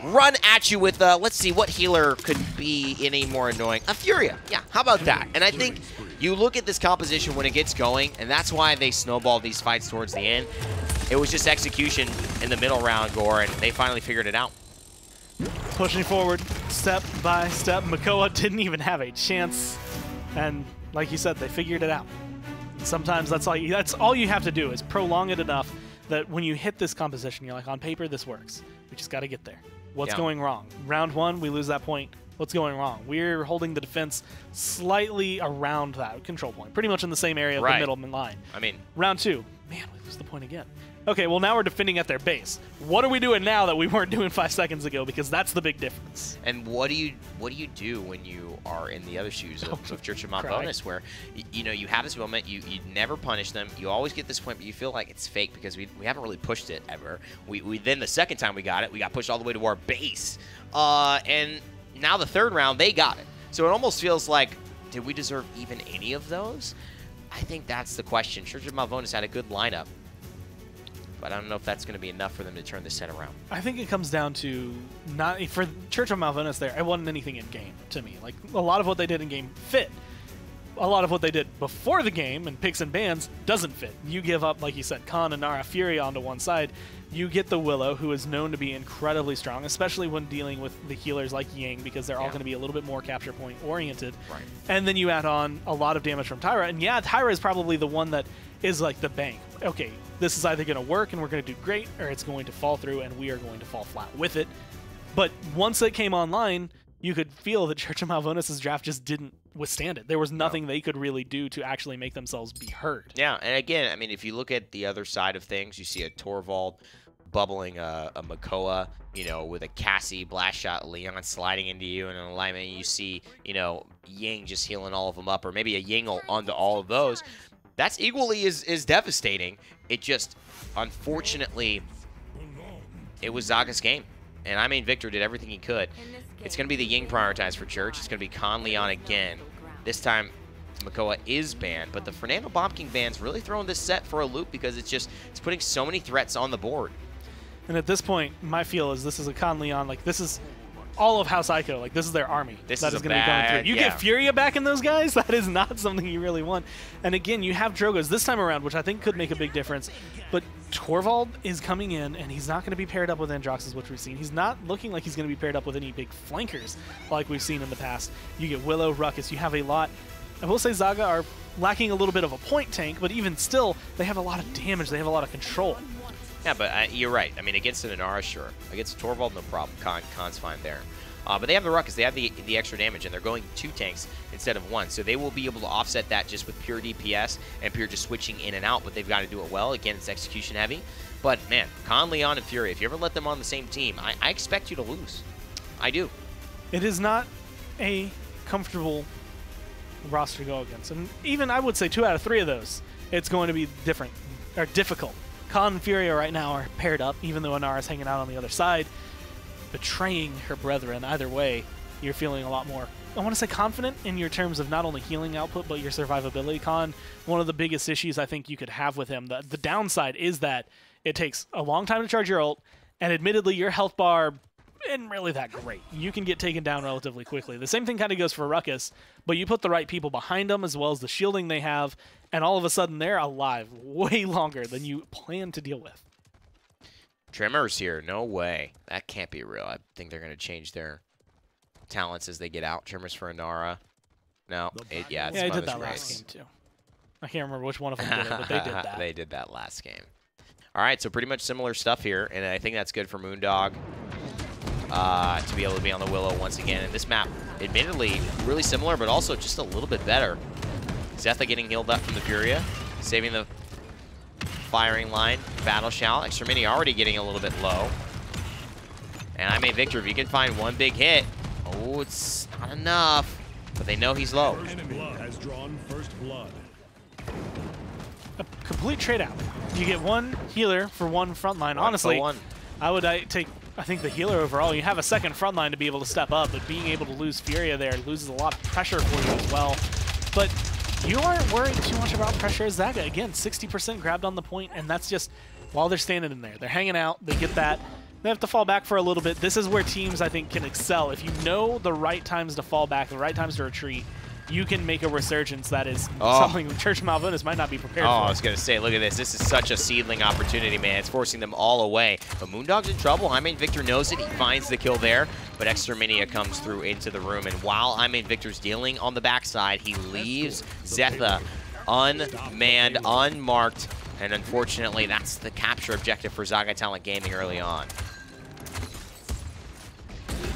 run at you with, let's see, what healer could be any more annoying? A Furia. Yeah, how about that? And I think you look at this composition when it gets going, and that's why they snowball these fights towards the end. It was just execution in the middle round, Gore, and they finally figured it out. Pushing forward, step by step. Makoa didn't even have a chance, and like you said, they figured it out. Sometimes that's all you have to do is prolong it enough that when you hit this composition, you're like, on paper, this works. We just got to get there. What's going wrong? Round 1, we lose that point. What's going wrong? We're holding the defense slightly around that control point, pretty much in the same area of the middle line. I mean, round 2, man, we lose the point again. Okay, well, now we're defending at their base. What are we doing now that we weren't doing 5 seconds ago? Because that's the big difference. And what do you do when you are in the other shoes of Church of Mount Bonus, where you know you have this moment, you never punish them, you always get this point, but you feel like it's fake because we haven't really pushed it ever. We then the second time we got pushed all the way to our base, and now the third round they got it. So it almost feels like, did we deserve even any of those? I think that's the question. Church of Mount Bonus had a good lineup, but I don't know if that's going to be enough for them to turn the set around. I think it comes down to not for Church of Malvonis there. It wasn't anything in game to me. Like a lot of what they did in game fit. A lot of what they did before the game and picks and bans doesn't fit. You give up, like you said, Khan and Nara Fury onto one side. You get the Willow, who is known to be incredibly strong, especially when dealing with the healers like Ying, because they're all going to be a little bit more capture point oriented. Right. And then you add on a lot of damage from Tyra. And yeah, Tyra is probably the one that is like the bank. Okay, this is either going to work and we're going to do great, or it's going to fall through and we are going to fall flat with it. But once it came online, you could feel that Church of Malvonis' draft just didn't withstand it. There was nothing they could really do to actually make themselves be heard. Yeah, and again, I mean, if you look at the other side of things, you see a Torvald bubbling a Makoa, you know, with a Cassie blast shot, Leon sliding into you in an alignment. You see, you know, Ying just healing all of them up, or maybe a Ying onto all of those. That's equally as devastating. It just, unfortunately, it was Zaga's game. And I mean, Victor did everything he could. It's going to be the Ying prioritized for Church. It's going to be Khan Leon again. This time, Makoa is banned, but the Fernando Bomb King ban's really throwing this set for a loop because it's putting so many threats on the board. And at this point, my feel is this is a Khan Leon. Like, this is all of House Ico. Like, this is their army this that is going to be going through. You get Furia back in those guys? That is not something you really want. And again, you have Drogoz this time around, which I think could make a big difference. But Torvald is coming in, and he's not going to be paired up with Androxus, which we've seen. He's not looking like he's going to be paired up with any big flankers like we've seen in the past. You get Willow, Ruckus. You have a lot. I will say Zaga are lacking a little bit of a point tank, but even still, they have a lot of damage. They have a lot of control. Yeah, but you're right. I mean, against an Inara, sure. Against Torvald, no problem. Khan's fine there. But they have the Ruckus. They have the extra damage, and they're going 2 tanks instead of 1. So they will be able to offset that just with pure DPS and pure just switching in and out, but they've got to do it well. Again, it's execution heavy. But, man, Khan, Leon, and Fury, if you ever let them on the same team, I expect you to lose. I do. It is not a comfortable roster to go against. And even, I would say, 2 out of 3 of those, it's going to be different, or difficult. Khan and Furia right now are paired up, even though Inara's hanging out on the other side, betraying her brethren. Either way, you're feeling a lot more, I want to say, confident in your terms of not only healing output, but your survivability. Khan, one of the biggest issues I think you could have with him, the downside is that it takes a long time to charge your ult, and admittedly, your health bar isn't really that great. You can get taken down relatively quickly. The same thing kind of goes for Ruckus, but you put the right people behind them as well as the shielding they have, and all of a sudden they're alive way longer than you plan to deal with. Tremors here, no way. That can't be real. I think they're going to change their talents as they get out. Tremors for Inara. No, it's I did that last game too. I can't remember which one of them did it, but they did that. They did that last game. All right, so pretty much similar stuff here, and I think that's good for Moondog to be able to be on the Willow once again. And this map, admittedly, really similar, but also just a little bit better. Zetha getting healed up from the Furia, saving the firing line. Battle Shout. Extra Mini already getting a little bit low. And I made Victor, if you can find one big hit, oh, it's not enough. But they know he's low. Enemy has drawn first blood. A complete trade out. You get 1 healer for 1 frontline. Honestly, I would take, I think, the healer overall. You have a second frontline to be able to step up, but being able to lose Furia there loses a lot of pressure for you as well. But you aren't worried too much about pressure as Zaga. Again, 60% grabbed on the point, and that's just while they're standing in there. They're hanging out. They get that. They have to fall back for a little bit. This is where teams, I think, can excel. If you know the right times to fall back, the right times to retreat, you can make a resurgence that is something Church of Malvonis might not be prepared for. I was going to say, look at this. This is such a seedling opportunity, man. It's forcing them all away. But Moondog's in trouble. I mean, Victor knows it. He finds the kill there. But Exterminia comes through into the room. And while I mean Victor's dealing on the backside, he leaves Zetha unmanned, unmarked. And unfortunately, that's the capture objective for Zaga Talent Gaming early on.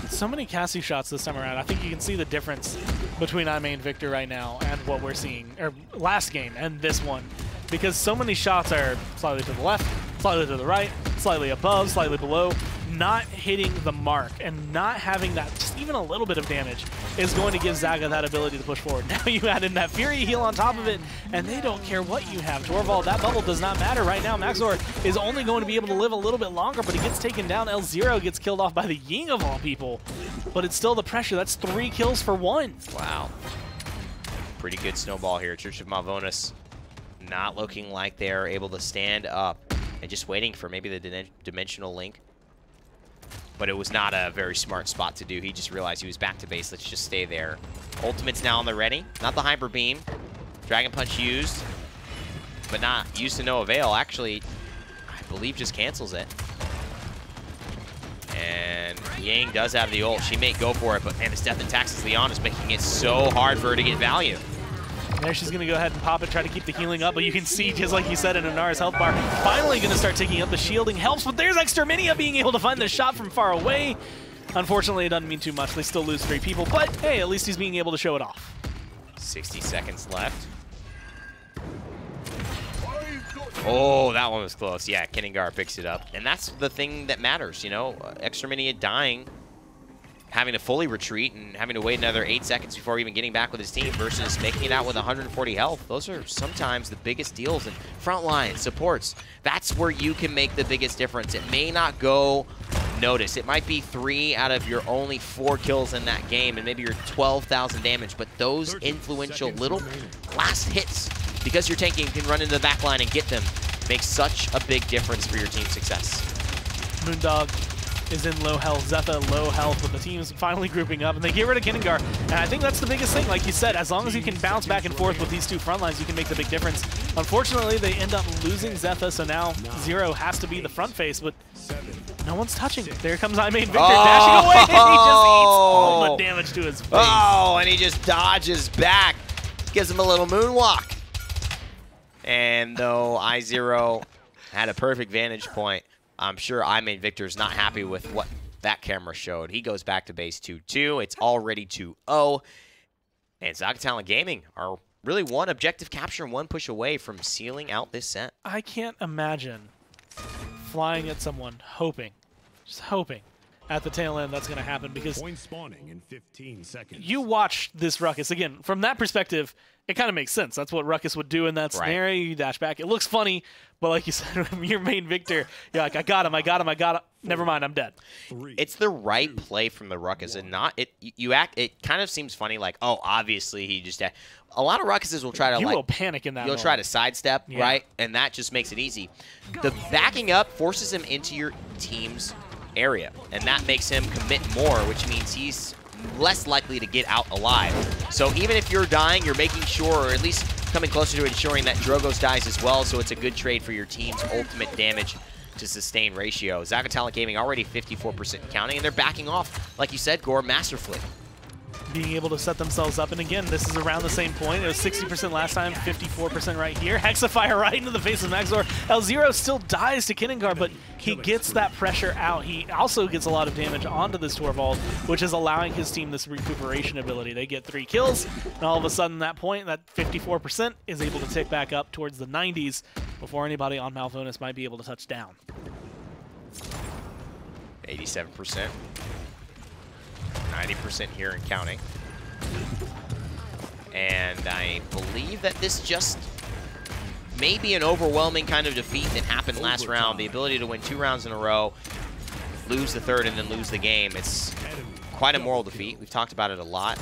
So many Cassie shots this time around. I think you can see the difference between I main Victor right now and what we're seeing, or last game and this one, because so many shots are slightly to the left, slightly to the right, slightly above, slightly below, not hitting the mark, and not having that, just even a little bit of damage, is going to give Zaga that ability to push forward. Now you add in that Fury heal on top of it, and they don't care what you have. Torvald, that bubble does not matter right now. Maxor is only going to be able to live a little bit longer, but he gets taken down. L0 gets killed off by the Ying of all people, but it's still the pressure. That's 3 kills for 1. Wow. Pretty good snowball here. Church of Malvonis not looking like they're able to stand up and just waiting for maybe the dimensional link. But it was not a very smart spot to do. He just realized he was back to base. Let's just stay there. Ultimate's now on the ready. Not the Hyper Beam. Dragon Punch used, but not used to no avail. Actually, I believe just cancels it. And Yang does have the ult. She may go for it, but man, this Death and Taxes Leon is making it so hard for her to get value. There she's going to go ahead and pop it, try to keep the healing up, but you can see, just like you said, in Inara's health bar, finally going to start taking up the shielding. Helps, but there's Exterminia being able to find the shot from far away. Unfortunately, it doesn't mean too much. They still lose 3 people, but hey, at least he's being able to show it off. 60 seconds left. Oh, that one was close. Yeah, Kenningar picks it up. And that's the thing that matters, you know? Exterminia dying, having to fully retreat and having to wait another 8 seconds before even getting back with his team versus making it out with 140 health. Those are sometimes the biggest deals in frontline supports. That's where you can make the biggest difference. It may not go noticed. It might be 3 out of your only 4 kills in that game and maybe your 12,000 damage, but those influential little last hits, because your tanking can run into the back line and get them, makes such a big difference for your team's success. Moondog is in low health, Zetha low health, but the team's finally grouping up, and they get rid of Kenningar. And I think that's the biggest thing, like you said, as long as you can bounce back and forth with these 2 front lines, you can make the big difference. Unfortunately, they end up losing Zetha, so now Zero has to be the front face, but no one's touching it. There comes I main Victor dashing away, and he just eats all the damage to his face. Oh, and he just dodges back. Gives him a little moonwalk. And though I0 had a perfect vantage point, I'm sure I main Victor's not happy with what that camera showed. He goes back to base 2-2. It's already 2-0. And Zaga Talent Gaming are really 1 objective capture and 1 push away from sealing out this set. I can't imagine flying at someone, hoping, just hoping, at the tail end that's going to happen, because Point spawning in 15 seconds. you watch this Ruckus, again, from that perspective, it kind of makes sense. That's what Ruckus would do in that scenario. You dash back. It looks funny, but like you said, your main Victor, you're like, I got him. Never mind, I'm dead. It's the right play from the Ruckus, and not it. It kind of seems funny, like, oh, obviously he just. A lot of Ruckuses will try to will panic in that. You'll try to sidestep, right, and that just makes it easy. The backing up forces him into your team's area, and that makes him commit more, which means he's less likely to get out alive. So even if you're dying, you're making sure, or at least coming closer to ensuring that Drogos dies as well, so it's a good trade for your team's ultimate damage to sustain ratio. Zaga Talent Gaming already 54% counting, and they're backing off, like you said, Gore, masterfully. Being able to set themselves up, and again, this is around the same point. It was 60% last time, 54% right here. Hexafire right into the face of Maxor. L0 still dies to Kenningar, but he gets that pressure out. He also gets a lot of damage onto this Torvald, which is allowing his team this recuperation ability. They get 3 kills, and all of a sudden that point, that 54% is able to tick back up towards the 90s before anybody on Malvonis might be able to touch down. 87%. 90% here and counting. And I believe that this just may be an overwhelming kind of defeat that happened last round. The ability to win 2 rounds in a row, lose the 3rd, and then lose the game. It's quite a moral defeat. We've talked about it a lot.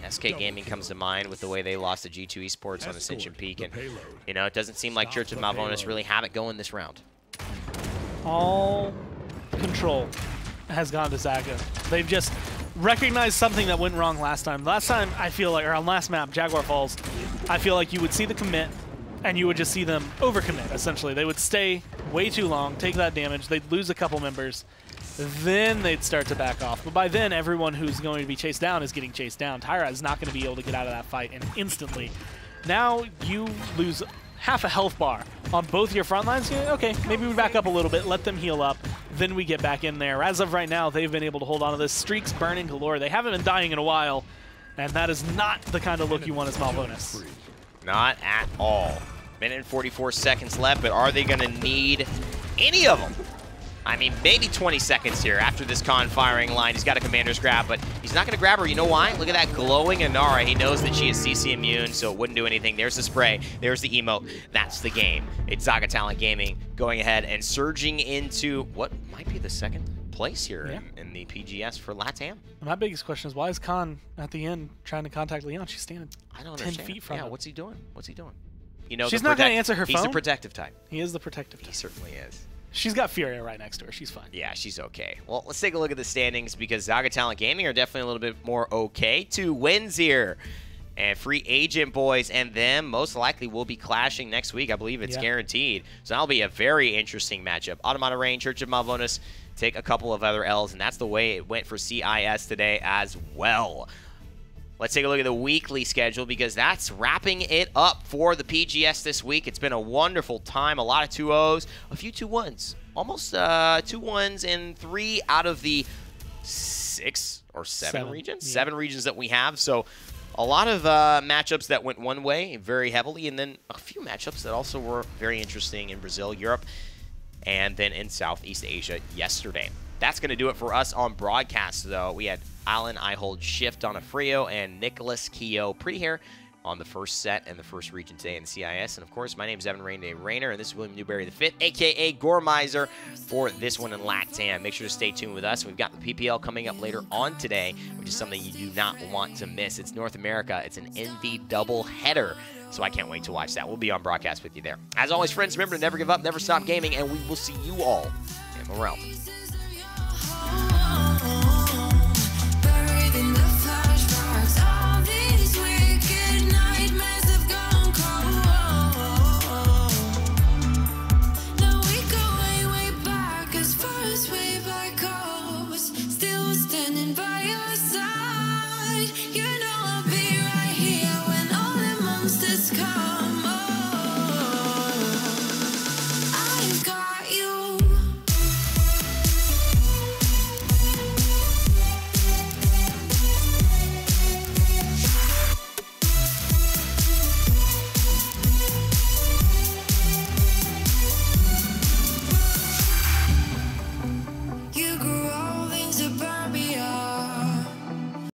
SK Gaming comes to mind with the way they lost to G2 Esports on Ascension Peak. And, you know, it doesn't seem like Church of Malvonis really have it going this round. All control has gone to Zaga. They've just recognize something that went wrong last time. Last time, I feel like, or on last map, Jaguar Falls, I feel like you would see the commit, and you would just see them overcommit, essentially. They would stay way too long, take that damage, they'd lose a couple members, then they'd start to back off. But by then, everyone who's going to be chased down is getting chased down. Tyra is not going to be able to get out of that fight, and instantly. Now you lose half a health bar on both your front lines. Okay, maybe we back up a little bit, let them heal up, then we get back in there. As of right now, they've been able to hold on to this. Streaks burning galore. They haven't been dying in a while, and that is not the kind of look you want as Malvonis. Not at all. Minute and 44 seconds left, but are they going to need any of them? I mean, maybe 20 seconds here after this Khan firing line. He's got a commander's grab, but he's not going to grab her. You know why? Look at that glowing Inara. He knows that she is CC immune, so it wouldn't do anything. There's the spray. There's the emote. That's the game. It's Zaga Talent Gaming going ahead and surging into what might be the second place here in the PGS for LATAM. My biggest question is, why is Khan at the end trying to contact Leon? She's standing I don't 10 understand. feet from him. What's he doing? What's he doing? You know, she's not going to answer her phone. He's the protective type. He is the protective type. He certainly is. She's got Furia right next to her. She's fine. Yeah, she's okay. Well, let's take a look at the standings because Zaga Talent Gaming are definitely a little bit more okay. 2 wins here. And Free Agent Boys and them most likely will be clashing next week. I believe it's guaranteed. So that'll be a very interesting matchup. Automata Rain, Church of Malvonis take a couple of other L's, and that's the way it went for CIS today as well. Let's take a look at the weekly schedule because that's wrapping it up for the PGS this week. It's been a wonderful time. A lot of 2-0s, a few 2-1s. Almost 2-1s in 3 out of the 6 or 7 regions? Yeah. 7 regions that we have. So a lot of matchups that went one way very heavily, and then a few matchups that also were very interesting in Brazil, Europe, and then in Southeast Asia yesterday. That's going to do it for us on broadcast, though. We had Alan Ihold Shift on a Frio and Nicholas Keogh Pretty Hair on the first set and the first region today in the CIS. And, of course, my name is Evan Rainday Rayner, and this is William Newberry V, a.k.a. Gormizer, for this one in LATAM. Make sure to stay tuned with us. We've got the PPL coming up later on today, which is something you do not want to miss. It's North America. It's an Envy doubleheader. So I can't wait to watch that. We'll be on broadcast with you there. As always, friends, remember to never give up, never stop gaming, and we will see you all in the realm. Oh,